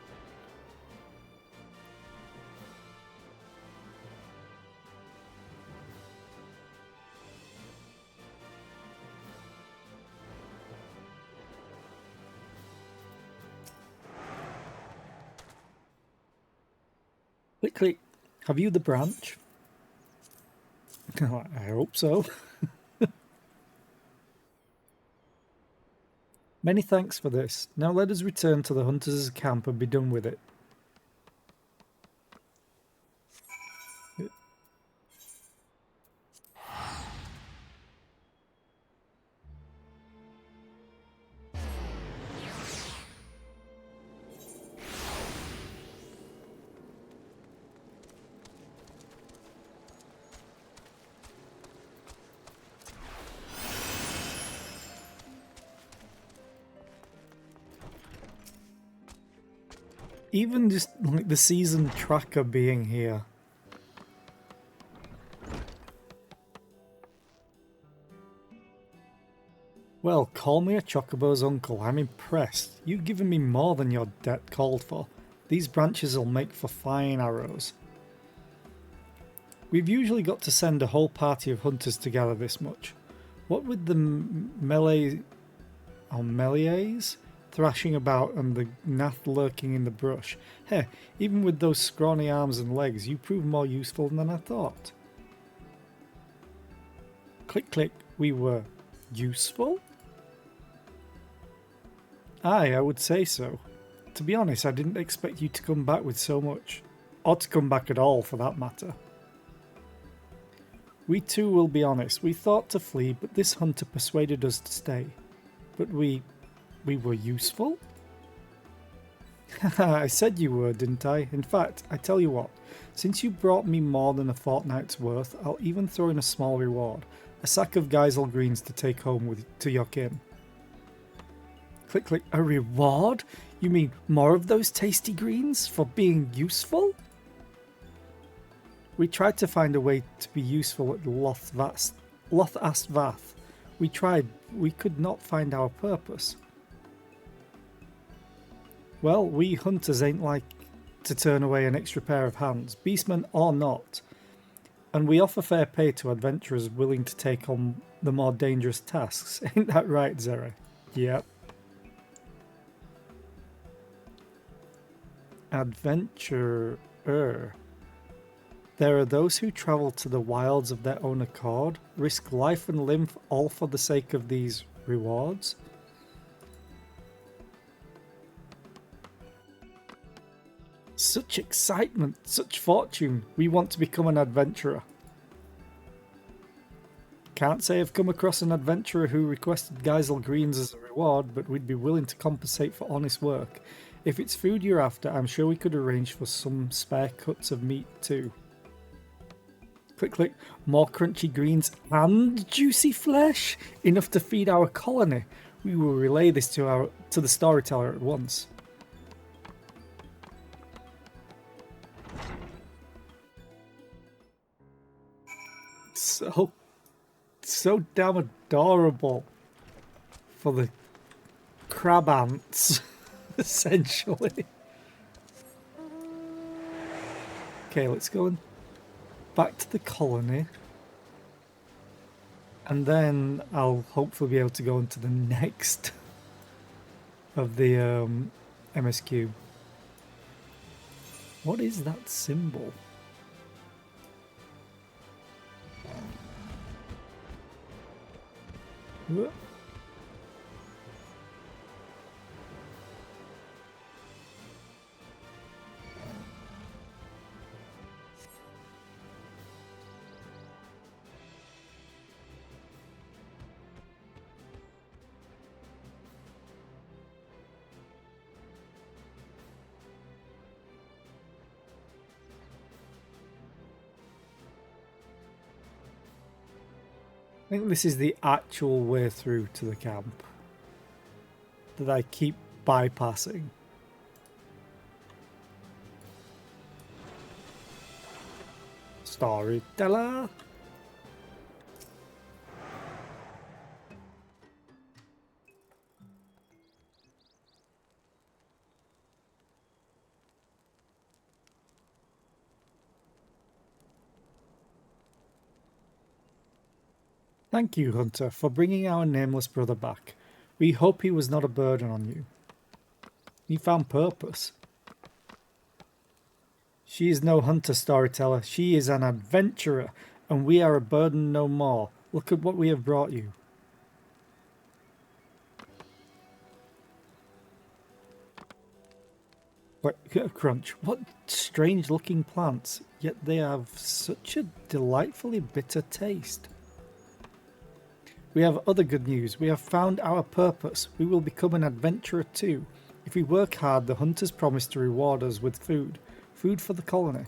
Click, click. Have you the branch? I hope so. Many thanks for this. Now let us return to the hunters' camp and be done with it. Even just like the season tracker being here. Well, call me a Chocobo's uncle. I'm impressed. You've given me more than your debt called for. These branches will make for fine arrows. We've usually got to send a whole party of hunters to gather this much. What with the melees thrashing about and the Nath lurking in the brush. Heh, even with those scrawny arms and legs, you prove more useful than I thought. Click, click, we were useful? Aye, I would say so. To be honest, I didn't expect you to come back with so much. Or to come back at all, for that matter. We too will be honest. We thought to flee, but this hunter persuaded us to stay. But we were useful? I said you were, didn't I? In fact, I tell you what, since you brought me more than a fortnight's worth, I'll even throw in a small reward. A sack of Geisel greens to take home to your kin. Click, click, a reward? You mean more of those tasty greens for being useful? We tried to find a way to be useful at Loth Loth asked Vath. We tried. We could not find our purpose. Well, we hunters ain't like to turn away an extra pair of hands, beastmen or not. And we offer fair pay to adventurers willing to take on the more dangerous tasks. Ain't that right, Zera? Yep. Adventurer. There are those who travel to the wilds of their own accord, risk life and limb all for the sake of these rewards. Such excitement, such fortune. We want to become an adventurer. Can't say I've come across an adventurer who requested Geisel Greens as a reward, but we'd be willing to compensate for honest work. If it's food you're after, I'm sure we could arrange for some spare cuts of meat too. Click, click. More crunchy greens and juicy flesh, enough to feed our colony. We will relay this to the storyteller at once. So damn adorable for the crab ants, essentially. Okay, let's go back to the colony. And then I'll hopefully be able to go into the next of the MSQ. What is that symbol? What? I think this is the actual way through to the camp that I keep bypassing. Storyteller. Thank you, Hunter, for bringing our nameless brother back. We hope he was not a burden on you. He found purpose. She is no hunter, storyteller. She is an adventurer, and we are a burden no more. Look at what we have brought you. But, crunch. What strange-looking plants, yet they have such a delightfully bitter taste. We have other good news. We have found our purpose. We will become an adventurer too. If we work hard, the hunters promise to reward us with food. Food for the colony.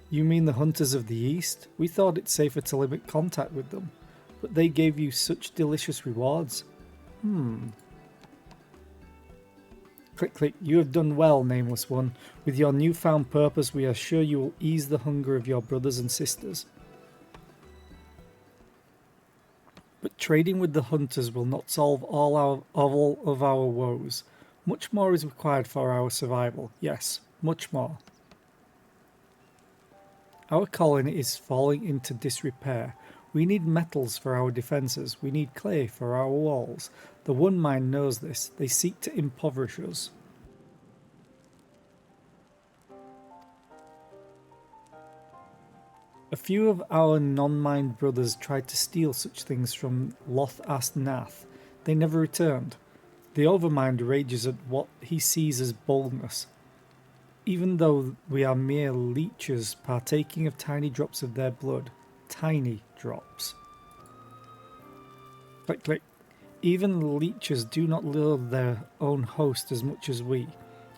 You mean the hunters of the East? We thought it safer to limit contact with them. But they gave you such delicious rewards. Click, click. You have done well, Nameless One. With your newfound purpose, we are sure you will ease the hunger of your brothers and sisters. But trading with the hunters will not solve all of our woes. Much more is required for our survival. Yes, much more. Our colony is falling into disrepair. We need metals for our defences. We need clay for our walls. The One Mind knows this. They seek to impoverish us. A few of our non-mind brothers tried to steal such things from Loth Ast Nath. They never returned. The Overmind rages at what he sees as boldness. Even though we are mere leeches partaking of tiny drops of their blood. Tiny drops. Click, click. Even leeches do not love their own host as much as we.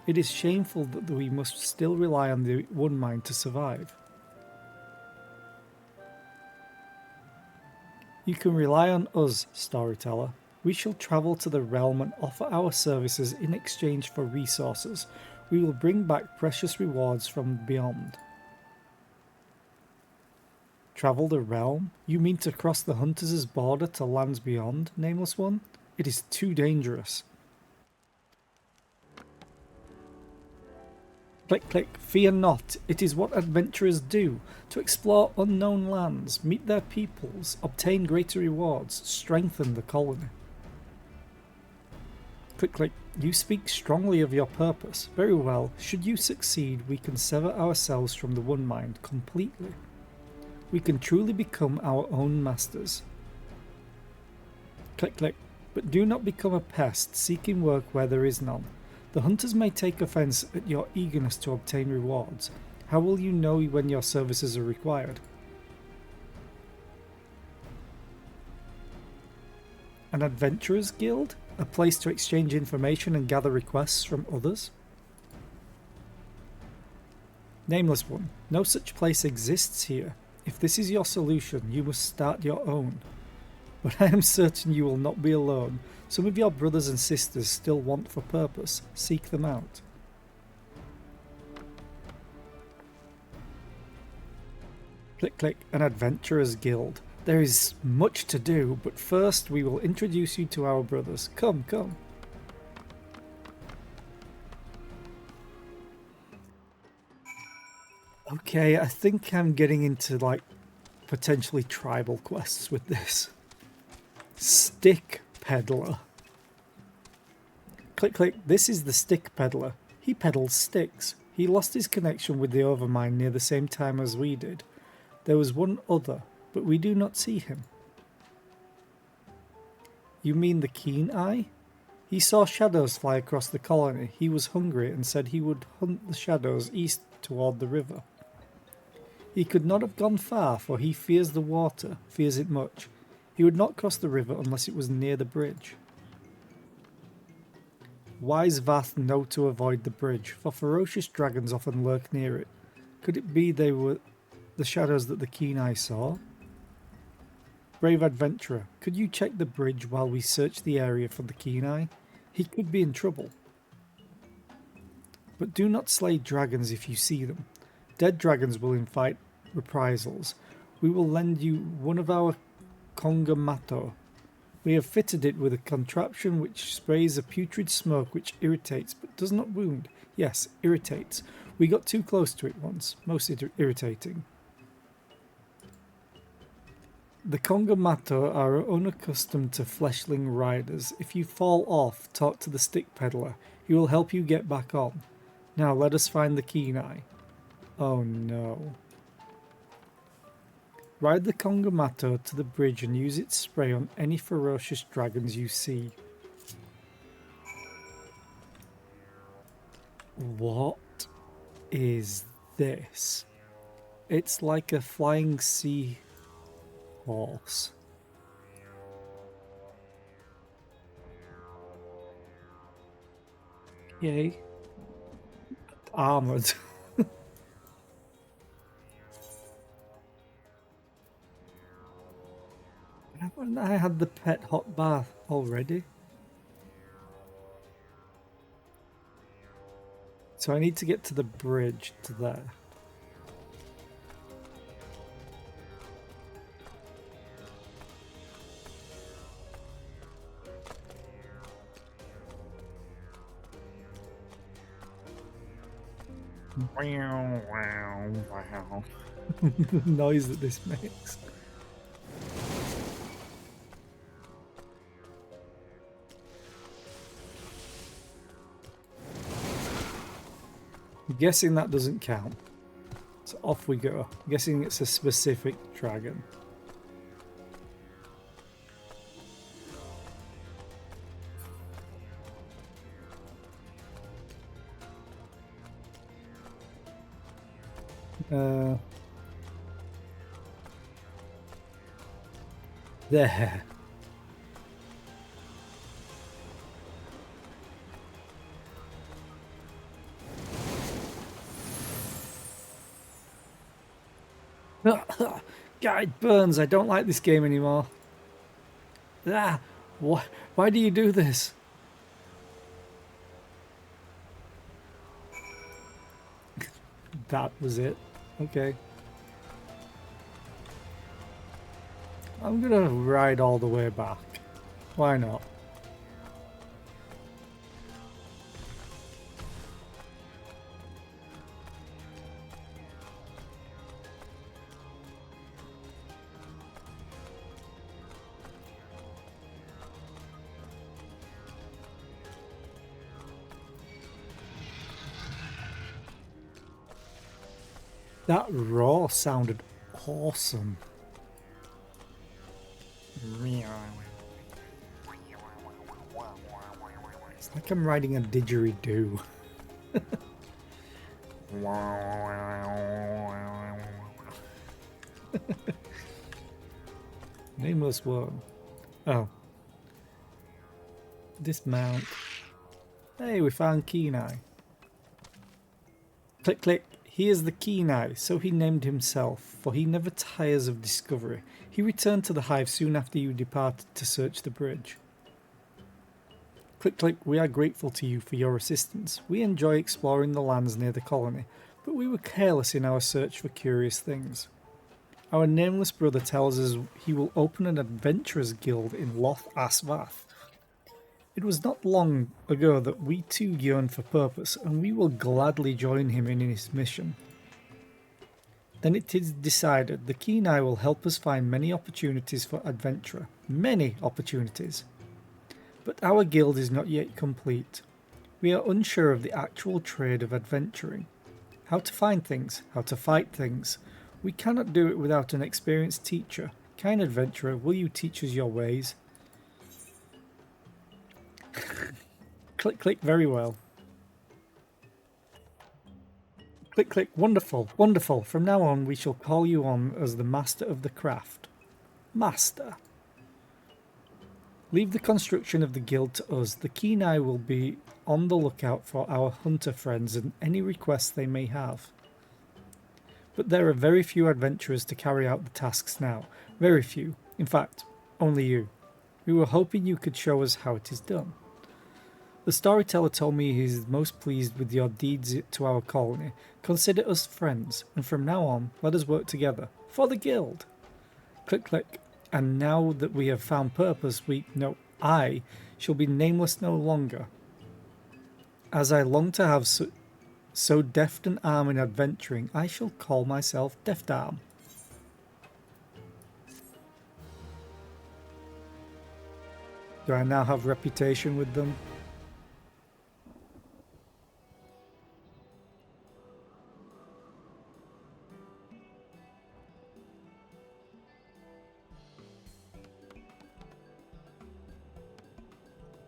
It is shameful that we must still rely on the One Mind to survive. You can rely on us, storyteller. We shall travel to the realm and offer our services in exchange for resources. We will bring back precious rewards from beyond. Travel the realm? You mean to cross the Hunters' border to lands beyond, Nameless One? It is too dangerous. Click, click. Fear not. It is what adventurers do. To explore unknown lands, meet their peoples, obtain greater rewards, strengthen the colony. Click, click. You speak strongly of your purpose. Very well. Should you succeed, we can sever ourselves from the One Mind completely. We can truly become our own masters. Click, click. But do not become a pest, seeking work where there is none. The hunters may take offence at your eagerness to obtain rewards. How will you know when your services are required? An adventurers guild? A place to exchange information and gather requests from others? Nameless One, no such place exists here. If this is your solution, you must start your own. But I am certain you will not be alone. Some of your brothers and sisters still want for purpose. Seek them out. Click, click. An adventurers guild. There is much to do, but first we will introduce you to our brothers. Come, come. Okay, I think I'm getting into like potentially tribal quests with this. Stick peddler. Click, click. This is the stick peddler. He peddles sticks. He lost his connection with the Overmind near the same time as we did. There was one other, but we do not see him. You mean the Keen Eye? He saw shadows fly across the colony. He was hungry and said he would hunt the shadows east toward the river. He could not have gone far, for he fears the water, fears it much. He would not cross the river unless it was near the bridge. Wise Vath know to avoid the bridge, for ferocious dragons often lurk near it. Could it be they were the shadows that the Keen Eye saw? Brave adventurer, could you check the bridge while we search the area for the Keen Eye? He could be in trouble. But do not slay dragons if you see them. Dead dragons will invite reprisals. We will lend you one of our Kongamato. We have fitted it with a contraption which sprays a putrid smoke which irritates but does not wound. Yes, irritates. We got too close to it once. Most irritating. The Kongamato are unaccustomed to fleshling riders. If you fall off, talk to the stick peddler. He will help you get back on. Now let us find the Keen Eye. Oh no. Ride the Kongamato to the bridge and use its spray on any ferocious dragons you see. What is this? It's like a flying sea horse. Yay. Armored. Haven't I had the pet hot bath already? So I need to get to the bridge to there. Wow, wow, wow. The noise that this makes. I'm guessing that doesn't count. So off we go. I'm guessing it's a specific dragon. There. God, it burns. I don't like this game anymore. Ah, why do you do this? That was it. Okay. I'm gonna ride all the way back. Why not? That roar sounded awesome. It's like I'm riding a didgeridoo. Nameless worm. Oh. Dismount. Hey, we found Kenai. Click, click. He is the Kenai, so he named himself, for he never tires of discovery. He returned to the hive soon after you departed to search the bridge. Click, click. We are grateful to you for your assistance. We enjoy exploring the lands near the colony, but we were careless in our search for curious things. Our nameless brother tells us he will open an adventurers guild in Loth Asvath. It was not long ago that we too yearned for purpose, and we will gladly join him in his mission. Then it is decided the Kenai will help us find many opportunities for adventure. Many opportunities. But our guild is not yet complete. We are unsure of the actual trade of adventuring. How to find things, how to fight things. We cannot do it without an experienced teacher. Kind adventurer, will you teach us your ways? Click, click, very well. Click, click, wonderful, wonderful. From now on, we shall call you on as the master of the craft. Master. Leave the construction of the guild to us. The Kenai will be on the lookout for our hunter friends and any requests they may have. But there are very few adventurers to carry out the tasks now. Very few. In fact, only you. We were hoping you could show us how it is done. The storyteller told me he is most pleased with your deeds to our colony. Consider us friends, and from now on, let us work together. For the guild! Click, click. And now that we have found purpose, I shall be nameless no longer. As I long to have so deft an arm in adventuring, I shall call myself Deft Arm. Do I now have reputation with them?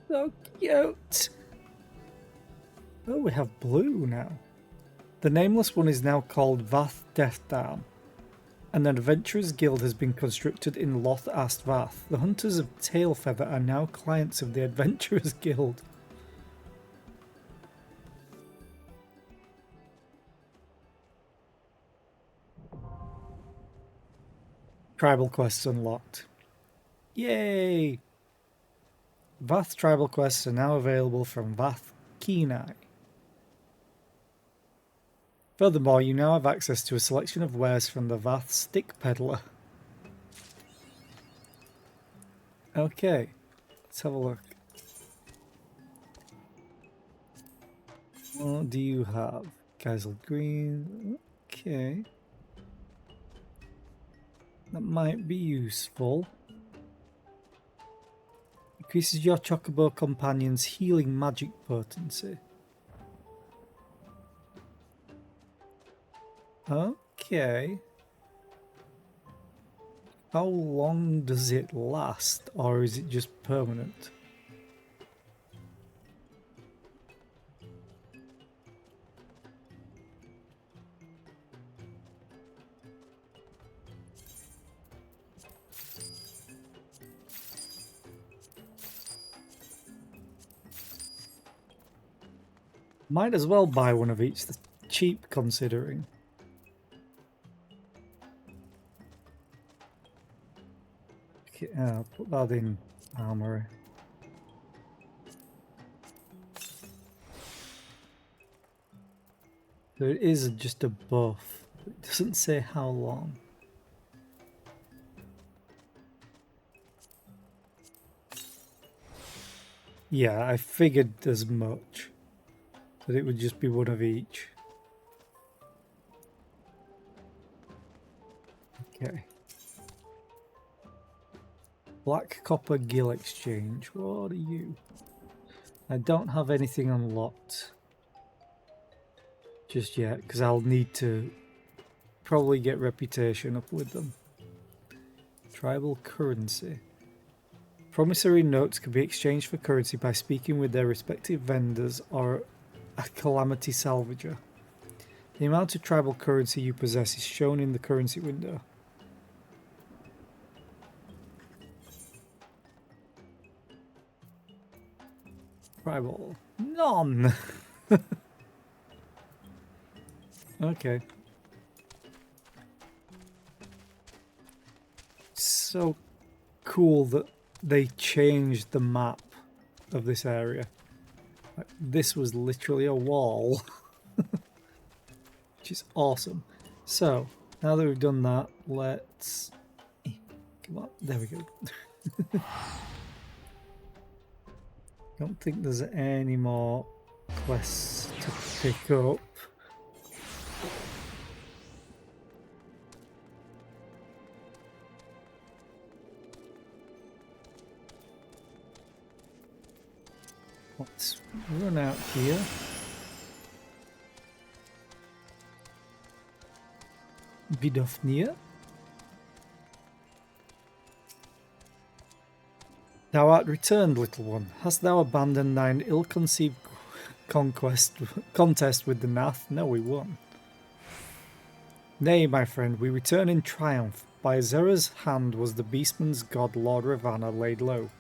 So cute! Oh, we have blue now. The nameless one is now called Vath Deathdarm. An adventurers guild has been constructed in Loth Astvath. The hunters of Tailfeather are now clients of the adventurers guild. Tribal quests unlocked. Yay! Vath tribal quests are now available from Vath Kenai. Furthermore, you now have access to a selection of wares from the Vath Stick Peddler. Okay, let's have a look. What do you have? Geisel Green. Okay. That might be useful. Increases your Chocobo companion's healing magic potency. Okay. How long does it last, or is it just permanent? Might as well buy one of each, that's cheap considering. Okay, I'll put that in armory. So it is just a buff, but it doesn't say how long. Yeah, I figured as much. That it would just be one of each. Okay. Black Copper Gill Exchange. What are you? I don't have anything unlocked just yet, because I'll need to probably get reputation up with them. Tribal currency. Promissory notes can be exchanged for currency by speaking with their respective vendors or a calamity salvager. The amount of tribal currency you possess is shown in the currency window. Tribal. None! Okay. So cool that they changed the map of this area. Like, this was literally a wall. Which is awesome. So, now that we've done that, let's... Come on, there we go. Don't think there's any more quests to pick up. Let's run out here. Vidofnir. Thou art returned, little one. Hast thou abandoned thine ill-conceived contest with the Nath? No, we won. Nay, my friend, we return in triumph. By Zera's hand was the beastman's god Lord Ravana laid low.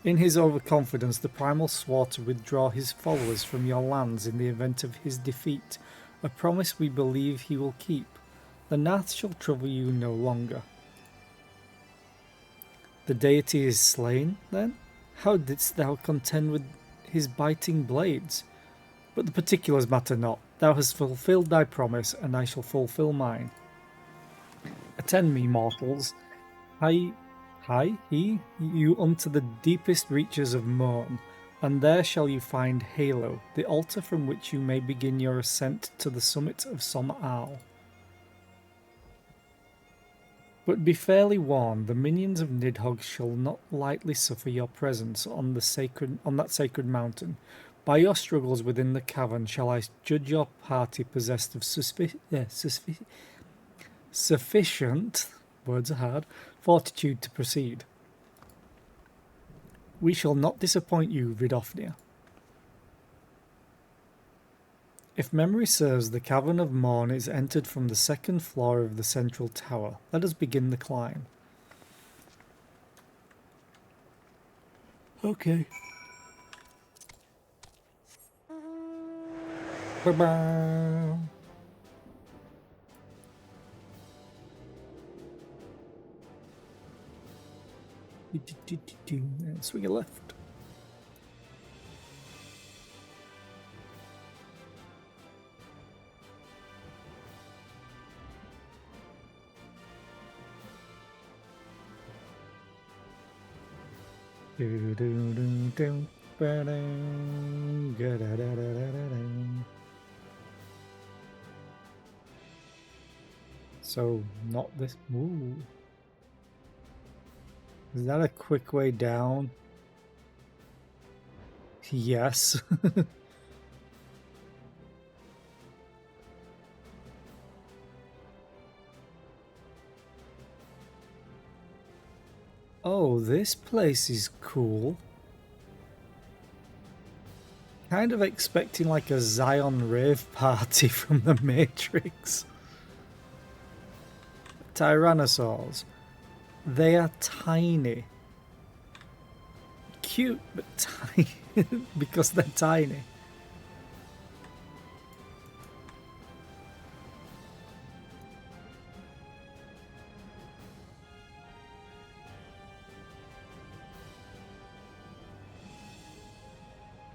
In his overconfidence, the Primal swore to withdraw his followers from your lands in the event of his defeat, a promise we believe he will keep. The Nath shall trouble you no longer. The deity is slain, then? How didst thou contend with his biting blades? But the particulars matter not. Thou hast fulfilled thy promise, and I shall fulfill mine. Attend me, mortals. Hie you unto the deepest reaches of Morn, and there shall you find Halo, the altar from which you may begin your ascent to the summit of Som-Al. But be fairly warned, the minions of Nidhogg shall not lightly suffer your presence on that sacred mountain. By your struggles within the cavern shall I judge your party possessed of sufficient, words are hard, fortitude to proceed. We shall not disappoint you, Vidofnir. If memory serves, the Cavern of Morn is entered from the second floor of the central tower. Let us begin the climb. Okay. Bye-bye. And swing a left. So, not this. Ooh. Is that a quick way down? Yes. Oh, this place is cool. Kind of expecting like a Zion rave party from the Matrix. Tyrannosaurs. They are tiny. Cute, but tiny. Because they're tiny.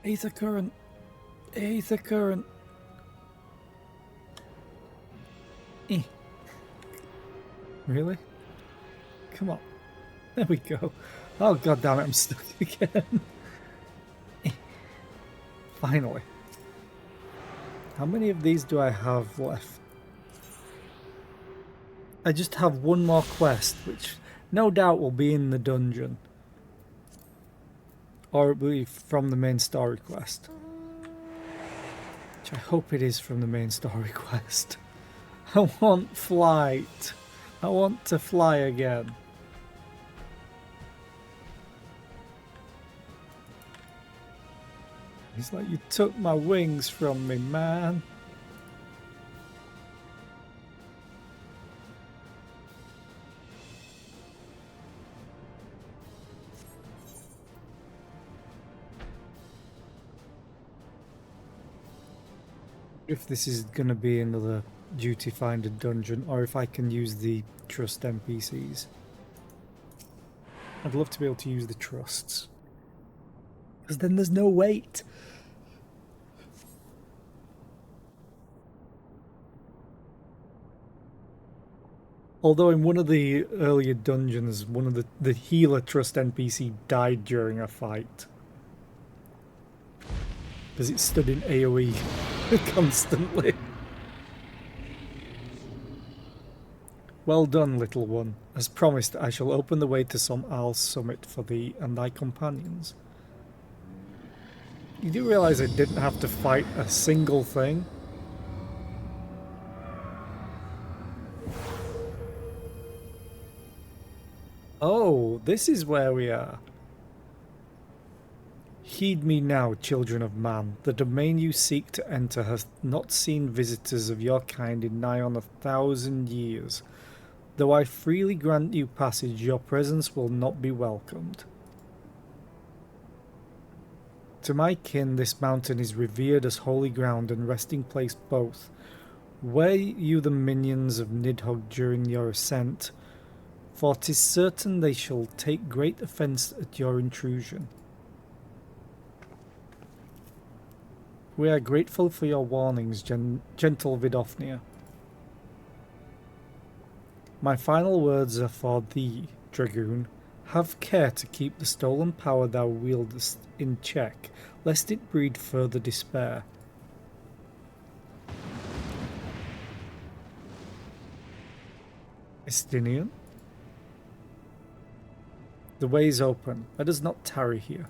Aethercurrent. Aethercurrent. Really? Come on. There we go. Oh god damn it, I'm stuck again. Finally. How many of these do I have left? I just have one more quest, which no doubt will be in the dungeon. Or it will be from the main story quest. Which I hope it is from the main story quest. I want flight. I want to fly again. He's like, you took my wings from me, man. If this is going to be another duty finder dungeon, or if I can use the trust NPCs. I'd love to be able to use the trusts. Because then there's no wait. Although in one of the earlier dungeons, one of the healer trust NPC died during a fight. Because it stood in AoE constantly. Well done, little one. As promised, I shall open the way to some Isle's summit for thee and thy companions. You do realise I didn't have to fight a single thing? Oh, this is where we are. Heed me now, children of man. The domain you seek to enter has not seen visitors of your kind in nigh on 1,000 years. Though I freely grant you passage, your presence will not be welcomed. To my kin, this mountain is revered as holy ground and resting place both. Were you the minions of Nidhogg during your ascent, for 'tis certain they shall take great offence at your intrusion. We are grateful for your warnings, gentle Vidofnir. My final words are for thee, Dragoon. Have care to keep the stolen power thou wieldest in check, lest it breed further despair. Estinian? The way is open. Let us not tarry here.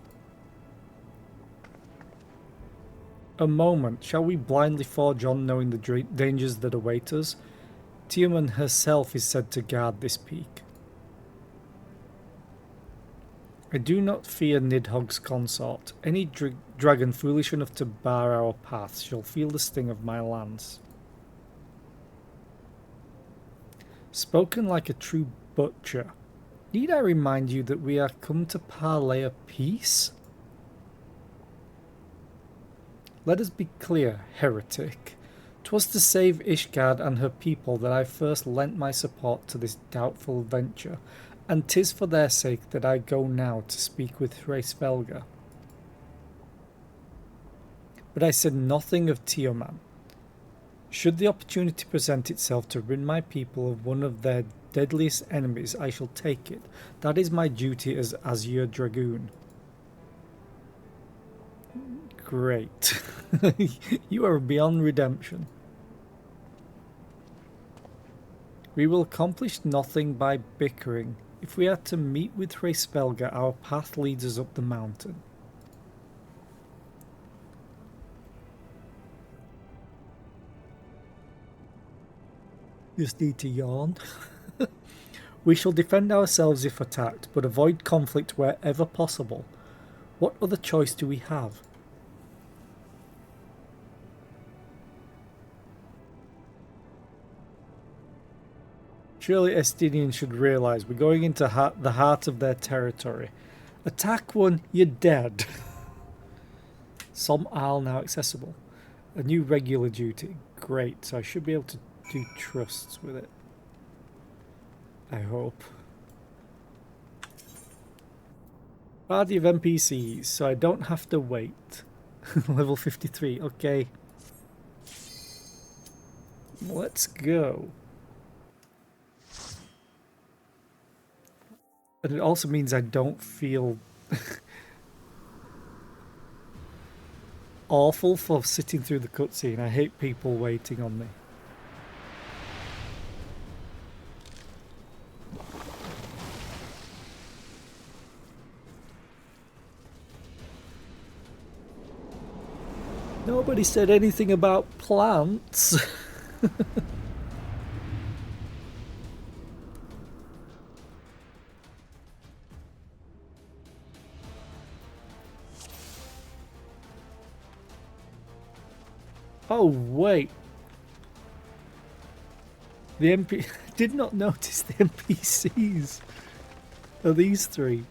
A moment. Shall we blindly forge on, knowing the dangers that await us? Tiamat herself is said to guard this peak. I do not fear Nidhogg's consort. Any dragon foolish enough to bar our paths shall feel the sting of my lance. Spoken like a true butcher. Need I remind you that we are come to parley a peace? Let us be clear, heretic. 'Twas to save Ishgard and her people that I first lent my support to this doubtful venture, and 'tis for their sake that I go now to speak with Hraesvelga. But I said nothing of Tiamat. Should the opportunity present itself to rid my people of one of their deadliest enemies, I shall take it. That is my duty as Azure Dragoon. Great. You are beyond redemption. We will accomplish nothing by bickering. If we are to meet with Hraesvelga, our path leads us up the mountain. Just need to yawn. We shall defend ourselves if attacked, but avoid conflict wherever possible. What other choice do we have? Surely Estinians should realise we're going into the heart of their territory. Attack one, you're dead. Some Isle now accessible. A new regular duty. Great, so I should be able to do trusts with it. I hope. Party of NPCs, so I don't have to wait. Level 53, okay. Let's go. And it also means I don't feel awful for sitting through the cutscene. I hate people waiting on me. Nobody said anything about plants. Oh, wait. The MP... did not notice the NPCs are these three.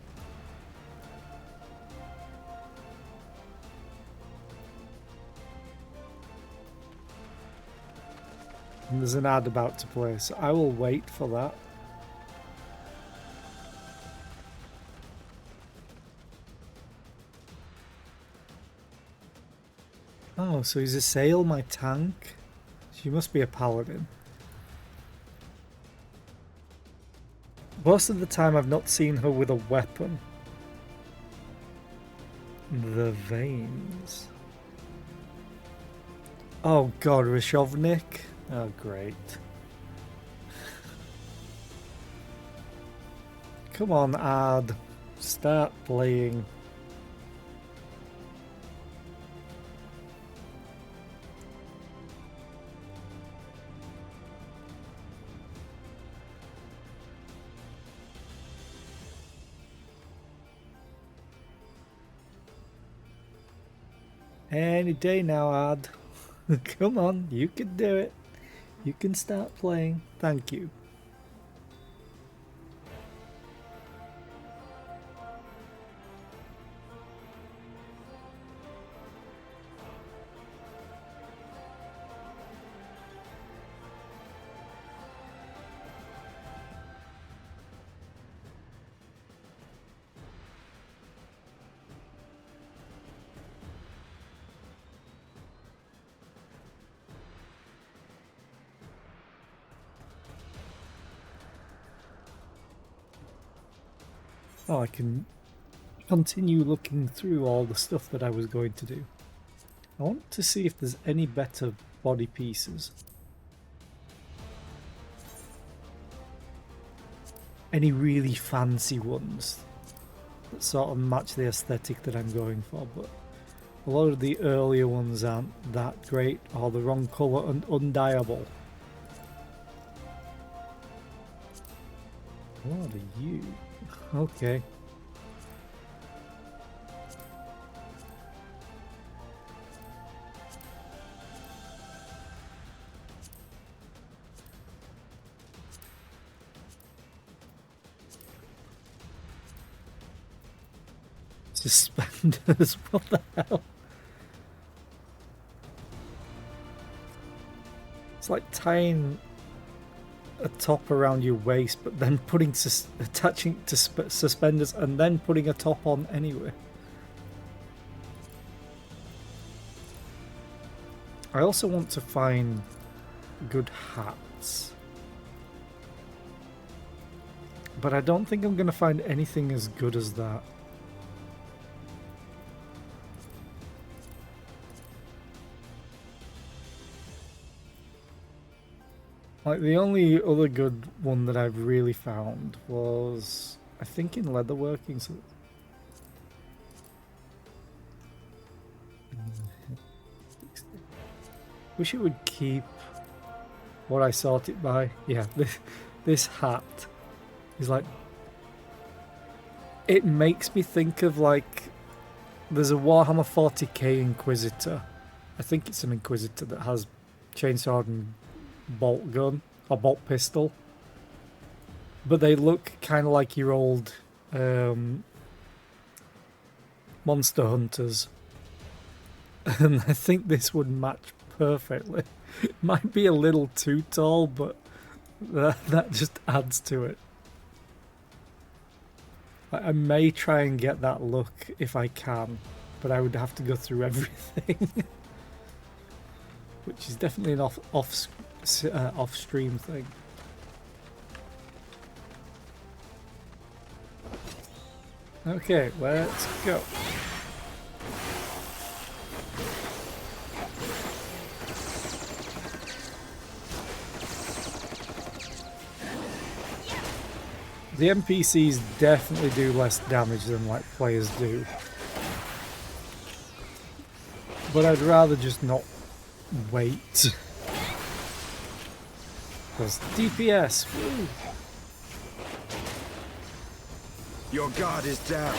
And there's an ad about to play, so I will wait for that. Oh, so he's assailed my tank? She must be a paladin. Most of the time I've not seen her with a weapon. The veins. Oh god, Rishovnik? Oh great. Come on, ad. Start playing. Any day now, ad. Come on, you can do it. You can start playing. Thank you. Oh, I can continue looking through all the stuff that I was going to do. I want to see if there's any better body pieces. Any really fancy ones that sort of match the aesthetic that I'm going for, but a lot of the earlier ones aren't that great, or the wrong colour and undyeable. What are you? Okay. Suspenders, what the hell? It's like tying a top around your waist, but then attaching to suspenders and then putting a top on anyway. I also want to find good hats, but I don't think I'm going to find anything as good as that. Like, the only other good one that I've really found was, I think, in leatherworking. So wish it would keep what I sort it by. Yeah, this hat is like, it makes me think of, like, there's a Warhammer 40k Inquisitor. I think it's an Inquisitor that has chainsaw and bolt gun or bolt pistol, but they look kind of like your old monster hunters, and I think this would match perfectly. It might be a little too tall, but that just adds to it. I may try and get that look if I can, but I would have to go through everything. Which is definitely an off-stream thing. Okay, let's go. The NPCs definitely do less damage than like players do. But I'd rather just not wait. Because DPS, woo. Your guard is down.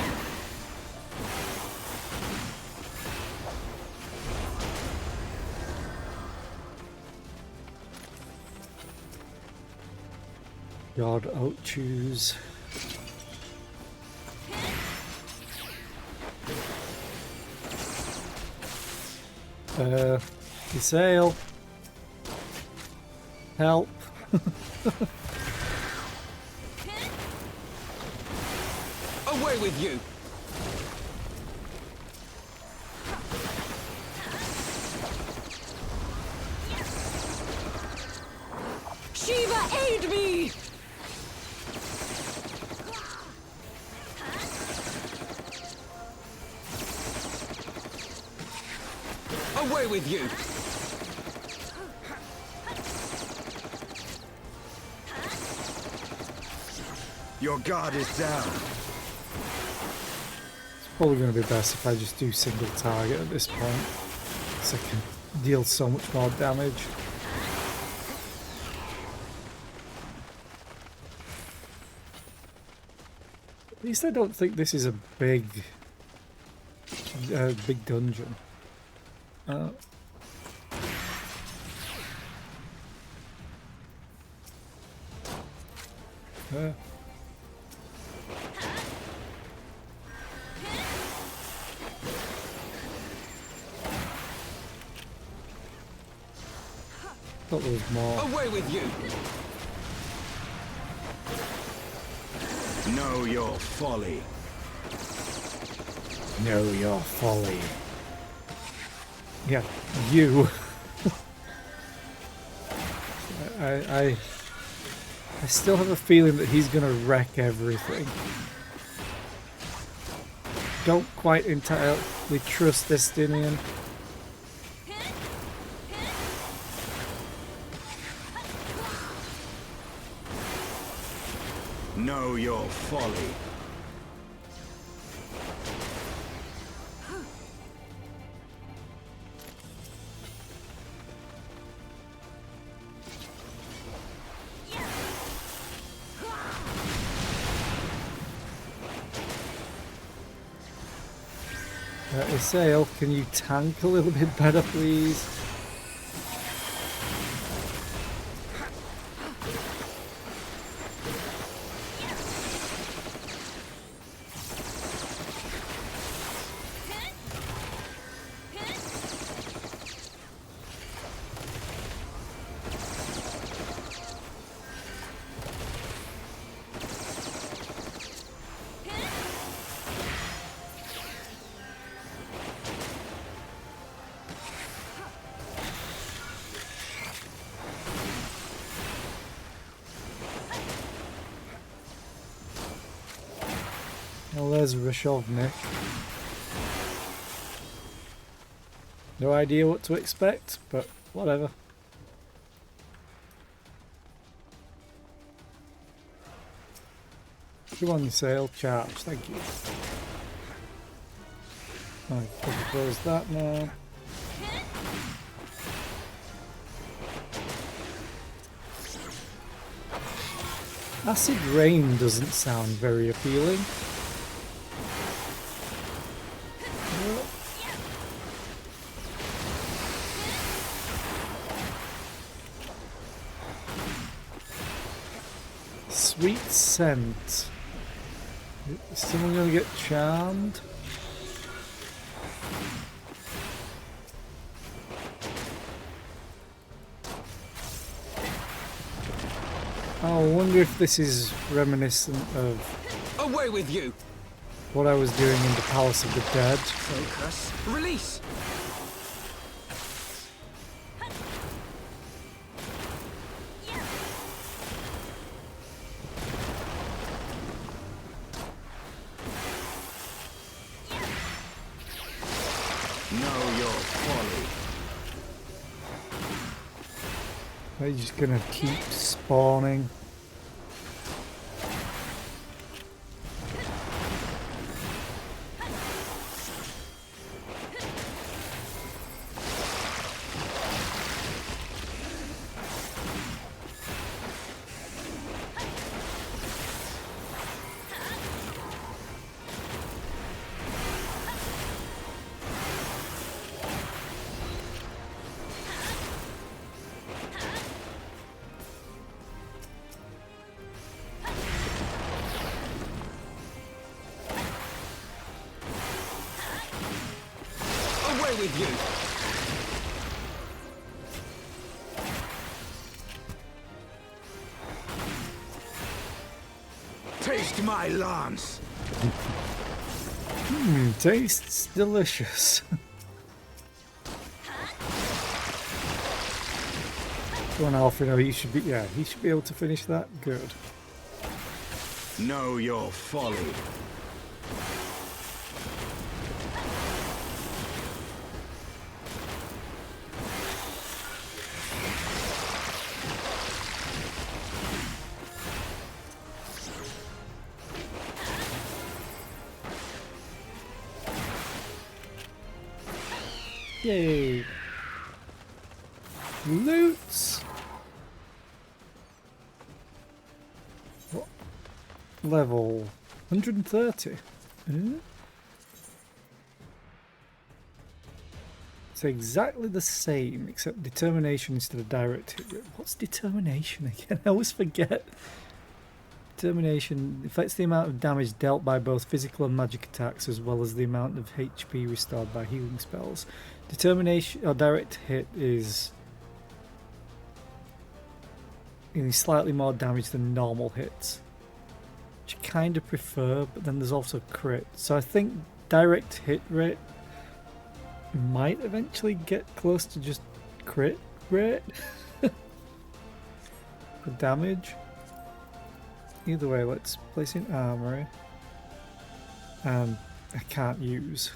God, choose. You sail. Help. Away with you! Shiva, aid me! Away with you! Your guard is down. It's probably going to be best if I just do single target at this point, so I can deal so much more damage. At least I don't think this is a big dungeon. Thought there was more. Away with you! Know your folly. Know your folly. Yeah, you. I still have a feeling that he's gonna wreck everything. Don't quite entirely trust Destinian. Know your folly. Isael, can you tank a little bit better, please? Well, there's Rashovnik. No idea what to expect, but whatever. Come on, sail, charge, thank you. I can close that now. Acid rain doesn't sound very appealing. Sweet scent. Is someone going to get charmed? I wonder if this is reminiscent of Away with you! what I was doing in the Palace of the Dead. Focus. Release! Know your folly. Are you just gonna keep spawning? with you. Taste my lance. Tastes delicious. Go on, Alfredo. He should be. Yeah, he should be able to finish that. Good. Know your folly. Yay! Loots. What? Level 130. It's exactly the same, except determination instead of direct hit rate. What's determination again? I always forget. Determination affects the amount of damage dealt by both physical and magic attacks, as well as the amount of HP restored by healing spells. Determination or direct hit is slightly more damage than normal hits, which I kind of prefer, but then there's also crit. So I think direct hit rate might eventually get close to just crit rate for damage. Either way, let's place in armory. And I can't use.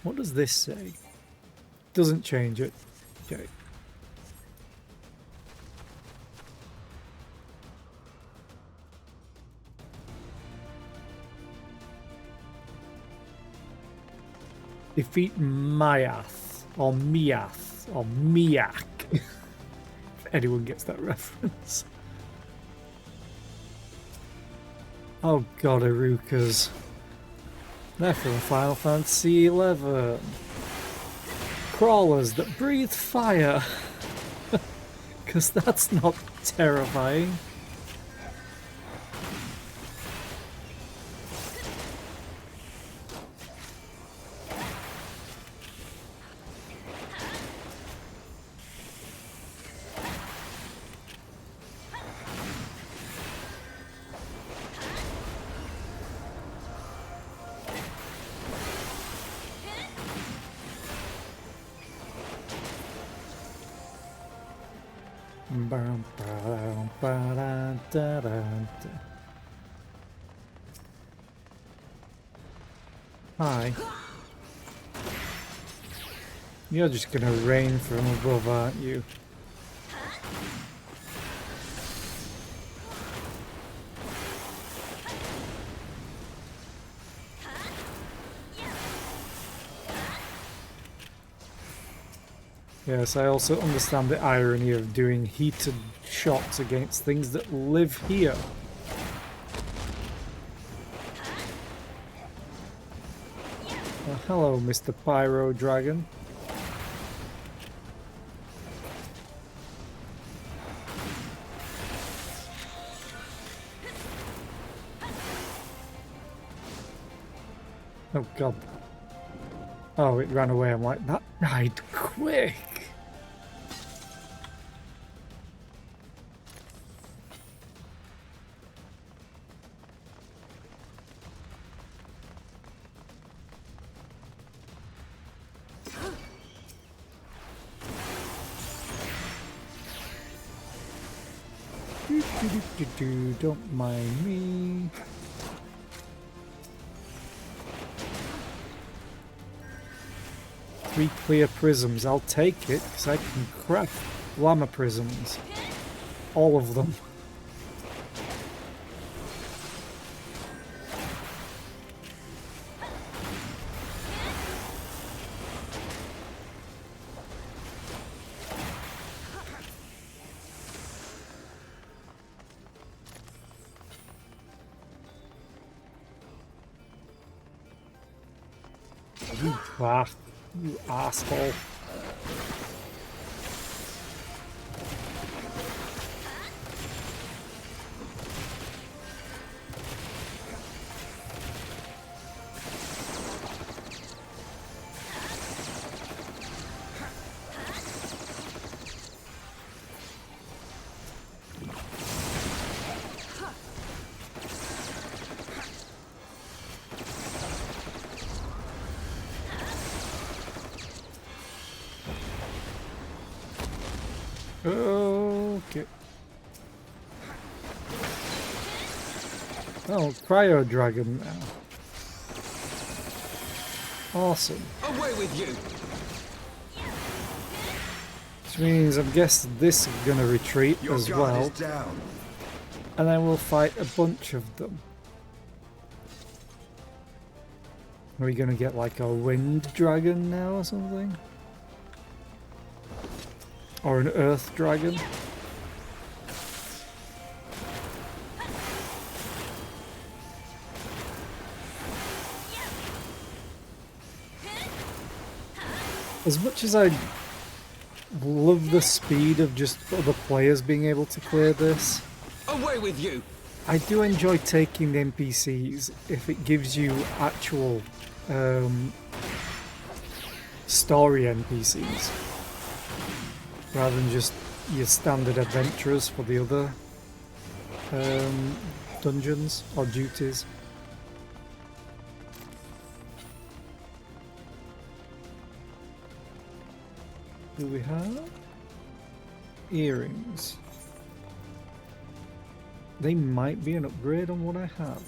What does this say? Doesn't change it. Okay. Defeat Myath or Miath or Miak. If anyone gets that reference. Oh god, Irukas. They're from Final Fantasy XI. Crawlers that breathe fire. Because that's not terrifying. Hi. You're just gonna rain from above, aren't you? Yes, I also understand the irony of doing heated shots against things that live here. Hello, Mr. Pyro Dragon. Oh god. Oh, it ran away. I'm like, that died quick. Don't mind me. Three clear prisms. I'll take it because I can craft llama prisms. All of them. You asshole. Okay. Oh, Cryo Dragon now. Awesome. Away with you! Which means I'm guessing this is gonna retreat Your as guard well. is down. And then we'll fight a bunch of them. Are we gonna get like a wind dragon now or something? Or an earth dragon? As much as I love the speed of just other players being able to clear this, Away with you! I do enjoy taking the NPCs if it gives you actual story NPCs rather than just your standard adventurers for the other dungeons or duties. Do we have earrings? They might be an upgrade on what I have.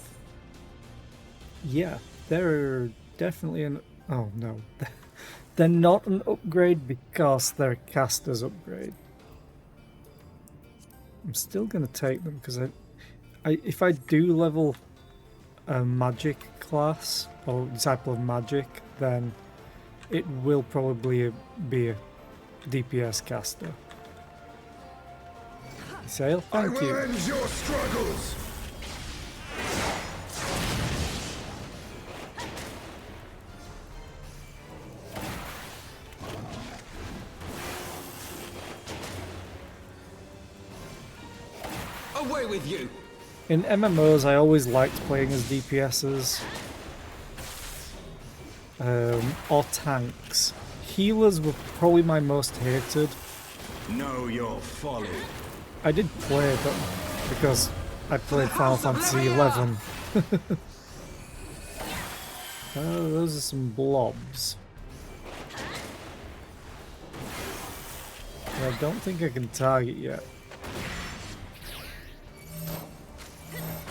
Yeah, they're definitely an... Oh no. They're not an upgrade because they're a caster's upgrade. I'm still going to take them because if I do level a magic class or disciple of magic, then it will probably be a DPS caster. Sale, thank you. I will end your struggles! Away with you! In MMOs, I always liked playing as DPSs or tanks. Healers were probably my most hated. Know your folly. I did play them because I played Final Fantasy XI. Oh, those are some blobs. I don't think I can target yet.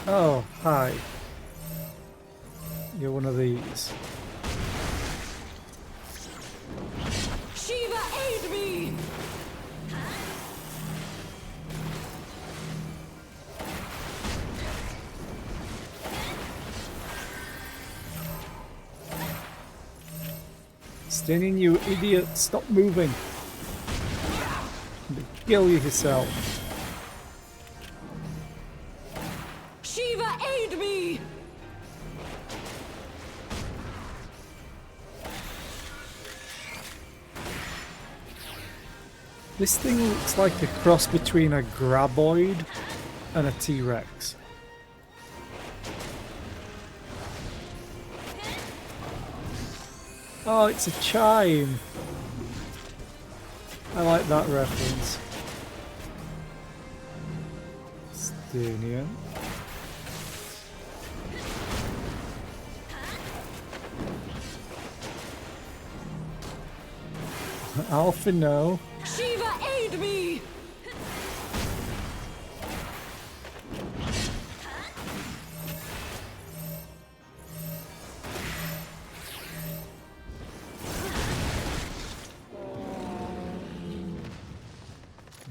Oh, hi. You're one of these. Shiva, aid me! Standing, you idiot! Stop moving! Kill yourself. Shiva, aid me! This thing looks like a cross between a graboid and a T-Rex. Oh, it's a chime. I like that reference. Stania. Alpha, no. Shiva, aid me!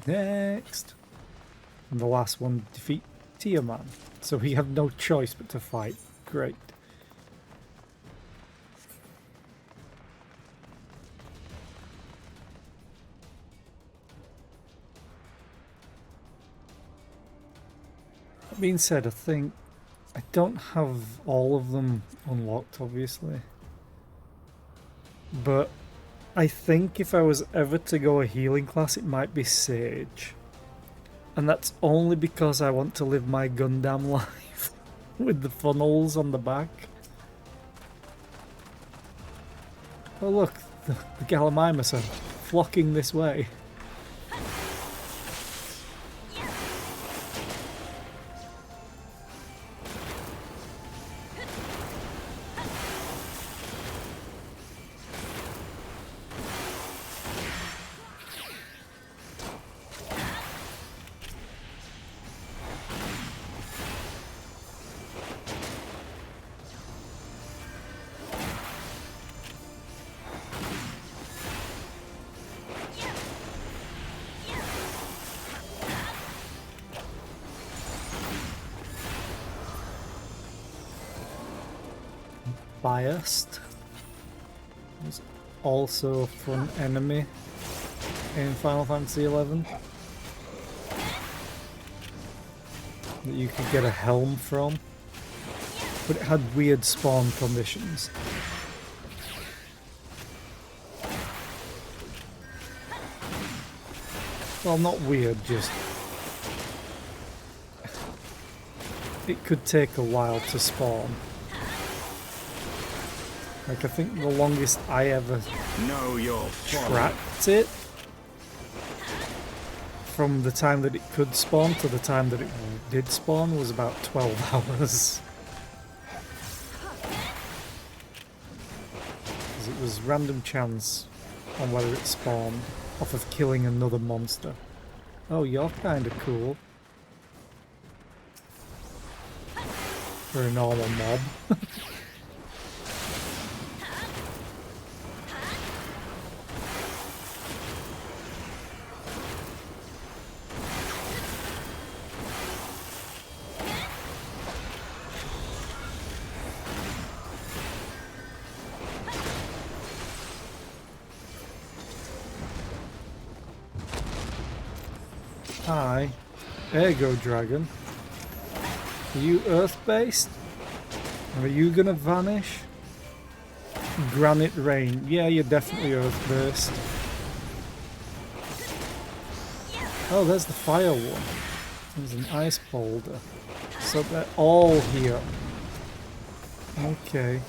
Next. And the last one, defeat Tiamat. So we have no choice but to fight. Great. That being said, I think I don't have all of them unlocked, obviously. But I think if I was ever to go a healing class, it might be Sage. And that's only because I want to live my Gundam life with the funnels on the back. Oh look, the Gallimimus are flocking this way. Biased. There's also a fun enemy in Final Fantasy XI that you could get a helm from, but it had weird spawn conditions. Well, not weird, just it could take a while to spawn. Like, I think the longest I ever tracked it from the time that it could spawn to the time that it did spawn was about 12 hours. Because it was random chance on whether it spawned off of killing another monster. Oh, you're kinda cool. For a normal mob. Hi, Ergo Dragon. Are you Earth-based? Are you gonna vanish? Granite Rain. Yeah, you're definitely Earth-based. Oh, there's the fire one. There's an ice boulder. So they're all here. Okay.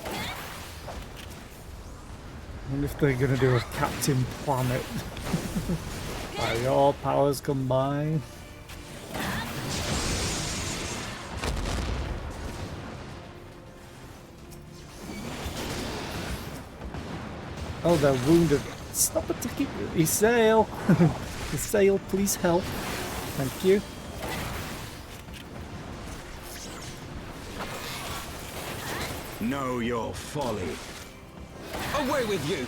I wonder if they're gonna do a Captain Planet. Are all powers combined? Oh, they're wounded. Stop attacking me. Isail! Isail, please help. Thank you. Know your folly. Away with you!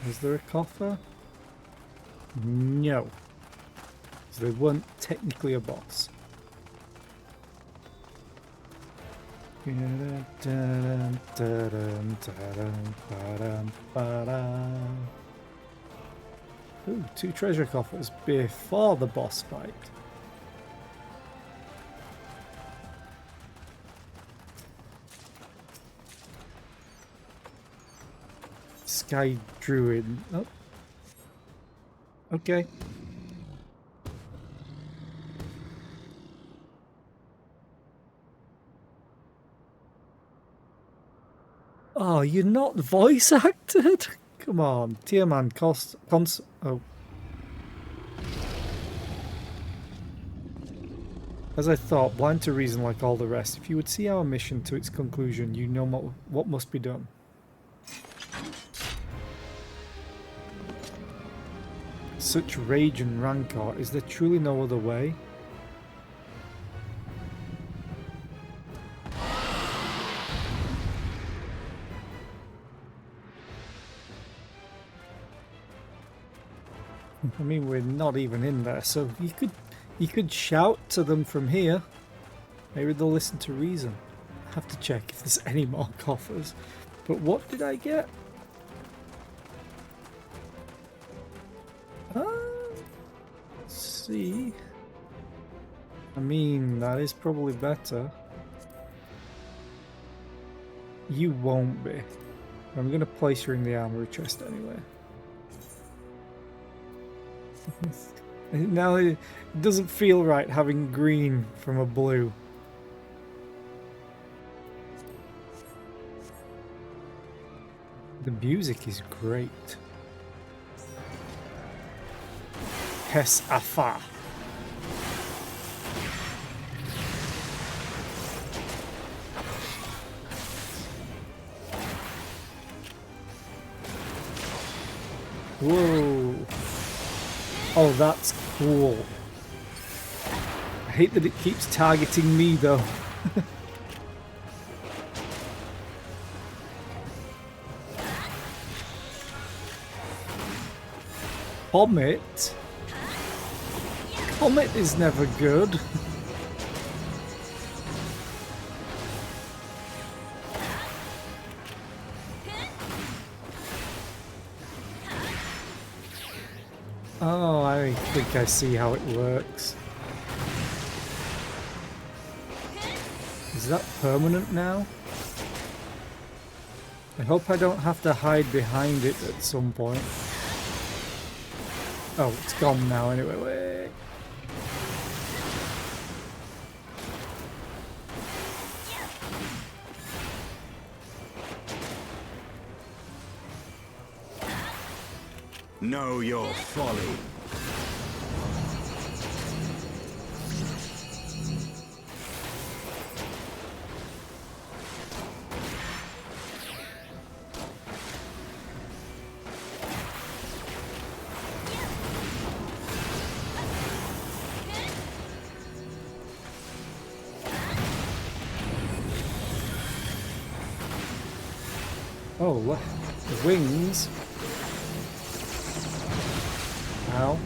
Is there a coffer? No. So they weren't technically a boss. Ooh, 2 treasure coffers before the boss fight. Sky Druid. Oh. Okay. Oh, you're not voice acted? Come on, Tierman, oh. As I thought, blind to reason like all the rest, if you would see our mission to its conclusion, you know what must be done. Such rage and rancor, is there truly no other way? I mean, we're not even in there, so you could shout to them from here. Maybe they'll listen to reason. I have to check if there's any more coffers. But what did I get? Let's see. I mean, that is probably better. You won't be. I'm going to place you in the armory chest anyway. Now it doesn't feel right having green from a blue. The music is great. Hes Afa. Whoa. Oh, that's cool. I hate that it keeps targeting me though. Comet? Comet is never good. Oh, I think I see how it works. Is that permanent now? I hope I don't have to hide behind it at some point. Oh, it's gone now anyway. Wait. Know your folly. Oh, what? The wings. Ow.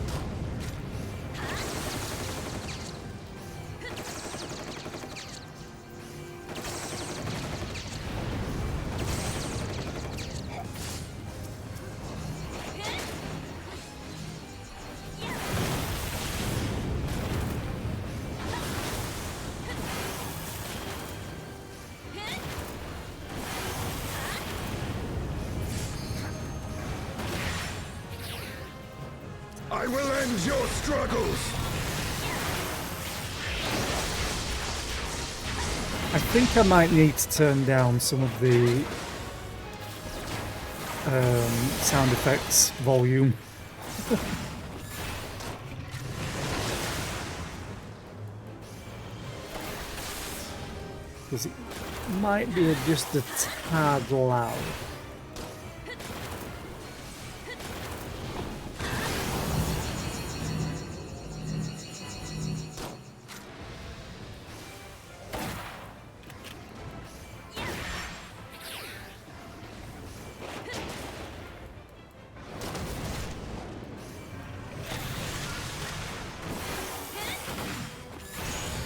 I will end your struggles! I think I might need to turn down some of the sound effects volume. Because it might be just a tad loud.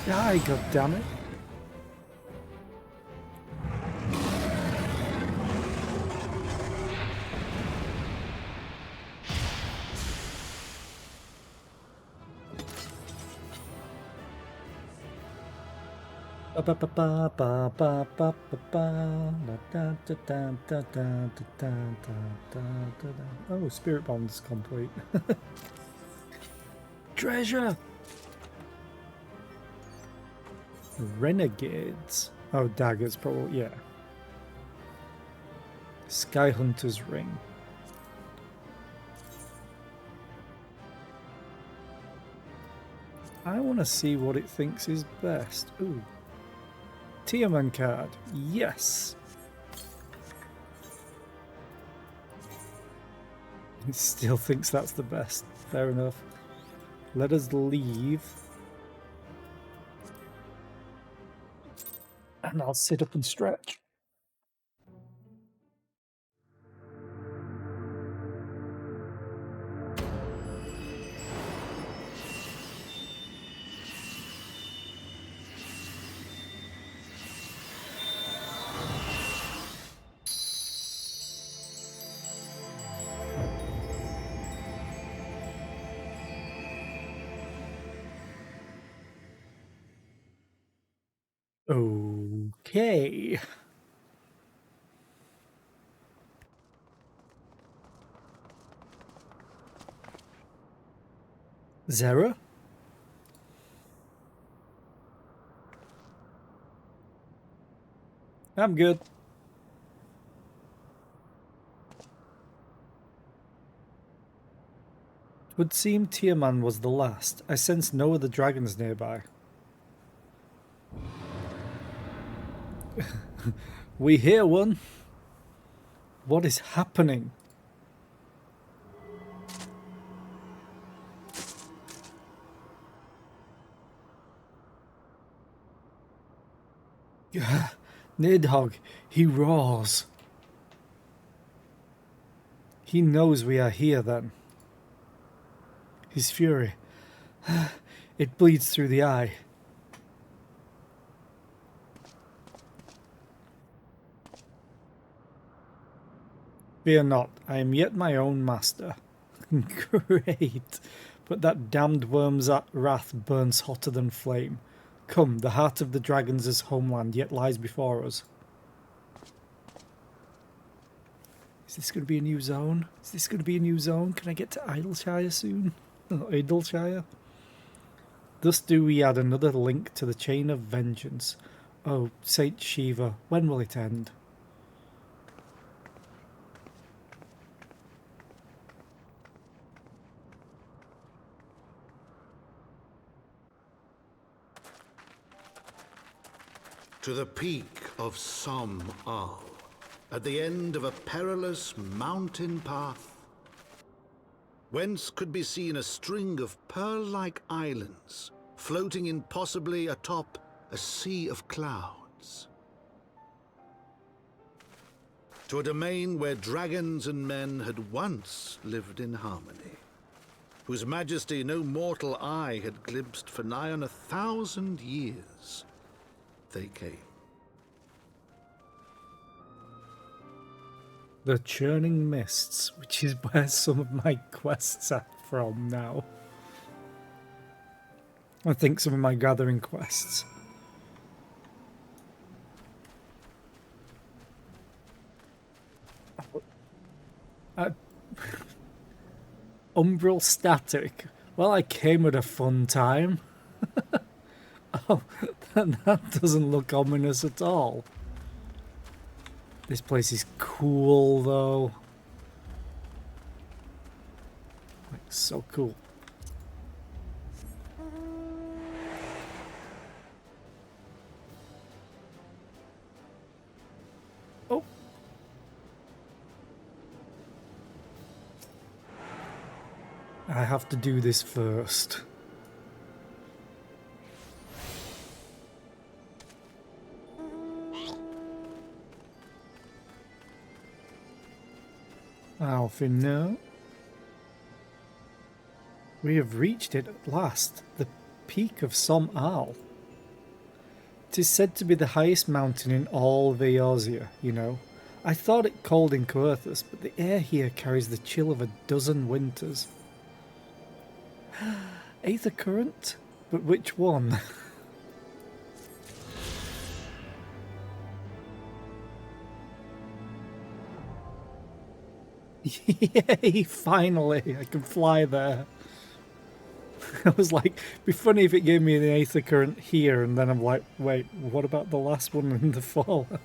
Die, goddammit. Oh, Spirit Bond's complete. Treasure! Renegades. Oh, daggers, probably, yeah. Sky Hunter's Ring. I want to see what it thinks is best. Ooh. Tiaman card. Yes! It still thinks that's the best. Fair enough. Let us leave. And I'll sit up and stretch. Okay. Zera? I'm good. It would seem Tiaman was the last. I sense no other dragons nearby. We hear one. What is happening? Nidhogg, he roars. He knows we are here then. His fury. It bleeds through the eye. Fear not, I am yet my own master. Great. But that damned worm's wrath burns hotter than flame. Come, the heart of the dragons' homeland yet lies before us. Is this going to be a new zone? Is this going to be a new zone? Can I get to Idleshire soon? Idleshire? Thus do we add another link to the chain of vengeance. Oh, Saint Shiva, when will it end? To the peak of Som Al, at the end of a perilous mountain path, whence could be seen a string of pearl-like islands floating impossibly atop a sea of clouds. To a domain where dragons and men had once lived in harmony, whose majesty no mortal eye had glimpsed for nigh on 1,000 years. They came. The Churning Mists, which is where some of my quests are from now. I think some of my gathering quests. Umbral Static. Well, I came at a fun time. Oh, that doesn't look ominous at all. This place is cool, though. Like, so cool. Oh. I have to do this first. Alfin, no. We have reached it at last, the peak of Som Al. It is said to be the highest mountain in all Veosia, you know. I thought it cold in Coerthus, but the air here carries the chill of a dozen winters. Aethercurrent? But which one? Yay, finally, I can fly there. I was like, it'd be funny if it gave me an Aethercurrent here, and then I'm like, wait, what about the last one in the Fallout?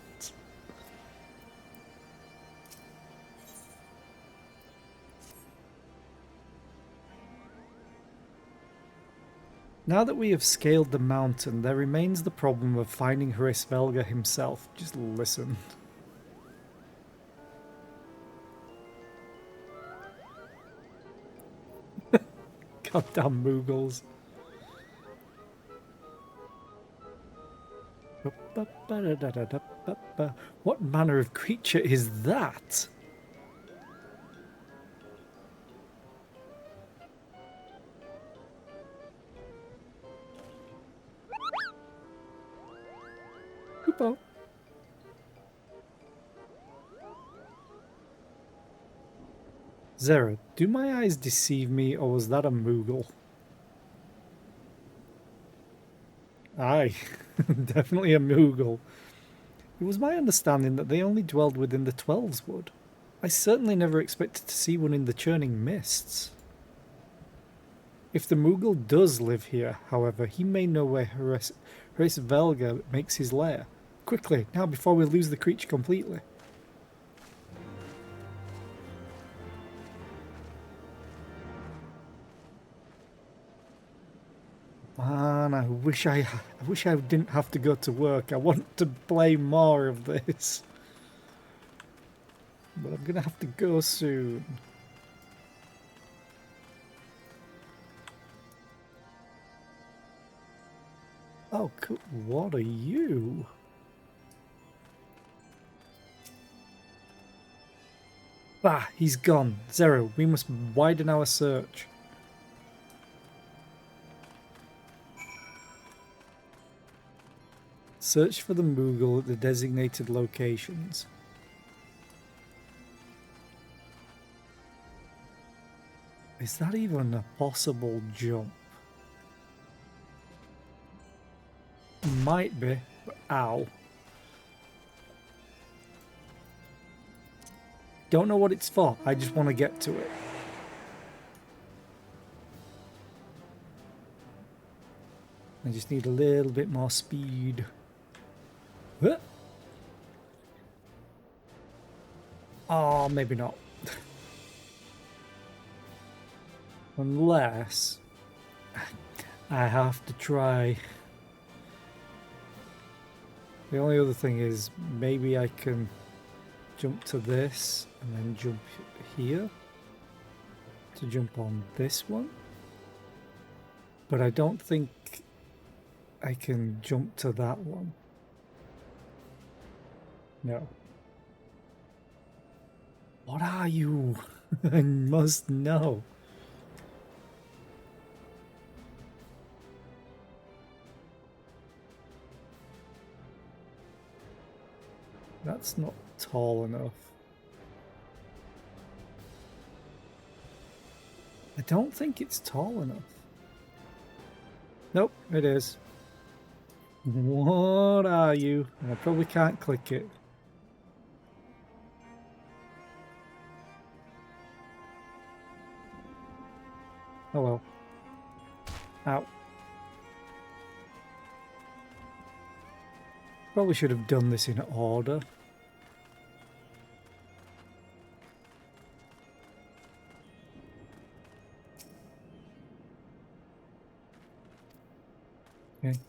Now that we have scaled the mountain, there remains the problem of finding Hrisvelga himself. Just listen. Goddamn Moogles. What manner of creature is that? Hoopo. Zera, do my eyes deceive me, or was that a Moogle? Aye, definitely a Moogle. It was my understanding that they only dwelled within the Twelves Wood. I certainly never expected to see one in the Churning Mists. If the Moogle does live here, however, he may know where Hrisvelga makes his lair. Quickly, now before we lose the creature completely. Man, I wish I didn't have to go to work. I want to play more of this. But I'm gonna have to go soon. Oh, cool. What are you? Bah, he's gone. Zero, we must widen our search. Search for the Moogle at the designated locations. Is that even a possible jump? Might be, but ow. Don't know what it's for, I just want to get to it. I just need a little bit more speed. Huh? Oh, maybe not. Unless I have to try. The only other thing is maybe I can jump to this and then jump here to jump on this one. But I don't think I can jump to that one. No. What are you? I must know. That's not tall enough. I don't think it's tall enough. Nope, it is. What are you? And I probably can't click it. Oh well. Ow. Probably should have done this in order. Okay.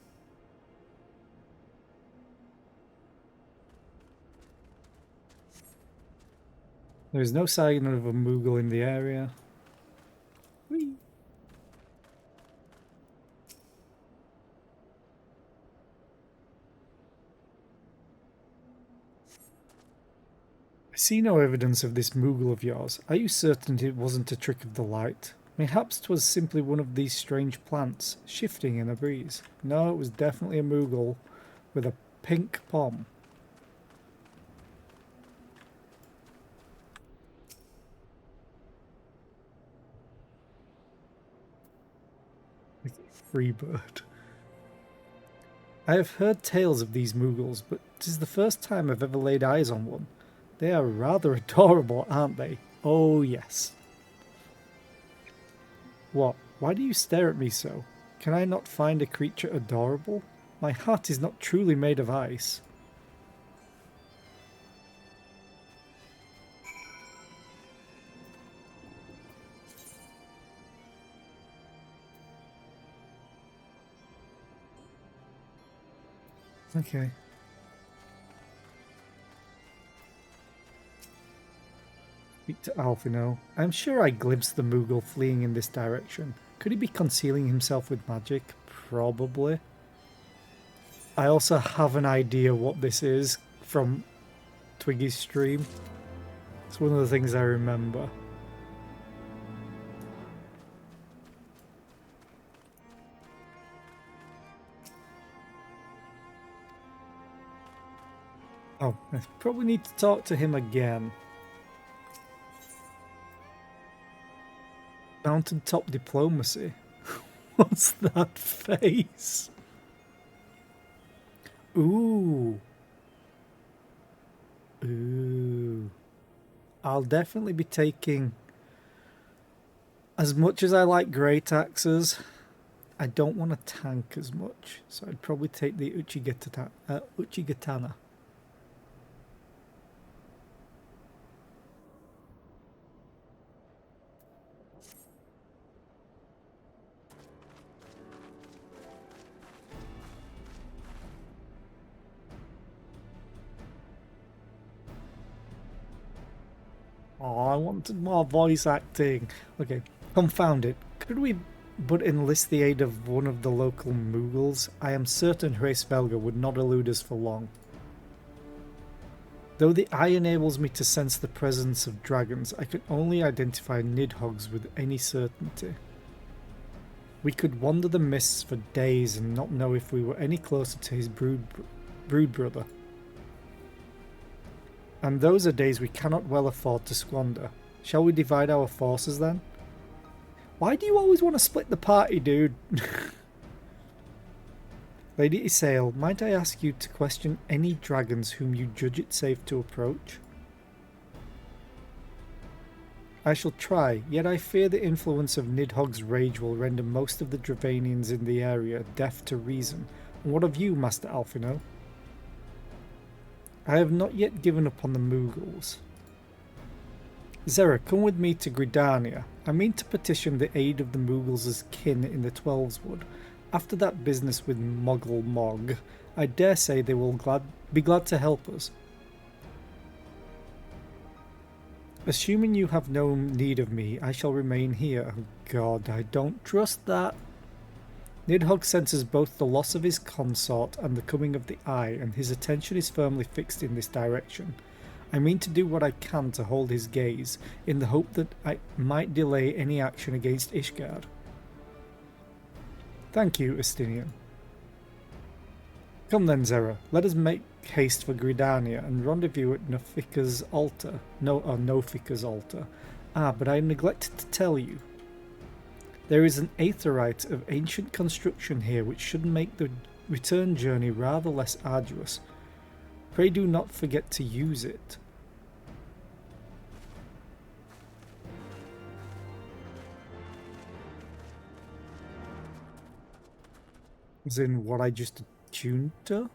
There is no sign of a Moogle in the area. Whee! I see no evidence of this Moogle of yours. Are you certain it wasn't a trick of the light? Mayhaps 'twas simply one of these strange plants, shifting in a breeze. No, it was definitely a Moogle with a pink pom. Free bird. I have heard tales of these Moogles, but 'tis the first time I've ever laid eyes on one. They are rather adorable, aren't they? Oh, yes. What? Why do you stare at me so? Can I not find a creature adorable? My heart is not truly made of ice. Okay. Speak to Alphino. I'm sure I glimpsed the Moogle fleeing in this direction. Could he be concealing himself with magic? Probably. I also have an idea what this is from Twiggy's stream. It's one of the things I remember. Oh, I probably need to talk to him again. Mountaintop diplomacy. What's that face? Ooh. Ooh. I'll definitely be taking... As much as I like great axes, I don't want to tank as much. So I'd probably take the Uchigatana. Oh, I wanted more voice acting. Okay, confound it. Could we but enlist the aid of one of the local Moogles? I am certain Hraesvelga would not elude us for long. Though the eye enables me to sense the presence of dragons, I can only identify Nidhogg's with any certainty. We could wander the mists for days and not know if we were any closer to his brood brood brother. And those are days we cannot well afford to squander. Shall we divide our forces then? Why do you always want to split the party, dude? Lady Isael, might I ask you to question any dragons whom you judge it safe to approach? I shall try, yet I fear the influence of Nidhogg's rage will render most of the Dravanians in the area deaf to reason. And what of you, Master Alphino? I have not yet given up on the Moogles. Zera, come with me to Gridania. I mean to petition the aid of the Moogles' kin in the Twelveswood. After that business with Moggle Mog, I dare say they will be glad to help us. Assuming you have no need of me, I shall remain here. Oh God, I don't trust that. Nidhogg senses both the loss of his consort and the coming of the Eye, and his attention is firmly fixed in this direction. I mean to do what I can to hold his gaze, in the hope that I might delay any action against Ishgard. Thank you, Estinian. Come then, Zera, let us make haste for Gridania and rendezvous at Nofika's altar. Nofika's altar. Ah, but I neglected to tell you. There is an aetherite of ancient construction here which should make the return journey rather less arduous. Pray do not forget to use it. As in what I just attuned to?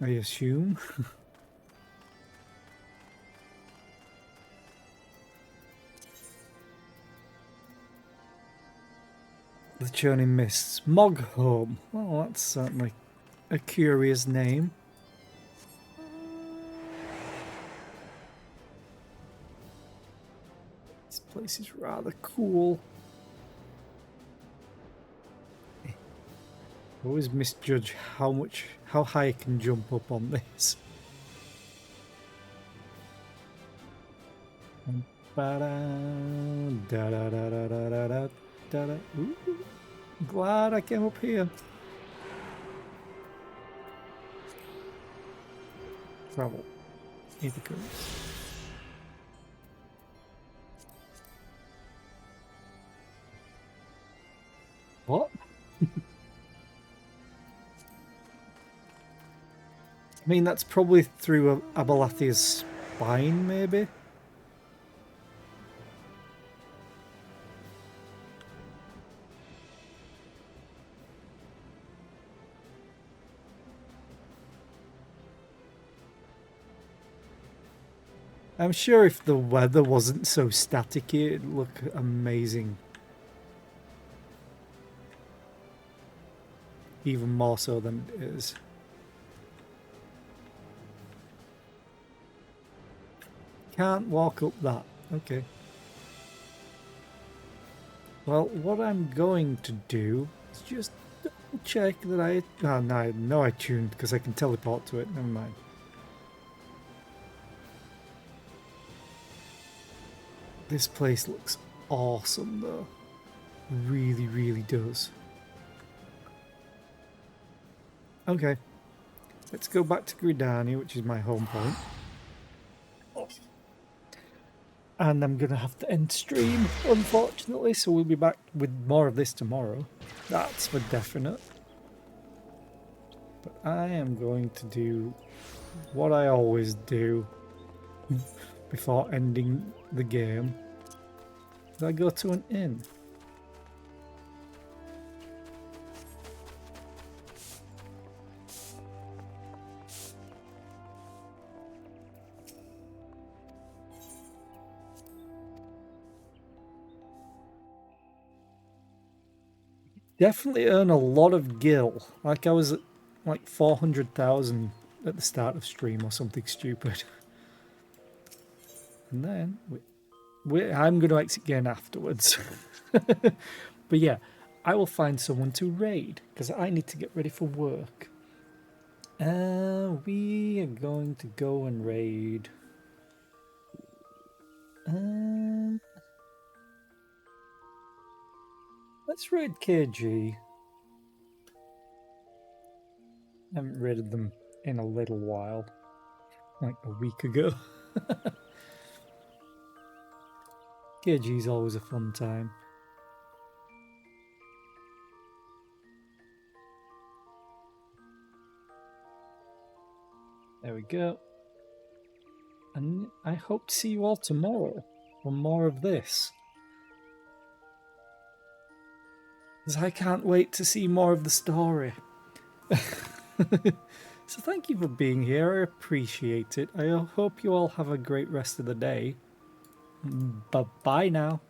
I assume. The Churning Mists. Moghome. Well, that's certainly a curious name. This place is rather cool. I always misjudge how high I can jump up on this. Ooh, glad I came up here. Travel. Aethercurrent. What? I mean, that's probably through Abalathia's spine, maybe? I'm sure if the weather wasn't so staticky, it'd look amazing. Even more so than it is. Can't walk up that. Okay. Well, what I'm going to do is just double check that I... Oh, no, I tuned because I can teleport to it. Never mind. This place looks awesome, though. Really, really does. Okay. Let's go back to Gridania, which is my home point. And I'm going to have to end stream, unfortunately, so we'll be back with more of this tomorrow. That's for definite. But I am going to do what I always do before ending the game. I go to an inn. Definitely earn a lot of gil. Like I was at like 400,000 at the start of stream or something stupid. And then I'm going to exit again afterwards. But yeah, I will find someone to raid because I need to get ready for work. We are going to go and raid. Let's raid KG. I haven't raided them in a little while, like a week ago. KG's always a fun time. There we go. And I hope to see you all tomorrow for more of this. Because I can't wait to see more of the story. So thank you for being here. I appreciate it. I hope you all have a great rest of the day. Bye-bye now.